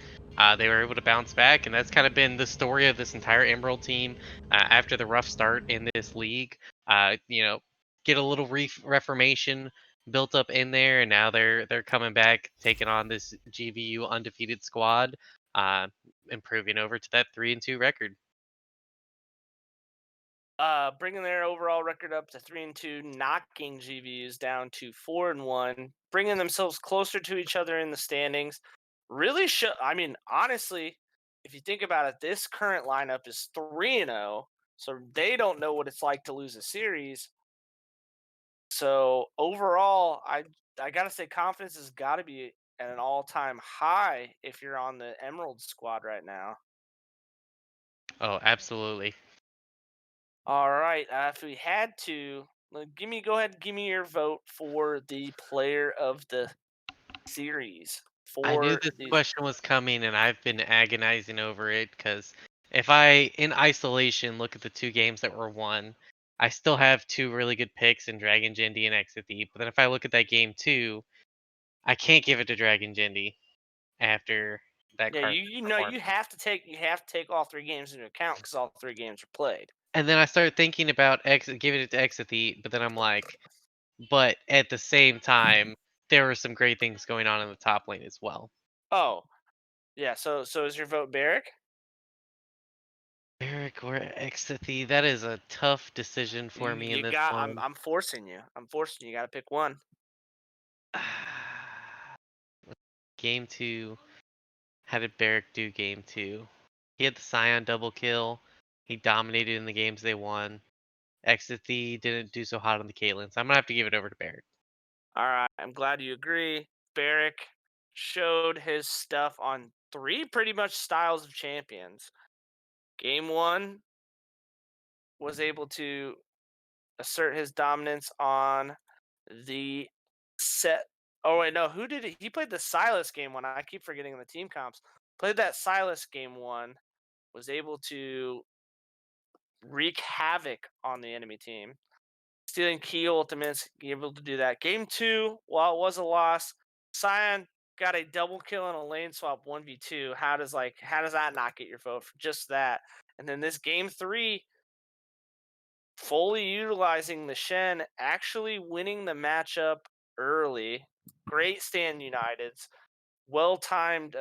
they were able to bounce back. And that's kind of been the story of this entire Emerald team after the rough start in this league. Get a little reformation built up in there, and now they're coming back, taking on this GVU undefeated squad, improving over to that 3-2 record. Bringing their overall record up to 3-2, knocking GVUs down to 4-1, bringing themselves closer to each other in the standings. Really I mean, honestly, if you think about it, this current lineup is 3-0, so they don't know what it's like to lose a series. So overall, I gotta say confidence has got to be at an all-time high if you're on the Emerald squad right now. Oh, absolutely. All right. If we had to, go ahead and give me your vote for the player of the series I knew for this these. question was coming, and I've been agonizing over it because if I, in isolation, look at the 2 games that were won, I still have 2 really good picks in Dragon Jindy and Exithy. But then if I look at that game too, I can't give it to Dragon Jindy after that Yeah, card you know performance. you have to take all 3 games into account because all 3 games are played. And then I started thinking about giving it to Exithy, but then I'm like, but at the same time, there were some great things going on in the top lane as well. Oh, yeah. So is your vote Barrick? Eric or Exithy, that is a tough decision for me in You this got. I'm one. I'm forcing you. I'm forcing you. You got to pick one. Game 2, how did Barrick do game 2? He had the Scion double kill. He dominated in the games they won. Exithy didn't do so hot on the Caitlyn, so I'm gonna have to give it over to Barrick. All right. I'm glad you agree. Barrick showed his stuff on 3 pretty much styles of champions. Game 1 was able to assert his dominance on the set. Oh wait, no, who did he played the Silas game 1? I keep forgetting the team comps. Played that Silas game 1, was able to wreak havoc on the enemy team, stealing key ultimates, able to do that. Game 2, while it was a loss, Scion got a double kill and a lane swap 1v2. How does that not get your vote for just that? And then this game 3, fully utilizing the Shen, actually winning the matchup early. Great stand Uniteds, well timed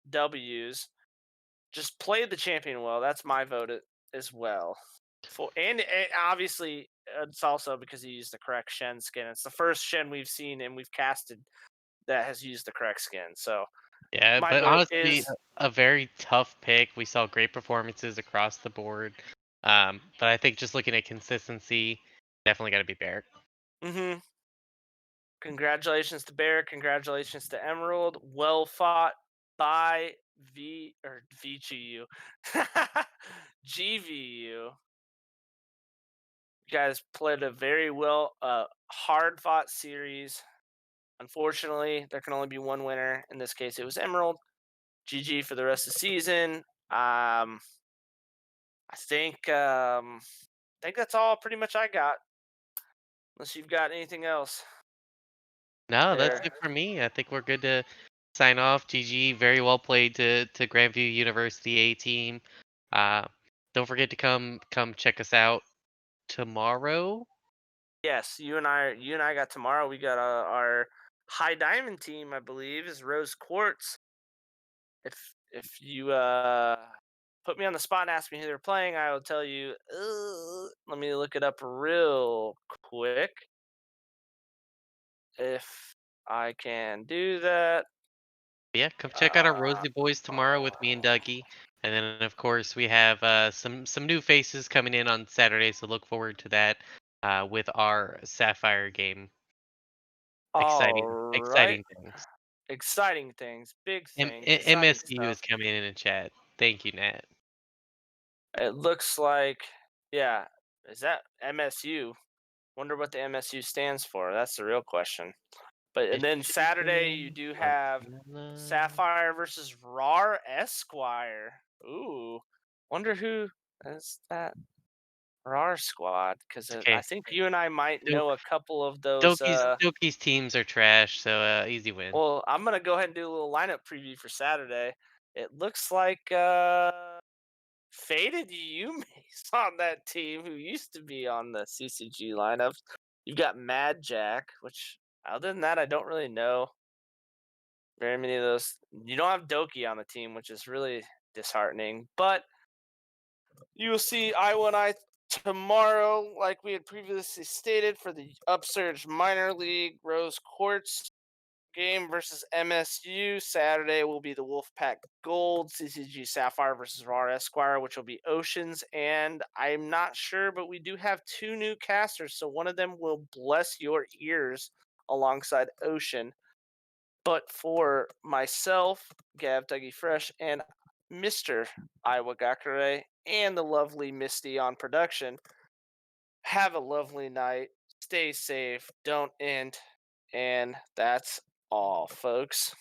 W's. Just played the champion well. That's my vote as well. And obviously, it's also because he used the correct Shen skin. It's the first Shen we've seen and we've casted that has used the correct skin. So Yeah, my but vote honestly, is a very tough pick. We saw great performances across the board. But I think just looking at consistency, definitely got to be Barrick. mm-hmm. Congratulations to Barrick. Congratulations to Emerald. Well fought by VGU. GVU. You guys played a very hard fought series. Unfortunately, there can only be one winner. In this case, it was Emerald. GG for the rest of the season. I think that's all pretty much I got. Unless you've got anything else No, that's there. it for me. I think we're good to sign off. GG. Very well played to Grandview University A team. Uh, don't forget to come check us out tomorrow. Yes, you and I got tomorrow. We got our high diamond team, I believe, is Rose Quartz. If you put me on the spot and ask me who they're playing, I will tell you. Let me look it up real quick. If I can do that. Yeah, come check out our Rosie Boys tomorrow with me and Dougie. And then of course we have some new faces coming in on Saturday, so look forward to that with our Sapphire game. All right. Exciting things. Exciting things, big things, exciting MSU stuff. is coming in the chat. Thank you, Nat. It looks like, yeah, is that MSU? Wonder what the MSU stands for. That's the real question. But and then Saturday you Michigan, do have Montana. Sapphire versus RAR Esquire. Ooh, wonder who is that RAR squad? Because It's I okay. think you and I might know a couple of those. Dokie's teams are trash, so easy win. Well, I'm gonna go ahead and do a little lineup preview for Saturday. It looks like Faded Yumi's on that team who used to be on the CCG lineups. You've got Mad Jack, which other than that, I don't really know very many of those. You don't have Doki on the team, which is really disheartening. But you will see Iowa and I tomorrow, like we had previously stated, for the Upsurge Minor League Rose Quartz game versus MSU. Saturday will be the Wolfpack Gold CCG Sapphire versus RAR Esquire, which will be Oceans. And I'm not sure, but we do have two new casters, so one of them will bless your ears alongside Ocean. But for myself, Gav Dougie Fresh, and Mr. Iowa Gakure, and the lovely Misty on production, have a lovely night. Stay safe. Don't end. And that's all, folks.